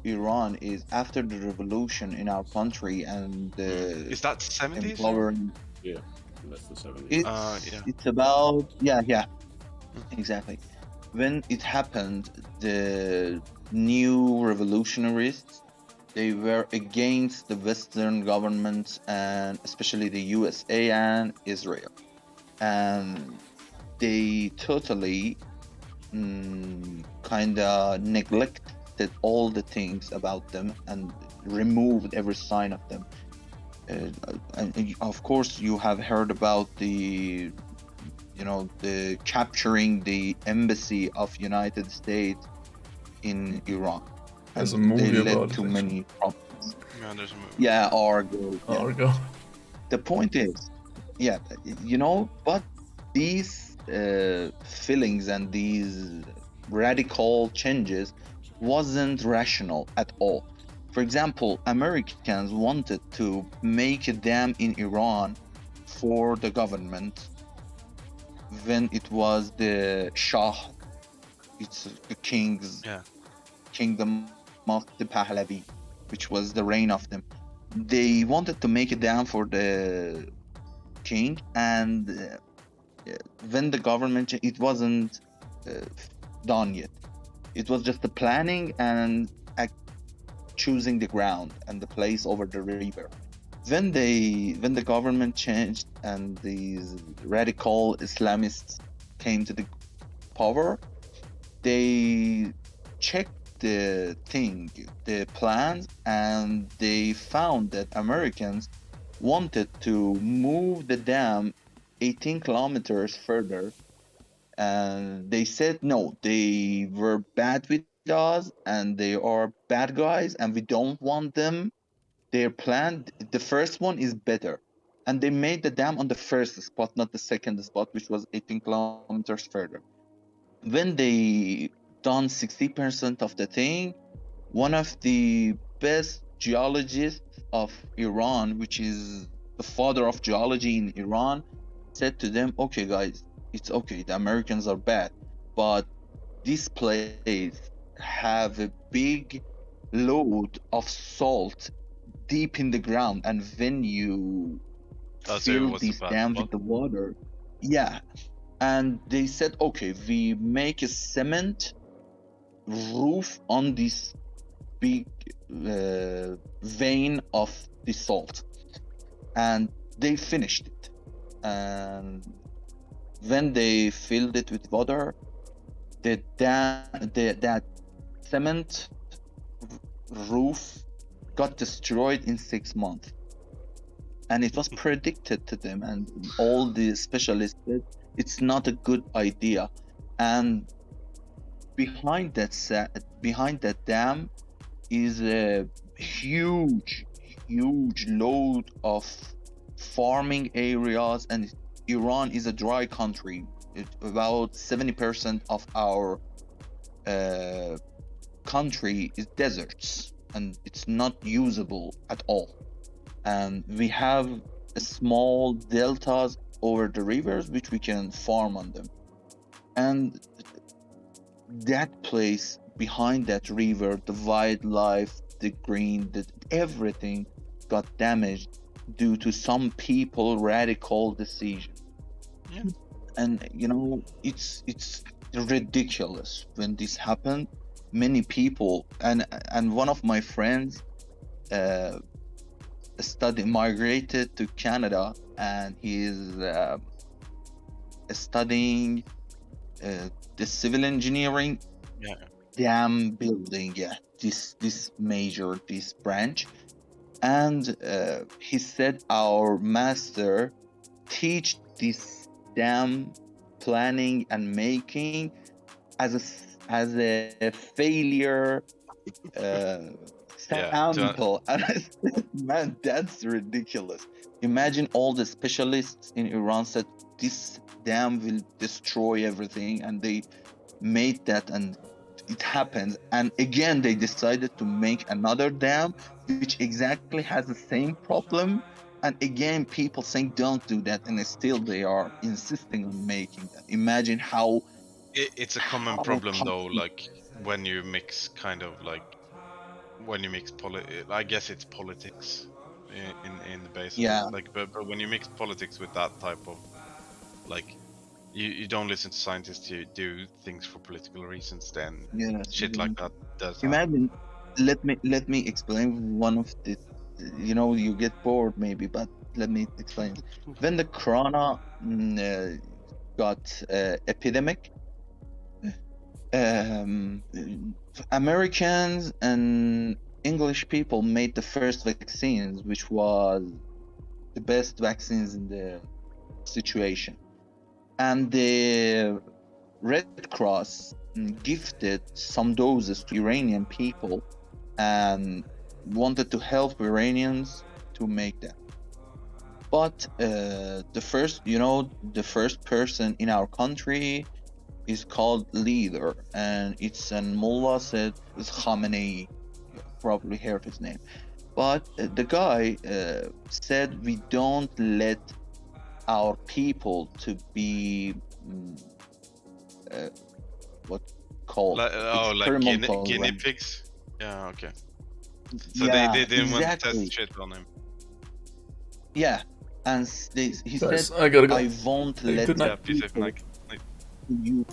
Iran is after the revolution in our country and Is that 70s? empowering. Yeah, that's the 70s. It's about yeah, exactly. When it happened, the new revolutionaries, they were against the Western governments and especially the USA and Israel, and they totally kind of neglected all the things about them and removed every sign of them. And of course, you have heard about the capturing the embassy of United States in Iran. There's And a movie they led about to it, many problems. Yeah, there's a movie. Yeah, Argo. Yeah. Argo. The point is, yeah, but these feelings and these radical changes wasn't rational at all. For example, Americans wanted to make a dam in Iran for the government when it was the Shah, it's the king's kingdom of the Pahlavi, which was the reign of them. They wanted to make a dam for the king, and when the government, it wasn't done yet. It was just the planning and choosing the ground and the place over the river. When the government changed and these radical Islamists came to the power, they checked the plans, and they found that Americans wanted to move the dam 18 kilometers further, and they said no, they were bad with us and they are bad guys and we don't want them. Their plan, the first one is better, and they made the dam on the first spot, not the second spot, which was 18 kilometers further. When they done 60% of the thing, one of the best geologists of Iran, which is the father of geology in Iran, said to them, okay guys, it's okay, the Americans are bad, but this place have a big load of salt deep in the ground, and when you fill this dam with the water, yeah, and they said, okay, we make a cement roof on this big vein of the salt, and they finished it. And when they filled it with water, that cement roof got destroyed in 6 months, and it was predicted to them, and all the specialists said it's not a good idea. And behind that dam is a huge load of farming areas, and Iran is a dry country. About 70% of our country is deserts, and it's not usable at all. And we have small deltas over the rivers which we can farm on them. And that place behind that river, the wildlife, the green, everything got damaged due to some people radical decision. Yeah. And it's ridiculous when this happened. Many people, and one of my friends migrated to Canada, and he's studying the civil engineering, dam building, this major, this branch. And he said our master teach this dam planning and making as a failure sample. And I said, man, that's ridiculous. Imagine all the specialists in Iran said this dam will destroy everything, and they made that, and it happened. And again, they decided to make another dam which exactly has the same problem, and again people saying don't do that, and still they are insisting on making that. Imagine how it's a common problem though, like when you mix kind of like when you mix I guess it's politics in the base of Yeah. it. Like, but when you mix politics with that type of like, you don't listen to scientists to do things for political reasons, then Yes. shit like that does happen. Imagine. Let me explain one of the. You know, you get bored maybe, but let me explain. When the corona got epidemic, Americans and English people made the first vaccines, which was the best vaccines in the situation. And the Red Cross gifted some doses to Iranian people and wanted to help Iranians to make them. But the first person in our country is called leader, and it's an mullah said it's Khamenei. You probably heard his name. But the guy said we don't let our people to be what called like guinea pigs. Yeah, okay. So yeah, they didn't want to exactly. test shit on him. Yeah, and he Guys, said I gotta go. I won't Hey, let good night. Be safe, Mike. you